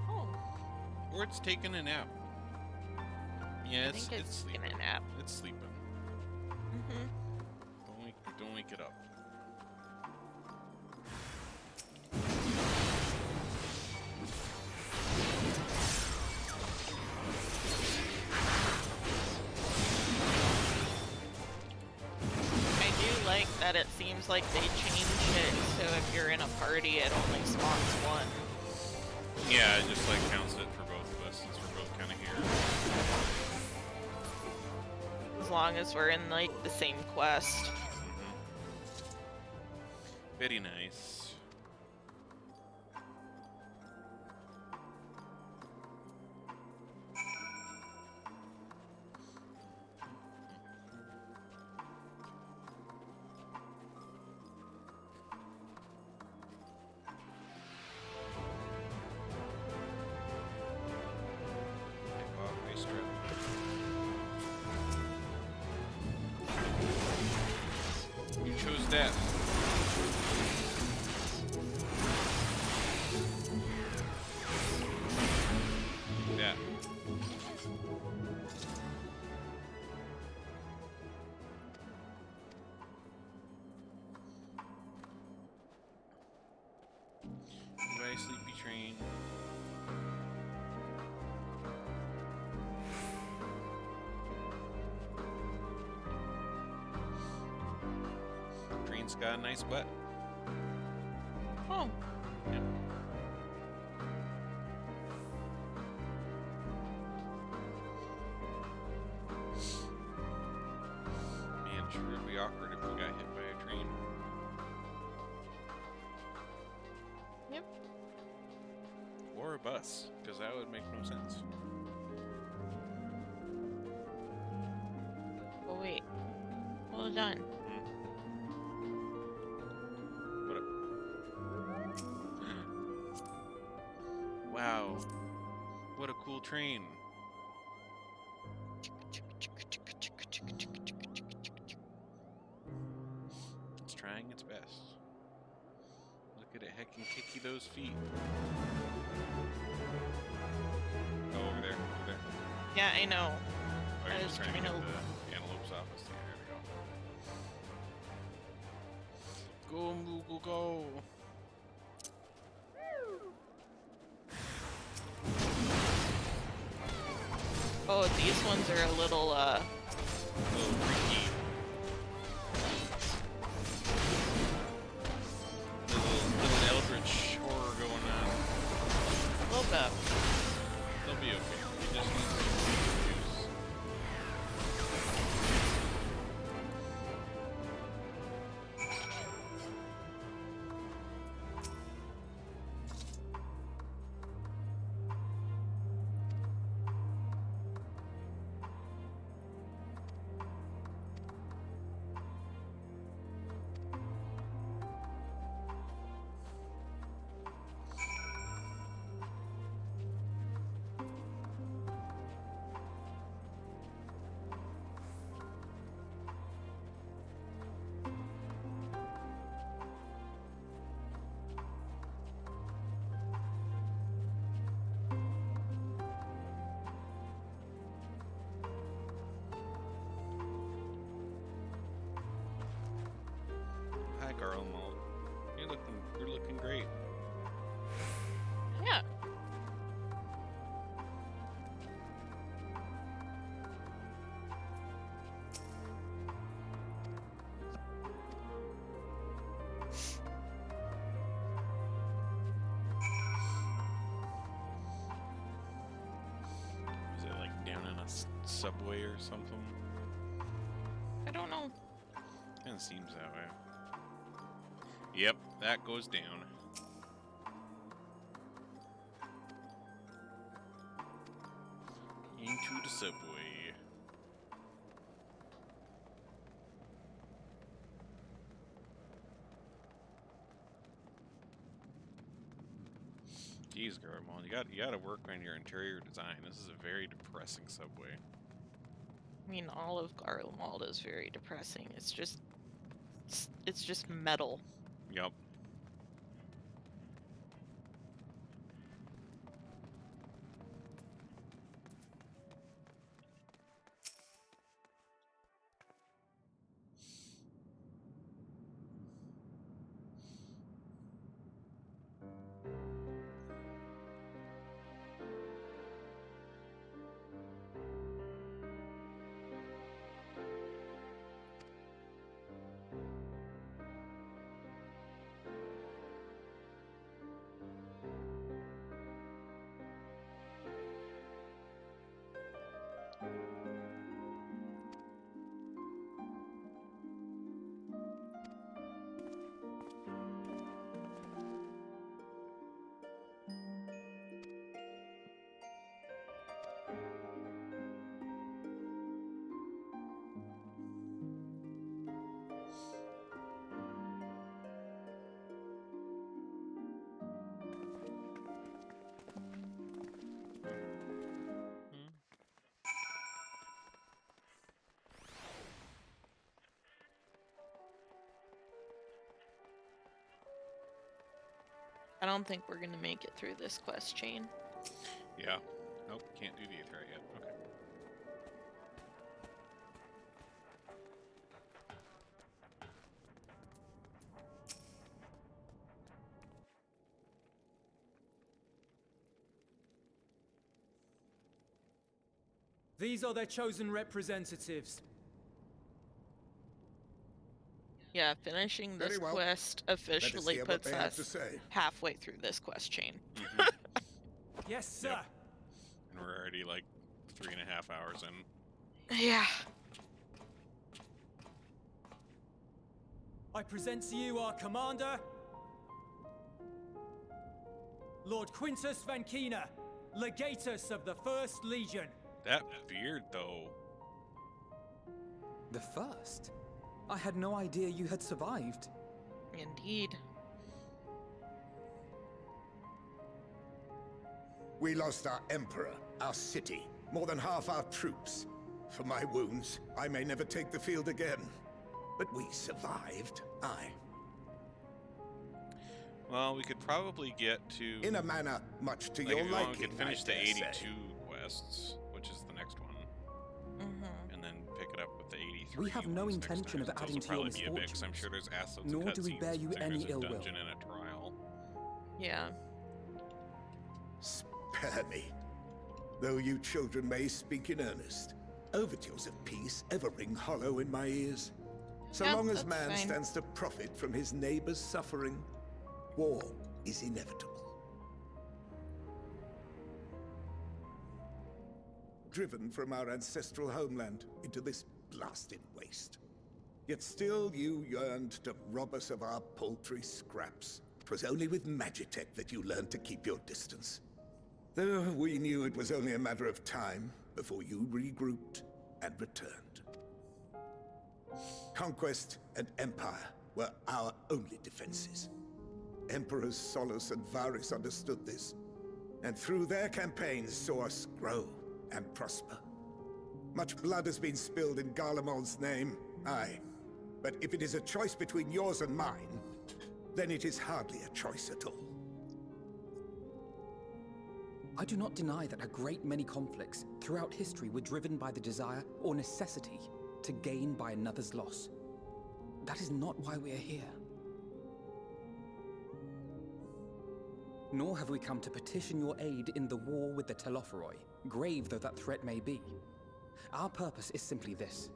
Oh. Or it's taking a nap. Yeah, I think it's sleeping. taking a nap. It's sleeping. Mm-hmm. Don't wake it up. That it seems like they changed it so if you're in a party it only spawns one. Yeah, it just like counts it for both of us since we're both kind of here. As long as we're in like the same quest. Very nice. chose death. Yeah. Goodbye, sleepy train. Train's got a nice butt. Oh. Yeah. Man, sure would be awkward if we got hit by a train. Yep. Or a bus, because that would make no sense. Oh wait. Well done. What up? Wow. What a cool train. It's trying its best. Look at it heckin' kicky those feet. Oh, over there, over there. Yeah, I know. Oh, you're I just was trying to trying get to. the antelope's office. Yeah, there we go. Go, Moogle, go! Oh, these ones are a little little freaky. Little eldritch horror going on. A little bit. They'll be okay. You just need some juice. Hi, Garlemald. You're looking great. Yeah. Is it like down in a subway or something? I don't know. Kinda seems that way. Yep, that goes down. Into the subway. Jeez, Garlemald, you gotta work on your interior design. This is a very depressing subway. I mean, all of Garlemald is very depressing. It's just metal. Yup. I don't think we're gonna make it through this quest chain. Yeah. Nope, can't do the Aetherite yet. Okay. These are their chosen representatives. Yeah, finishing this Very well. quest Let us officially hear what puts they have to us say. halfway through this quest chain. Yes, sir. Yep. And we're already like 3.5 hours in. Yeah. I present to you our commander, Lord Quintus Van Kina, Legatus of the First Legion. That beard, though. The first? I had no idea you had survived. Indeed. We lost our emperor, our city, more than half our troops. For my wounds, I may never take the field again. But we survived, aye. Well, we could probably get to... In a manner much to like, your if you want, liking, we could finish the I dare 82 say. quests, which is the next one. And then pick it up with the 83. We have no ones next intention time. of Those adding will to your probably be a bit, 'cause I'm misfortunes. sure there's assets Nor and do we bear cutscenes, you and any there's a ill will. dungeon and a trial. Yeah. Spare me. Though you children may speak in earnest, overtures of peace ever ring hollow in my ears. So Yeah, long as that's man fine. stands to profit from his neighbor's suffering, war is inevitable. Driven from our ancestral homeland into this blasted waste. Yet still you yearned to rob us of our paltry scraps. 'Twas only with Magitech that you learned to keep your distance. Though we knew it was only a matter of time before you regrouped and returned. Conquest and empire were our only defenses. Emperors Solus and Varys understood this, and through their campaigns saw us grow and prosper. Much blood has been spilled in Garlemald's name, aye. But if it is a choice between yours and mine, then it is hardly a choice at all. I do not deny that a great many conflicts throughout history were driven by the desire or necessity to gain by another's loss. That is not why we are here. Nor have we come to petition your aid in the war with the Telophoroi, grave though that threat may be. Our purpose is simply this.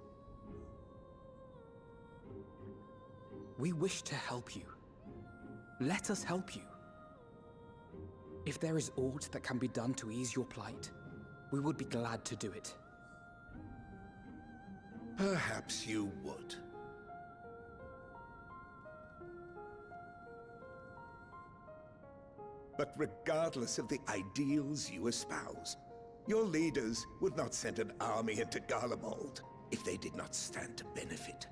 We wish to help you. Let us help you. If there is aught that can be done to ease your plight, we would be glad to do it. Perhaps you would. But regardless of the ideals you espouse, your leaders would not send an army into Garlemald if they did not stand to benefit.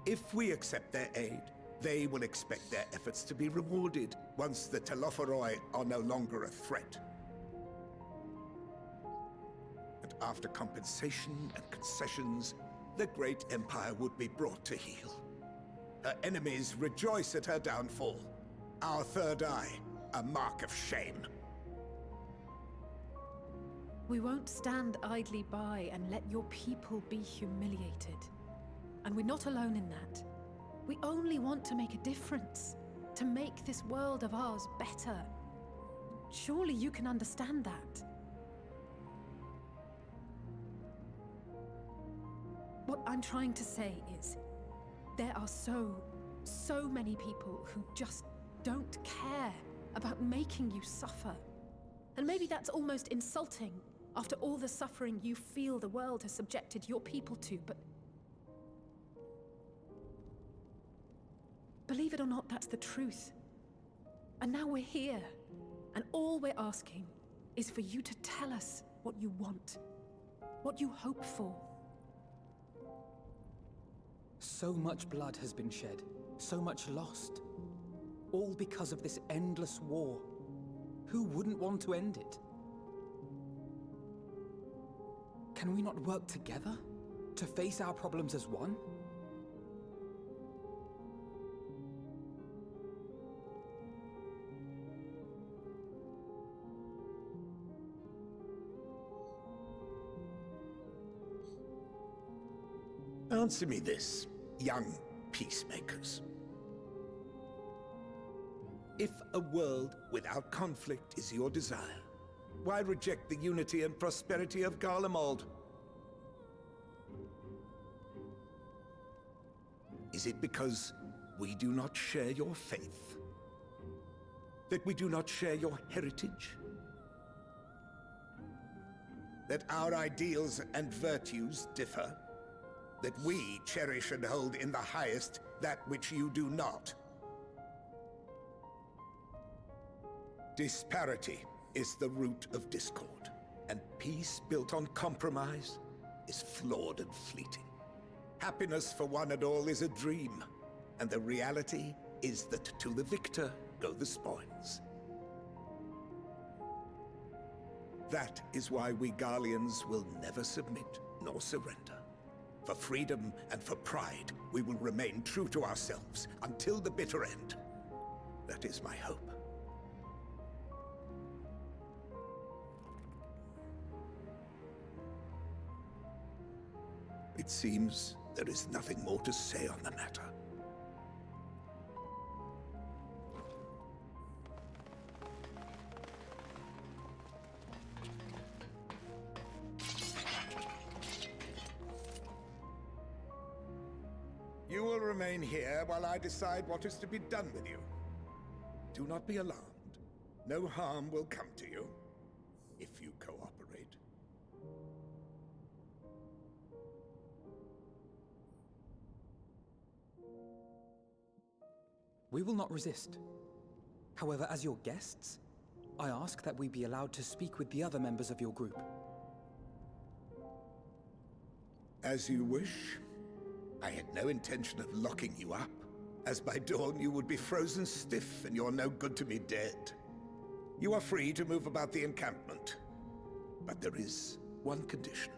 If we accept their aid, they will expect their efforts to be rewarded once the Telophoroi are no longer a threat. And after compensation and concessions, the great empire would be brought to heel. Her enemies rejoice at her downfall. Our third eye, a mark of shame. We won't stand idly by and let your people be humiliated. And we're not alone in that. We only want to make a difference, to make this world of ours better. Surely you can understand that. What I'm trying to say is, there are so many people who just don't care about making you suffer. And maybe that's almost insulting after all the suffering you feel the world has subjected your people to, but believe it or not, that's the truth. And now we're here, and all we're asking is for you to tell us what you want, what you hope for. So much blood has been shed, so much lost. All because of this endless war. Who wouldn't want to end it? Can we not work together to face our problems as one? Answer me this, young peacemakers. If a world without conflict is your desire, why reject the unity and prosperity of Garlemald? Is it because we do not share your faith? That we do not share your heritage? That our ideals and virtues differ? That we cherish and hold in the highest that which you do not? Disparity is the root of discord, and peace built on compromise is flawed and fleeting. Happiness for one and all is a dream, and the reality is that to the victor go the spoils. That is why we Garleans will never submit nor surrender. For freedom and for pride, we will remain true to ourselves until the bitter end. That is my hope. It seems there is nothing more to say on the matter. You will remain here while I decide what is to be done with you. Do not be alarmed. No harm will come to you if you cooperate. We will not resist. However, as your guests, I ask that we be allowed to speak with the other members of your group. As you wish. I had no intention of locking you up, as by dawn you would be frozen stiff and you're no good to me dead. You are free to move about the encampment, but there is one condition.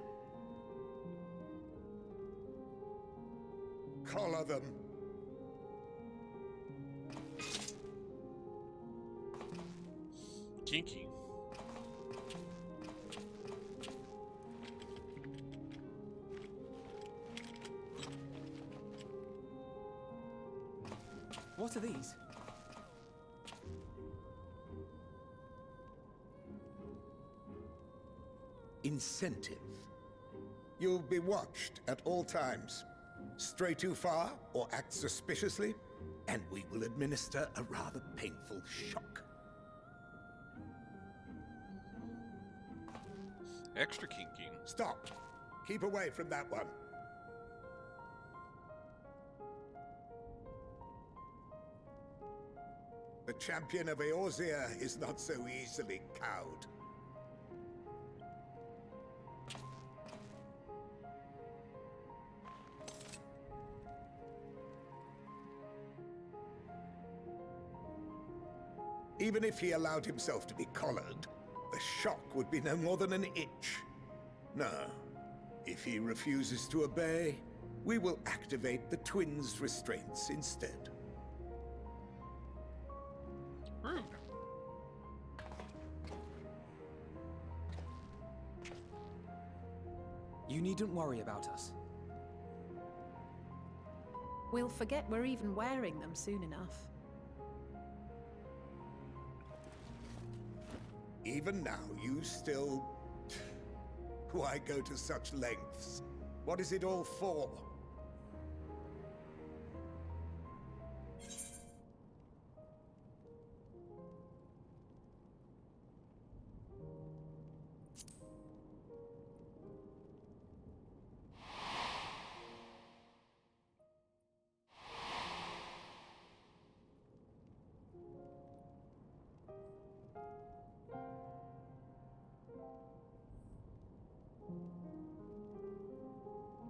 Collar them. Kinky. What are these? Incentive. You'll be watched at all times. Stray too far or act suspiciously, and we will administer a rather painful shock. Extra kinky. Stop! Keep away from that one. The champion of Eorzea is not so easily cowed. Even if he allowed himself to be collared, the shock would be no more than an itch. No. If he refuses to obey, we will activate the twins' restraints instead. Rude. You needn't worry about us. We'll forget we're even wearing them soon enough. Even now, you still... Why go to such lengths? What is it all for?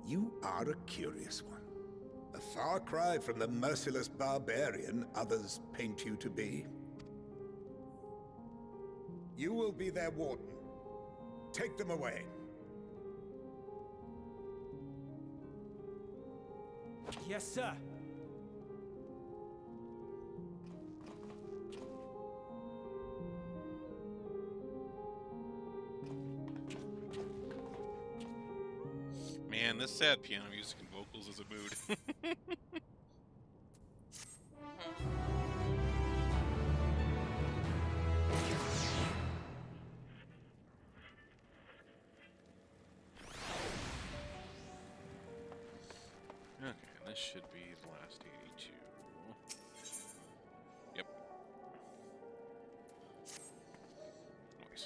You are a curious one. A far cry from the merciless barbarian others paint you to be. You will be their warden. Take them away. Yes, sir. Man, man, this sad piano music and vocals is a mood. Okay, this should be the last 82. Yep. Nice.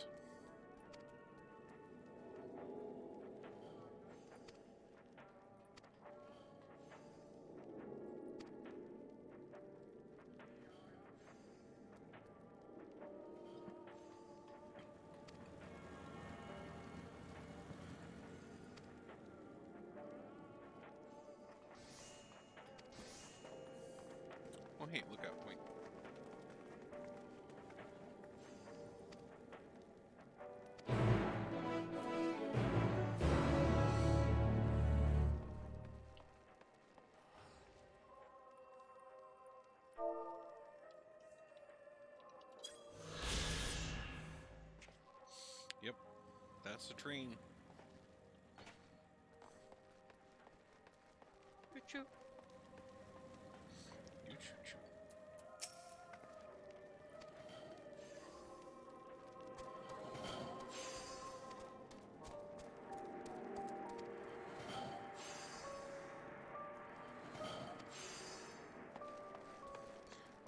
Oh, hey, look out, wait. Yep, that's the train. Choo-choo. You choo-choo.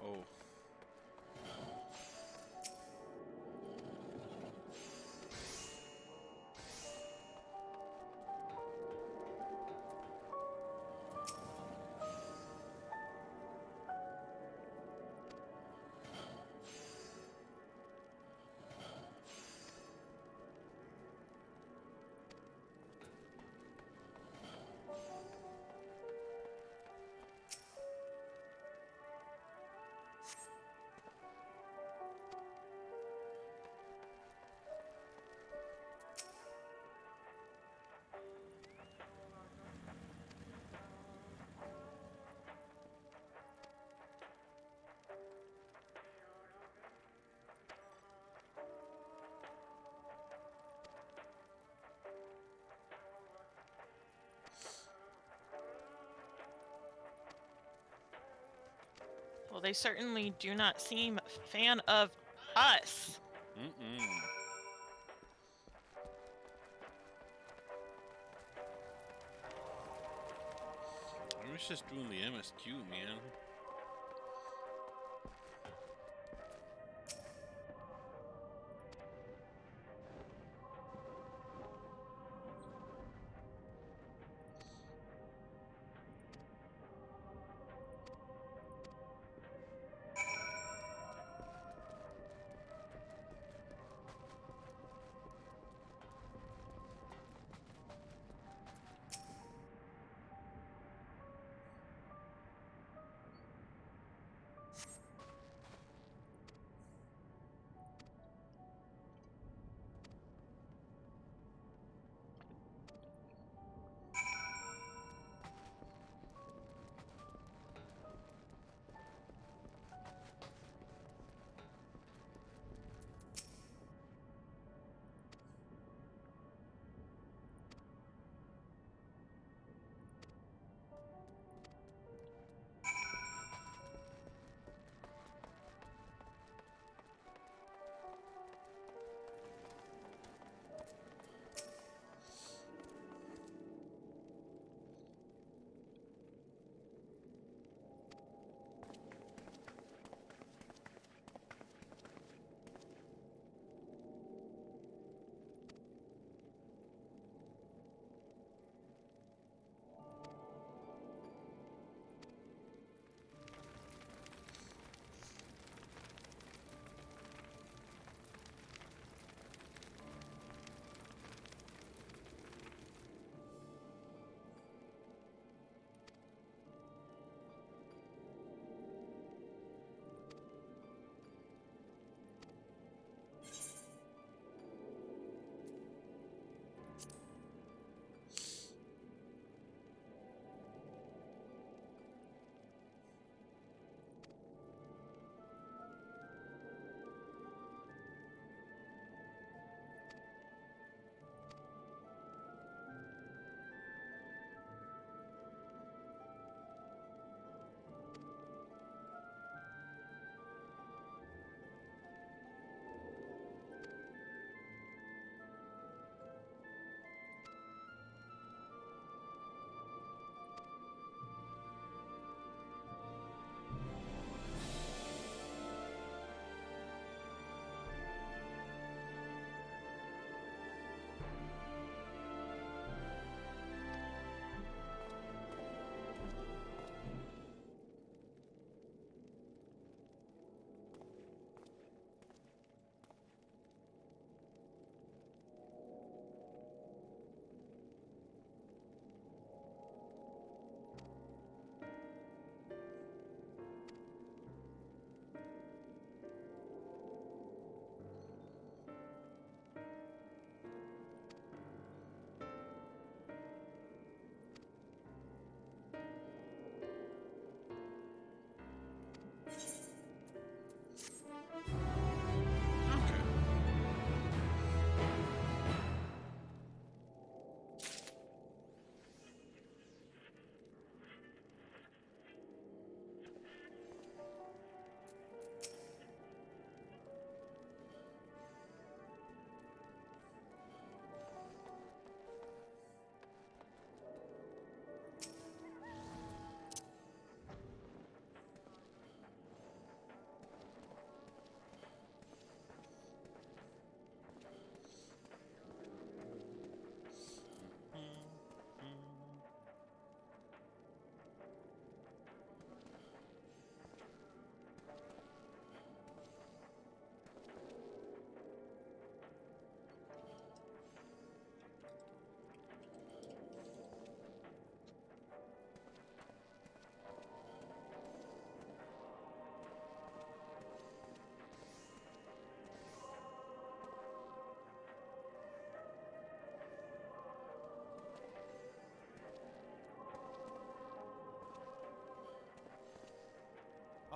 Oh. Well, they certainly do not seem a fan of us. Mm-mm. I was just doing the MSQ, man.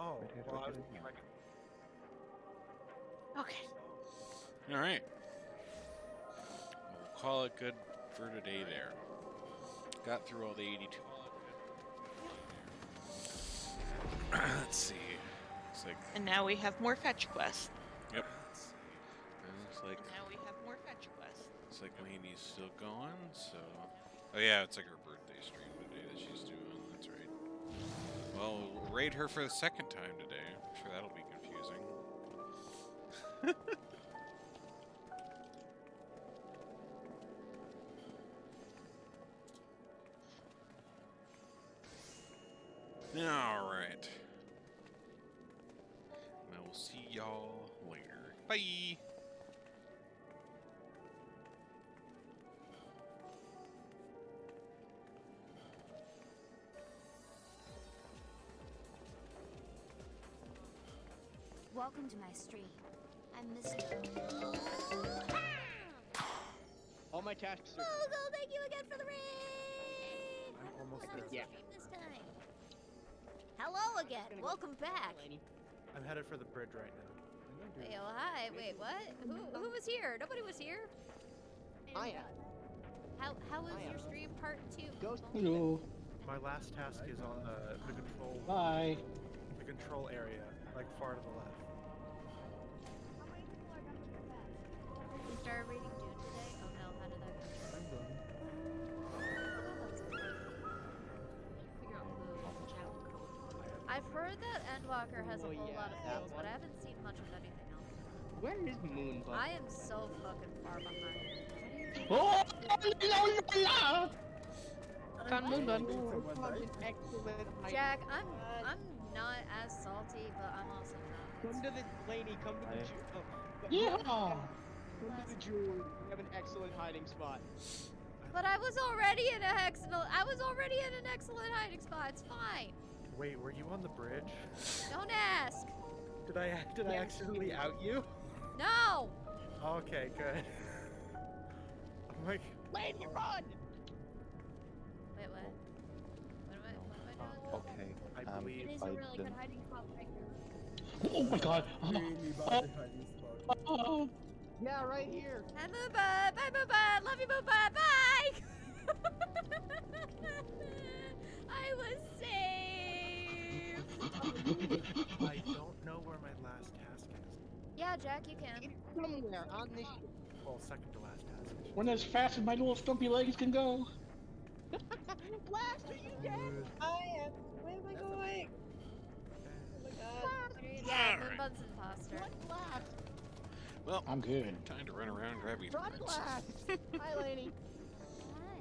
Oh, well, I was Okay. All right. We'll call it good for today there. Got through all the 82 on it. Let's see. Looks like. And now we have more fetch quests. Yep. Looks like. And now we have more fetch quests. Looks like Lainey's still going, so. Oh yeah, it's like her birthday stream today that she's doing. That's right. Well, we'll raid her for the second time today. I'm sure that'll be confusing. All right. I will see y'all later. Bye. Welcome to my stream. I'm Mr. All my tasks are... Google, thank you again for the raid! I'm almost there. Yeah. This time. Hello again. Welcome back. I'm headed for the bridge right now. Hey, oh, hi. Wait, what? Who was here? Nobody was here. I am. How was your stream part 2? Ghost. Hello. My last task is on the control. Bye. The control area, like far to the left. We started reading Dune today. Oh no, how did that go? I've heard that Endwalker has a whole lot of things, but I haven't seen much of anything else. Where is Moonbug? I am so fucking far behind. Oh, la. Found Moonbug. Jack, I'm not as salty, but I'm also not. Come to the Laney, come to the Yeah. Come to the jewelry. We have an excellent hiding spot. But I was already in an excellent hiding spot. It's fine. Wait, were you on the bridge? Don't ask. Did I accidentally out you? No. Okay, good. I'm like, Laney, run! Wait, what? What am I doing? Okay, I believe It is a really good hiding spot right here. Oh my god. Oh. Yeah, right here. Hi, Moonbud. Bye, Moonbud. Love you, Moonbud. Bye. I was saved. I don't know where my last task is. Yeah, Jack, you can. Somewhere on this. Well, second to last task. When as fast as my little stumpy legs can go. Blast, are you dead? I am. Where am I going? Oh my god. Yeah, Moonbud's imposter. Blast. Well, I'm good. Time to run around and grab these Run, birds. blast. Hi, Laney. Hi.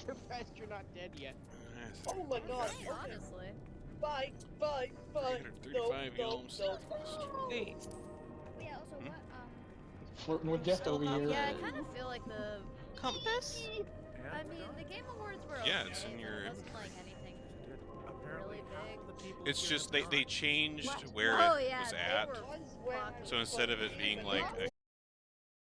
Surprised you're not dead yet. Oh my god. Hey, honestly. Bye, bye, bye. 335 Elms. Hey. Yeah, also what? Flirting with death over here. Yeah, I kind of feel like the compass. I mean, the Game Awards were Yeah, okay, it's in but your- it wasn't like anything really big. It's just they changed where Oh, it yeah, was they at. were So instead of it being like a